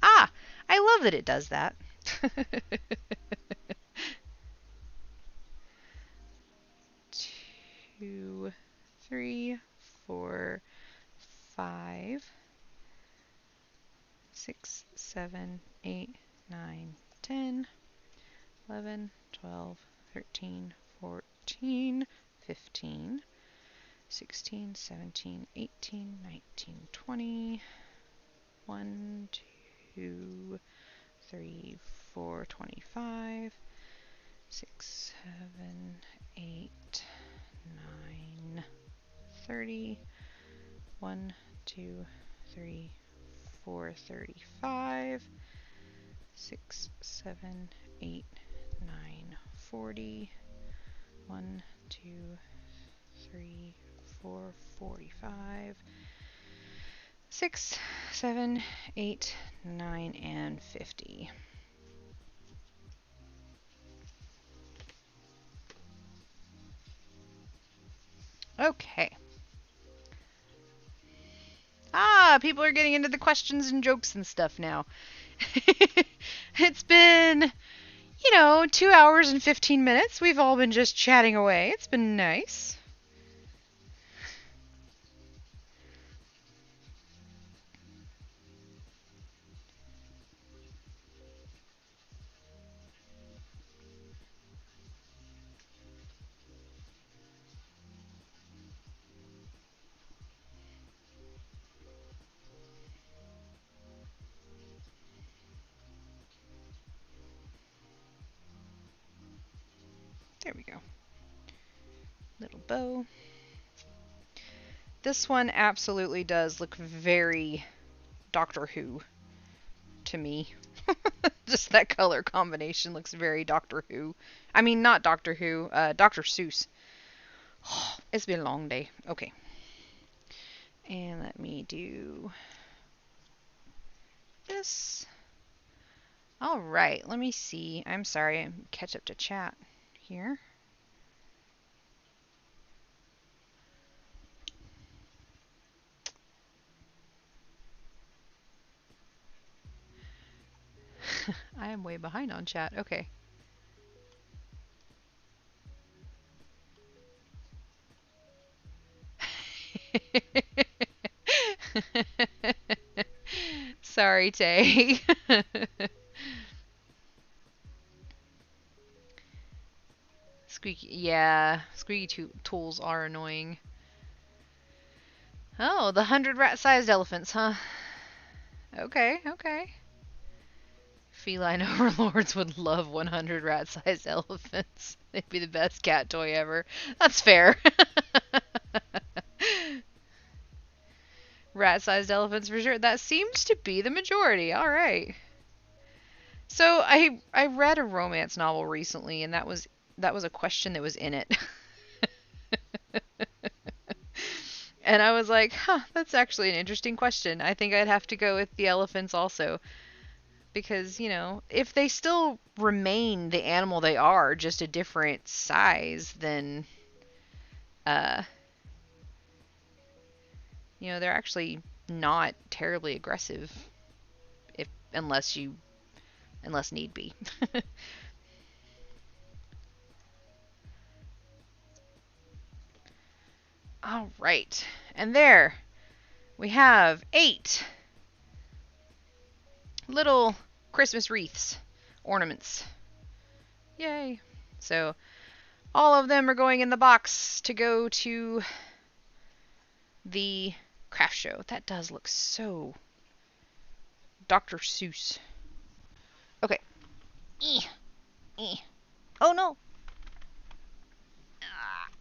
Ah! I love that it does that. 2, 3, 4, 5, 6, 7, 8, 9, 10, 11, 12, 13, 14, 15, 16, 17, 18, 19, 20, 1, 2, 3, 4, 25, 6, 7, 8, 9, 30, 1, 2, 3, 4, 35, 6, 7, 8, 9, 40, 1, 2, 3, 4, 45, 6, 7, 8, 9, and 50. Okay. Ah, people are getting into the questions and jokes and stuff now. It's been, 2 hours and 15 minutes. We've all been just chatting away. It's been nice. There we go. Little bow. This one absolutely does look very Doctor Who to me. Just that color combination looks very Doctor Who. I mean, not Doctor Who, Dr. Seuss. It's been a long day. Okay. And let me do this. All right, let me see. I'm sorry, I'm catch up to chat here. I am way behind on chat. Okay. Sorry, Tay. Squeaky, yeah, squeaky tools are annoying. Oh, the 100 rat-sized elephants, huh? Okay, okay. Feline overlords would love 100 rat-sized elephants. They'd be the best cat toy ever. That's fair. Rat-sized elephants for sure. That seems to be the majority. All right. So I read a romance novel recently, and that was a question that was in it. And I was like, huh, that's actually an interesting question. I think I'd have to go with the elephants also. Because, if they still remain the animal they are, just a different size, then, they're actually not terribly aggressive, if unless need be. All right, and there we have 8 little Christmas wreaths, ornaments. Yay! So all of them are going in the box to go to the craft show. That does look so Dr. Seuss. Okay. Oh no!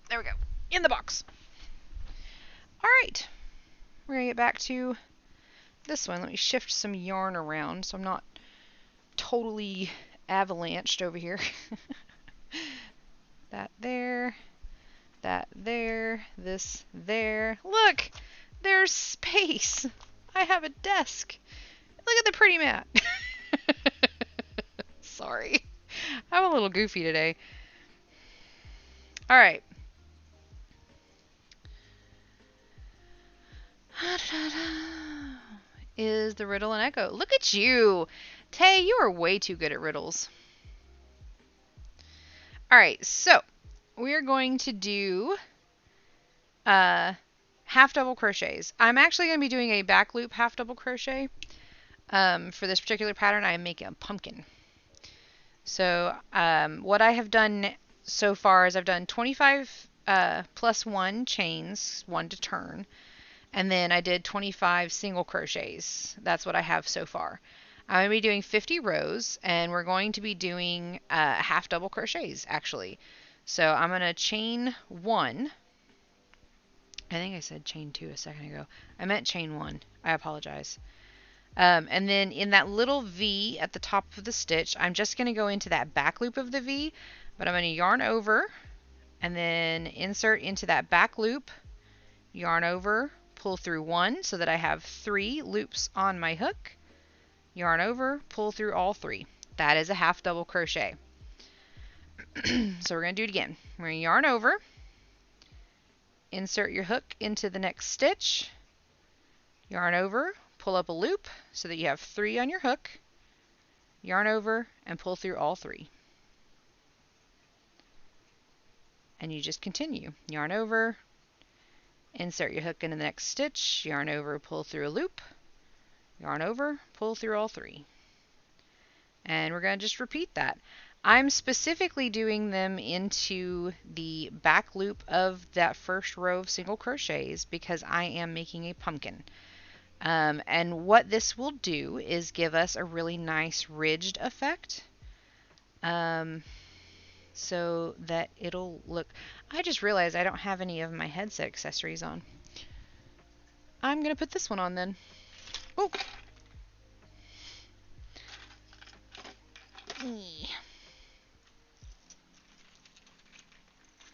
There we go. In the box. Alright. We're going to get back to this one. Let me shift some yarn around so I'm not totally avalanched over here. That there. That there. This there. Look! There's space! I have a desk. Look at the pretty mat. Sorry. I'm a little goofy today. Alright. Is the riddle an echo? Look at you! Tay, you are way too good at riddles. Alright, so we are going to do half double crochets. I'm actually going to be doing a back loop half double crochet. For this particular pattern, I am making a pumpkin. So what I have done so far is I've done 25 plus 1 chains, 1 to turn, and then I did 25 single crochets. That's what I have so far. I'm going to be doing 50 rows, and we're going to be doing half double crochets, actually. So I'm going to chain 1. I think I said chain 2 a second ago. I meant chain 1. I apologize. And then in that little V at the top of the stitch, I'm just going to go into that back loop of the V, but I'm going to yarn over, and then insert into that back loop, yarn over, pull through 1 so that I have 3 loops on my hook, yarn over, pull through all 3. That is a half double crochet. So we're going to do it again. We're going to yarn over, insert your hook into the next stitch, yarn over, pull up a loop so that you have 3 on your hook, yarn over, and pull through all 3. And you just continue. Yarn over, insert your hook into the next stitch, yarn over, pull through a loop, yarn over, pull through all 3. And we're going to just repeat that. I'm specifically doing them into the back loop of that first row of single crochets because I am making a pumpkin. And what this will do is give us a really nice ridged effect. So that it'll look... I just realized I don't have any of my headset accessories on. I'm going to put this one on then. Oh!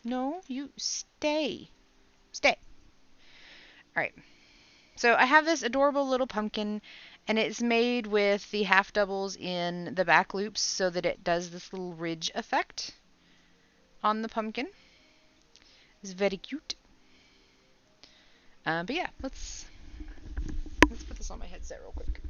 No, you stay. Stay. Alright. So I have this adorable little pumpkin, and it's made with the half doubles in the back loops so that it does this little ridge effect on the pumpkin. It's very cute. But yeah, let's put this on my headset real quick.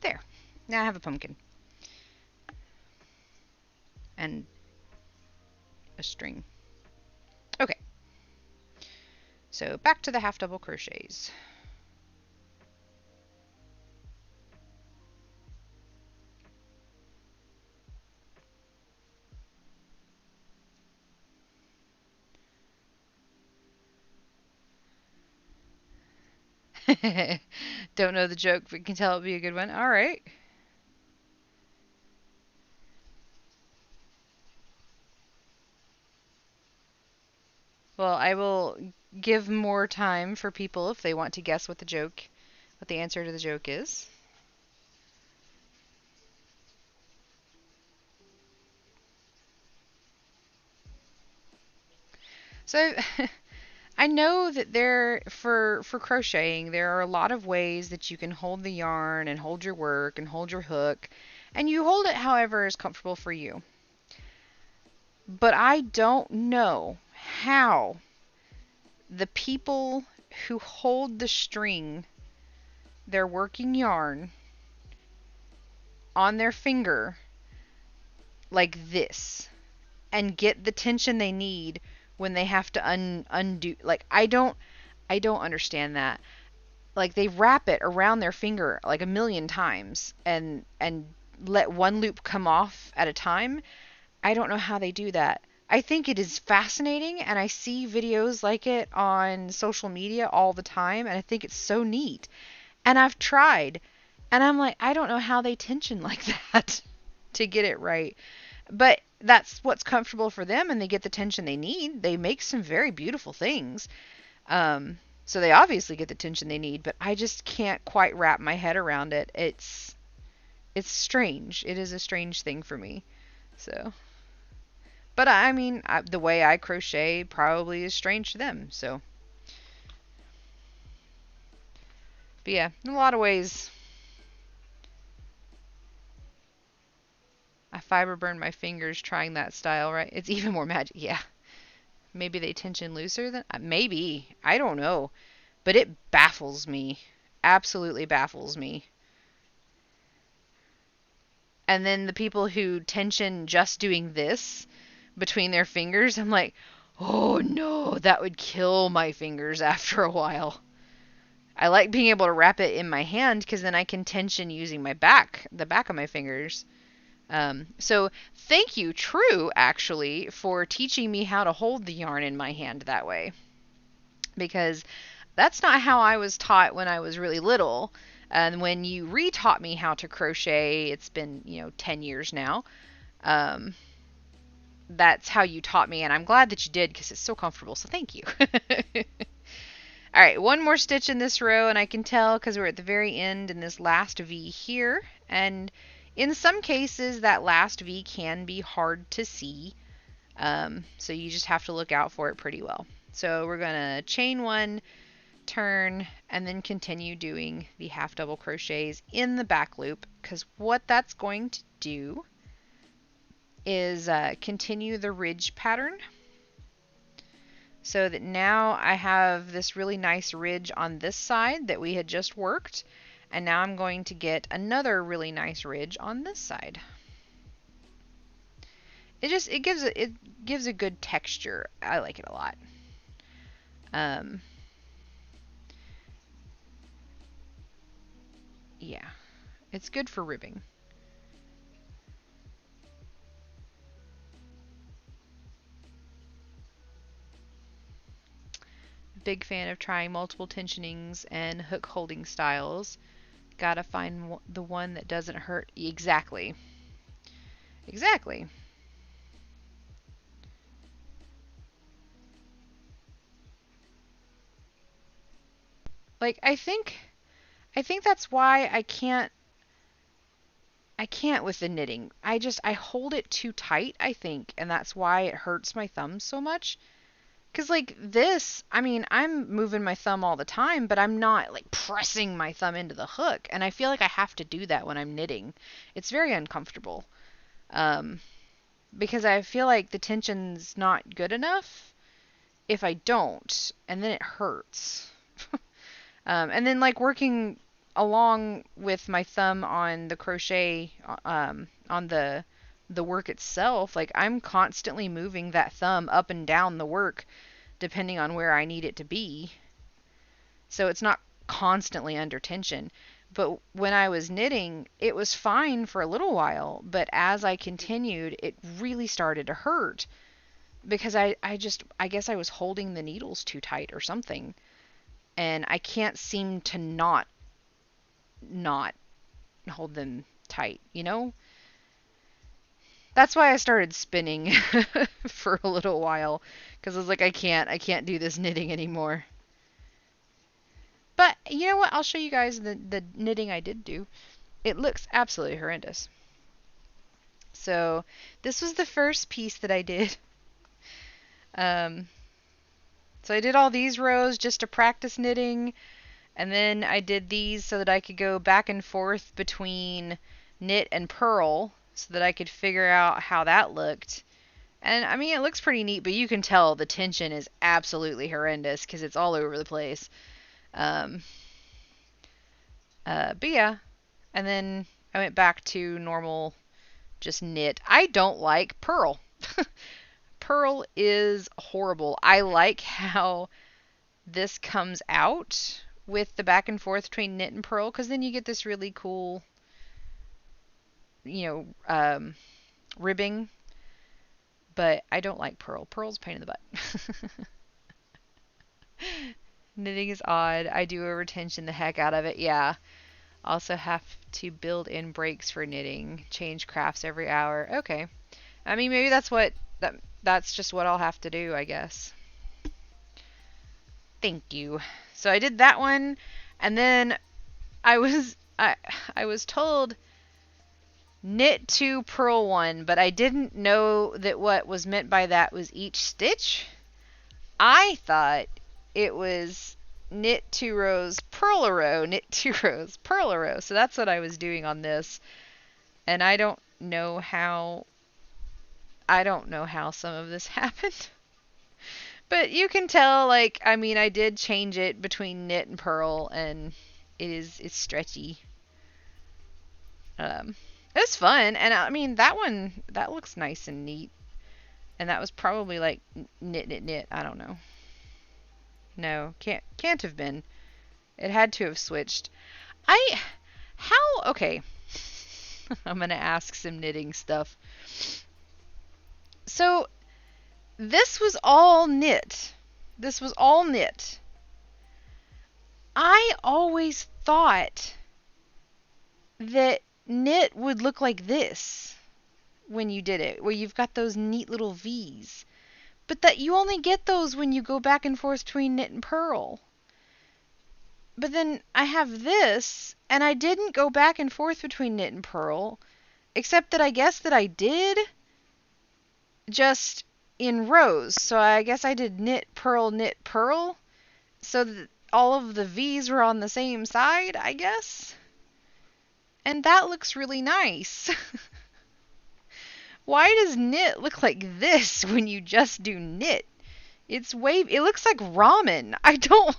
There. Now I have a pumpkin. And a string. Okay. So back to the half double crochets. Don't know the joke, but can tell it'll be a good one. All right. Well, I will give more time for people if they want to guess what the answer to the joke is. So I know that there for crocheting there are a lot of ways that you can hold the yarn and hold your work and hold your hook, and you hold it however is comfortable for you. But I don't know how the people who hold the string, their working yarn, on their finger like this and get the tension they need when they have to undo, like I don't understand that. Like they wrap it around their finger like a million times and let one loop come off at a time. I don't know how they do that. I think it is fascinating, and I see videos like it on social media all the time, and I think it's so neat. And I've tried, and I'm like, I don't know how they tension like that to get it right. But that's what's comfortable for them, and they get the tension they need. They make some very beautiful things. So they obviously get the tension they need, but I just can't quite wrap my head around it. It's strange. It is a strange thing for me. So, but I mean, the way I crochet probably is strange to them. So, but yeah, in a lot of ways, I fiber burned my fingers trying that style, right? It's even more magic. Yeah. Maybe they tension looser than maybe. I don't know. But it baffles me. Absolutely baffles me. And then the people who tension just doing this between their fingers, I'm like, "Oh no, that would kill my fingers after a while." I like being able to wrap it in my hand because then I can tension using the back of my fingers. So thank you, True, actually, for teaching me how to hold the yarn in my hand that way. Because that's not how I was taught when I was really little. And when you re-taught me how to crochet, it's been, 10 years now. Um, that's how you taught me, and I'm glad that you did because it's so comfortable. So thank you. All right, one more stitch in this row, and I can tell because we're at the very end in this last V here. And in some cases, that last V can be hard to see. So you just have to look out for it pretty well. So we're going to chain one, turn, and then continue doing the half double crochets in the back loop, because what that's going to do is continue the ridge pattern, so that now I have this really nice ridge on this side that we had just worked, and now I'm going to get another really nice ridge on this side. It gives a good texture. I like it a lot. Yeah, it's good for ribbing. Big fan of trying multiple tensionings and hook holding styles. Gotta find the one that doesn't hurt. Exactly. Exactly. Like I think that's why I can't with the knitting. I hold it too tight, I think, and that's why it hurts my thumbs so much. 'Cause like this, I mean, I'm moving my thumb all the time, but I'm not like pressing my thumb into the hook, and I feel like I have to do that when I'm knitting. It's very uncomfortable. Um, because I feel like the tension's not good enough if I don't, and then it hurts. And then like working along with my thumb on the crochet, on the work itself, like I'm constantly moving that thumb up and down the work depending on where I need it to be. So it's not constantly under tension. But when I was knitting, it was fine for a little while, but as I continued, it really started to hurt because I guess I was holding the needles too tight or something. And I can't seem to not hold them tight, you know? That's why I started spinning for a little while, because I was like, I can't do this knitting anymore. But you know what? I'll show you guys the knitting I did do. It looks absolutely horrendous. So this was the first piece that I did. Um, So I did all these rows just to practice knitting, and then I did these so that I could go back and forth between knit and purl so that I could figure out how that looked. And I mean, it looks pretty neat, but you can tell the tension is absolutely horrendous because it's all over the place. Um, but yeah, and then I went back to normal, just knit. I don't like purl. Purl is horrible. I like how this comes out with the back and forth between knit and purl because then you get this really cool, you know, ribbing. But I don't like purl. Purl's a pain in the butt. Knitting is odd. I do overtension the heck out of it. Yeah. Also have to build in breaks for knitting. Change crafts every hour. Okay. I mean, maybe that's just what I'll have to do, I guess. Thank you. So I did that one, and then I was told knit 2 purl 1, but I didn't know that what was meant by that was each stitch. I thought it was knit 2 rows, purl a row, knit 2 rows, purl a row. So that's what I was doing on this. And I don't know how some of this happened. But you can tell, like, I mean, I did change it between knit and purl, and it's stretchy. It was fun, and I mean, that looks nice and neat. And that was probably like knit. I don't know. No, can't have been. It had to have switched. Okay. I'm gonna ask some knitting stuff. So this was all knit. This was all knit. I always thought that knit would look like this when you did it, where you've got those neat little V's. But that you only get those when you go back and forth between knit and purl. But then I have this, and I didn't go back and forth between knit and purl, except that I guess that I did, just in rows. So I guess I did knit, purl, so that all of the V's were on the same side, I guess. And that looks really nice. Why does knit look like this when you just do knit? It looks like ramen. I don't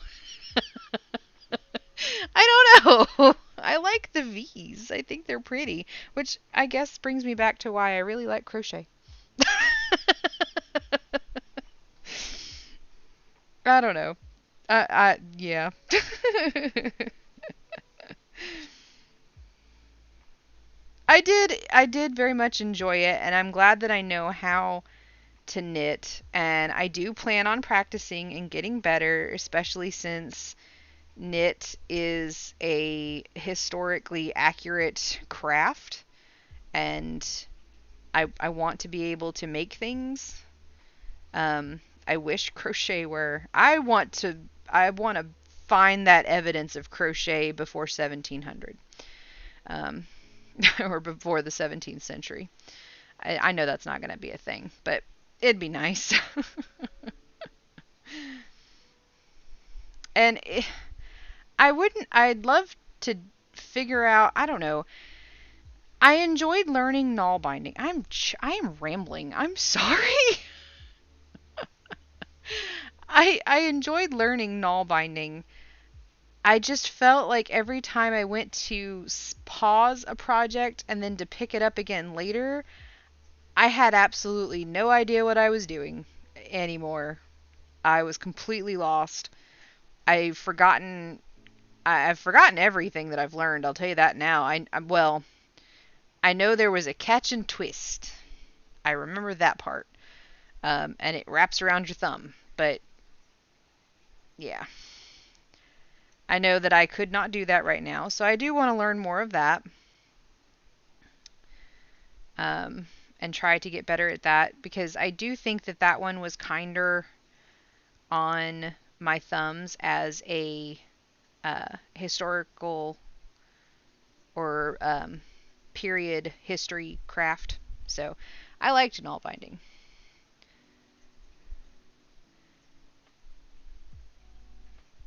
know. I like the V's. I think they're pretty, which I guess brings me back to why I really like crochet. I don't know. Yeah. I did very much enjoy it, and I'm glad that I know how to knit, and I do plan on practicing and getting better, especially since knit is a historically accurate craft, and I want to be able to make things. I wish crochet were. I want to find that evidence of crochet before 1700, or before the 17th century. I know that's not going to be a thing, but it'd be nice. And I'd love to figure out, I don't know. I enjoyed learning nail binding. I am rambling. I'm sorry. I enjoyed learning nail binding. I just felt like every time I went to pause a project and then to pick it up again later, I had absolutely no idea what I was doing anymore. I was completely lost. I've forgotten I've forgotten everything that I've learned. I'll tell you that now. Well, I know there was a catch and twist. I remember that part. And it wraps around your thumb. But yeah. I know that I could not do that right now, so I do want to learn more of that. And try to get better at that, because I do think that that one was kinder on my thumbs as a historical or period history craft. So I liked nail binding.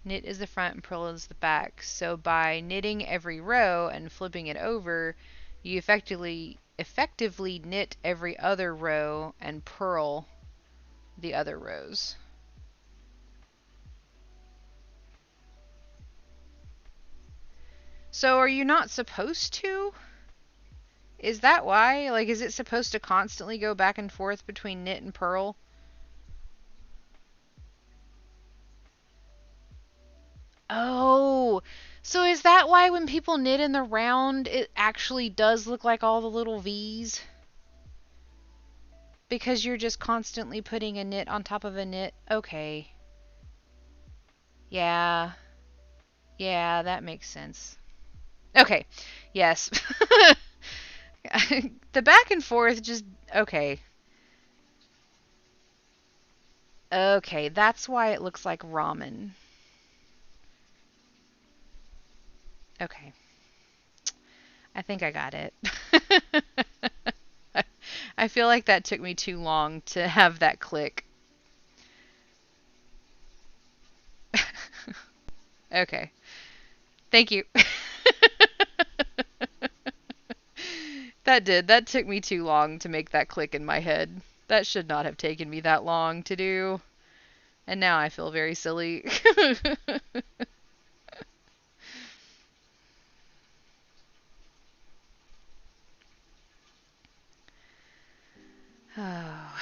Knit is the front and purl is the back. So by knitting every row and flipping it over, you effectively knit every other row and purl the other rows. So are you not supposed to? Is that why? Like, is it supposed to constantly go back and forth between knit and purl? Oh, so is that why when people knit in the round, it actually does look like all the little V's? Because you're just constantly putting a knit on top of a knit? Okay. Yeah. Yeah, that makes sense. Okay. Yes. The back and forth just... Okay. Okay, that's why it looks like ramen. Okay. I think I got it. I feel like that took me too long to have that click. Okay. Thank you. That did. That took me too long to make that click in my head. That should not have taken me that long to do. And now I feel very silly. Oh.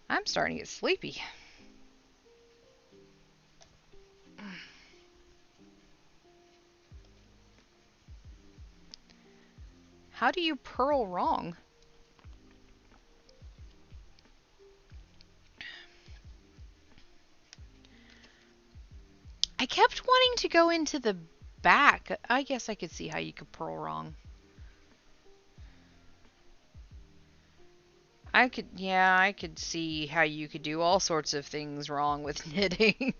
I'm starting to get sleepy. How do you purl wrong? I kept wanting to go into the back. I guess I could see how you could purl wrong. I could see how you could do all sorts of things wrong with knitting.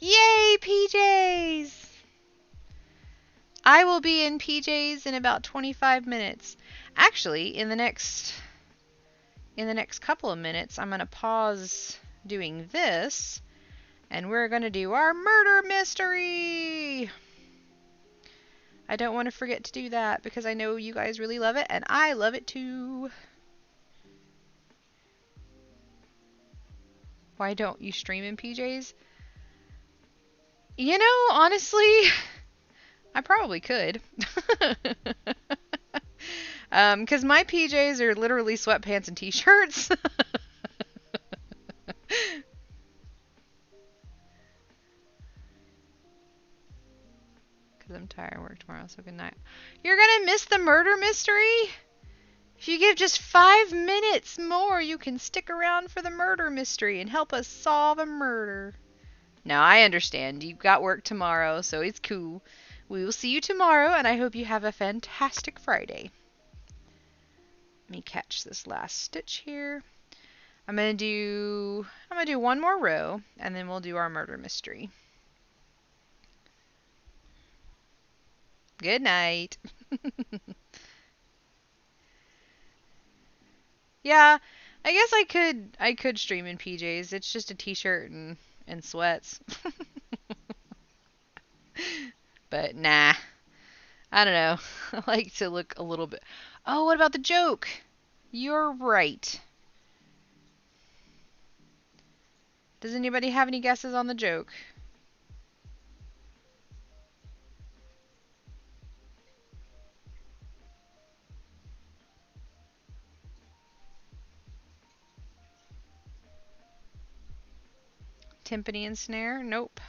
Yay, PJs! I will be in PJs in about 25 minutes. Actually, in the next couple of minutes, I'm going to pause doing this, and we're going to do our murder mystery. I don't want to forget to do that because I know you guys really love it, and I love it too. Why don't you stream in PJs? You know, honestly, I probably could. Because my PJs are literally sweatpants and t-shirts. Because I'm tired. I work tomorrow, so good night. You're gonna miss the murder mystery? If you give just 5 minutes more, you can stick around for the murder mystery and help us solve a murder. Now, I understand. You've got work tomorrow, so it's cool. We will see you tomorrow, and I hope you have a fantastic Friday. Let me catch this last stitch here. I'm gonna do one more row, and then we'll do our murder mystery. Good night. Yeah, I guess I could stream in PJs. It's just a t-shirt and sweats. But nah. I don't know. I like to look a little bit. Oh, what about the joke? You're right. Does anybody have any guesses on the joke? Timpani and snare? Nope.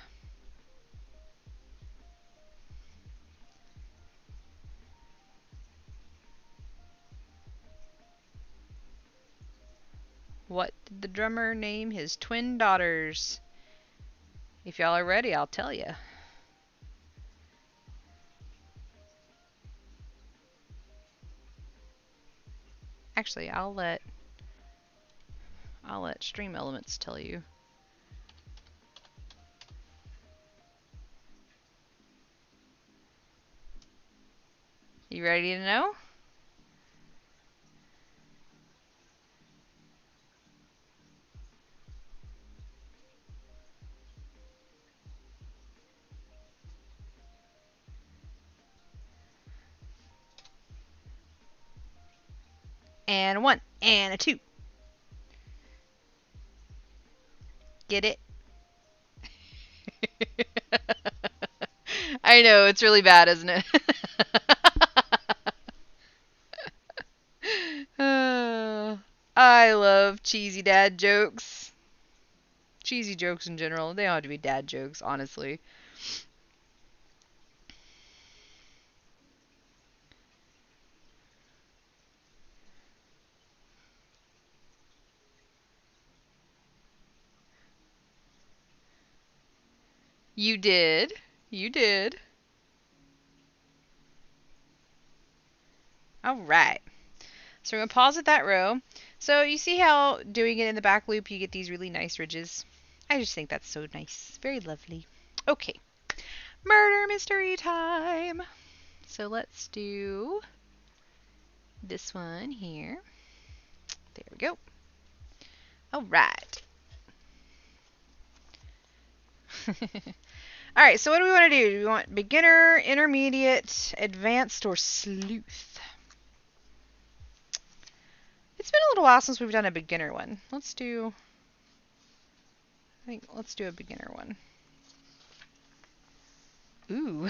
What did the drummer name his twin daughters? If y'all are ready, I'll tell you. Actually, I'll let Stream Elements tell you. You ready to know? And a 1. And a 2. Get it? I know, it's really bad, isn't it? Oh, I love cheesy dad jokes. Cheesy jokes in general. They don't have to be dad jokes, honestly. You did. You did. All right. So we're going to pause at that row. So you see how doing it in the back loop, you get these really nice ridges? I just think that's so nice. Very lovely. Okay. Murder mystery time. So let's do this one here. There we go. All right. All right, so what do we want to do? Do we want beginner, intermediate, advanced, or sleuth? It's been a little while since we've done a beginner one. Let's do a beginner one. Ooh.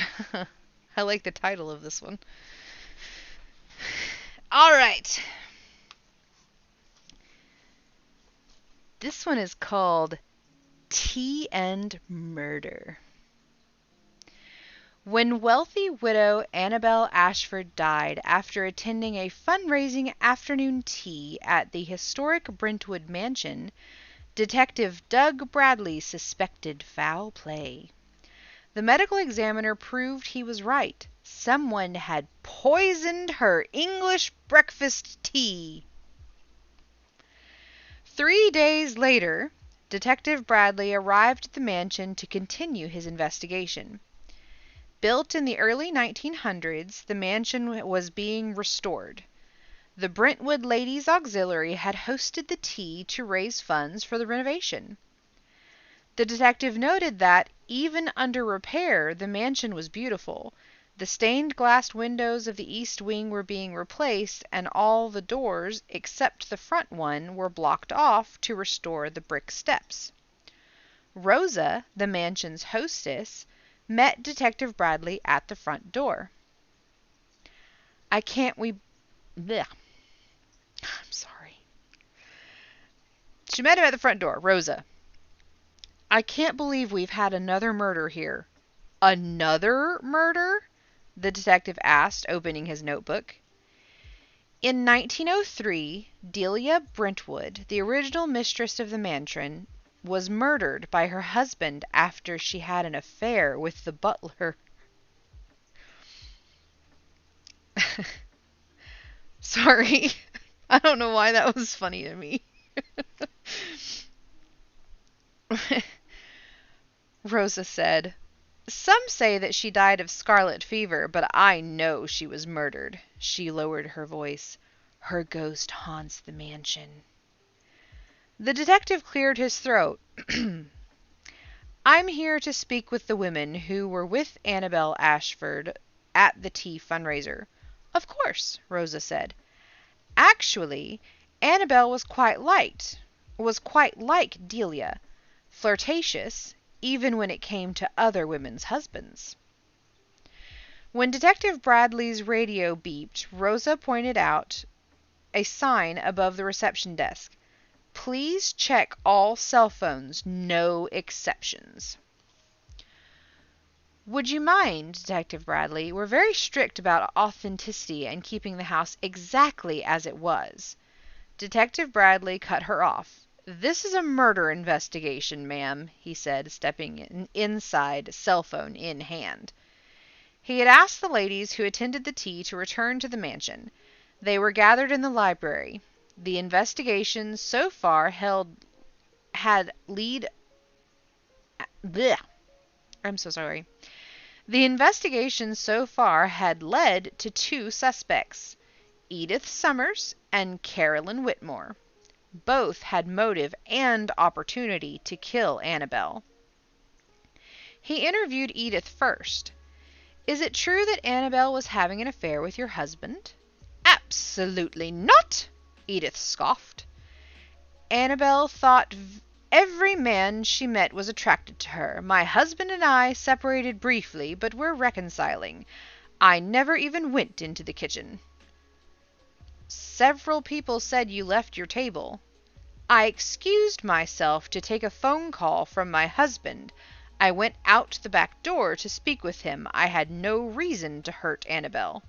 I like the title of this one. All right. This one is called Tea and Murder. When wealthy widow Annabel Ashford died after attending a fundraising afternoon tea at the historic Brentwood mansion, Detective Doug Bradley suspected foul play. The medical examiner proved he was right. Someone had poisoned her English breakfast tea. 3 days later, Detective Bradley arrived at the mansion to continue his investigation. Built in the early 1900s, the mansion was being restored. The Brentwood Ladies Auxiliary had hosted the tea to raise funds for the renovation. The detective noted that, even under repair, the mansion was beautiful. The stained glass windows of the east wing were being replaced, and all the doors, except the front one, were blocked off to restore the brick steps. Rosa, the mansion's hostess, met Detective Bradley at the front door. I'm sorry. She met him at the front door, Rosa. I can't believe we've had another murder here. Another murder? The detective asked, opening his notebook. In 1903, Delia Brentwood, the original mistress of the mansion, was murdered by her husband after she had an affair with the butler. Sorry. I don't know why that was funny to me. Rosa said, "Some say that she died of scarlet fever, but I know she was murdered." She lowered her voice. "Her ghost haunts the mansion." The detective cleared his throat. "I'm here to speak with the women who were with Annabel Ashford at the tea fundraiser." "Of course," Rosa said. "Actually, Annabel was quite like Delia, flirtatious, even when it came to other women's husbands." When Detective Bradley's radio beeped, Rosa pointed out a sign above the reception desk. "Please check all cell phones, no exceptions." "Would you mind, Detective Bradley? We're very strict about authenticity and keeping the house exactly as it was." Detective Bradley cut her off. "This is a murder investigation, ma'am," he said, stepping inside, cell phone in hand. He had asked the ladies who attended the tea to return to the mansion. They were gathered in the library. The investigation so far had lead. Blech. I'm so sorry. The investigation so far had led to 2 suspects, Edith Summers and Carolyn Whitmore. Both had motive and opportunity to kill Annabel. He interviewed Edith first. "Is it true that Annabel was having an affair with your husband?" "Absolutely not!" Edith scoffed. Annabel thought every man she met was attracted to her. My husband and I separated briefly, but we're reconciling. I never even went into the kitchen. Several people said you left your table. I excused myself to take a phone call from my husband. I went out the back door to speak with him. I had no reason to hurt Annabel.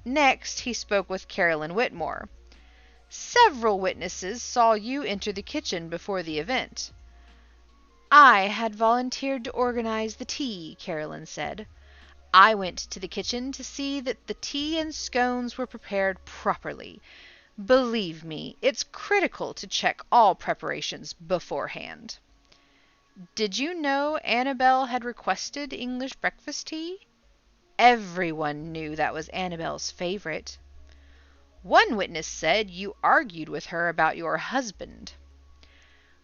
Next, he spoke with Carolyn Whitmore. Several witnesses saw you enter the kitchen before the event. I had volunteered to organize the tea, Carolyn said. I went to the kitchen to see that the tea and scones were prepared properly. Believe me, it's critical to check all preparations beforehand. Did you know Annabel had requested English breakfast tea? Everyone knew that was Annabel's favorite. One witness said you argued with her about your husband.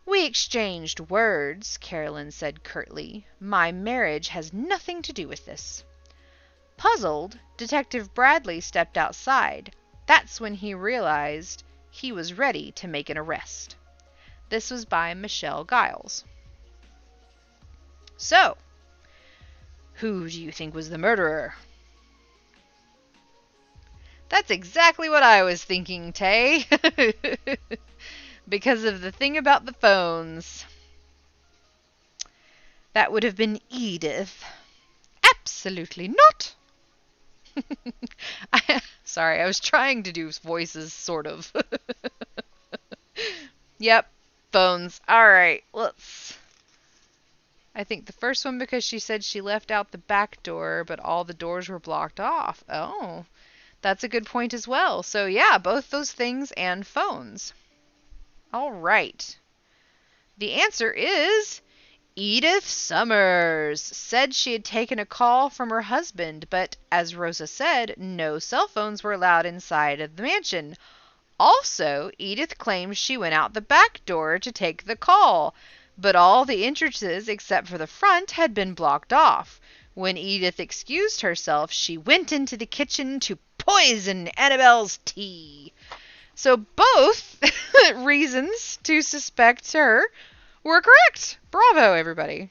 We exchanged words, Carolyn said curtly. My marriage has nothing to do with this. Puzzled, Detective Bradley stepped outside. That's when he realized he was ready to make an arrest. This was by Michelle Giles. So, who do you think was the murderer? That's exactly what I was thinking, Tay. Because of the thing about the phones. That would have been Edith. Absolutely not. Sorry, I was trying to do voices, sort of. Yep, phones. Alright, I think the first one because she said she left out the back door, but all the doors were blocked off. Oh, that's a good point as well. So yeah, both those things and phones. Alright. The answer is Edith Summers said she had taken a call from her husband, but as Rosa said, no cell phones were allowed inside of the mansion. Also, Edith claims she went out the back door to take the call, but all the entrances except for the front had been blocked off. When Edith excused herself, she went into the kitchen to poison Annabel's tea. So both reasons to suspect her were correct. Bravo, everybody.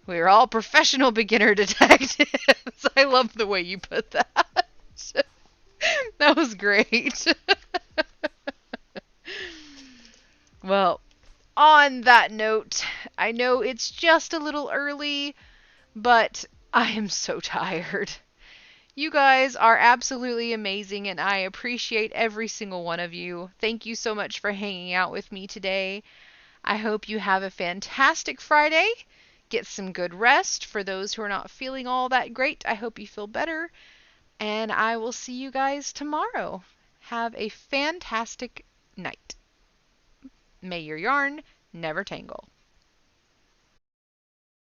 We're all professional beginner detectives. I love the way you put that. That was great. Well, on that note, I know it's just a little early, but I am so tired. You guys are absolutely amazing, and I appreciate every single one of you. Thank you so much for hanging out with me today. I hope you have a fantastic Friday. Get some good rest. For those who are not feeling all that great, I hope you feel better. And I will see you guys tomorrow. Have a fantastic night. May your yarn never tangle.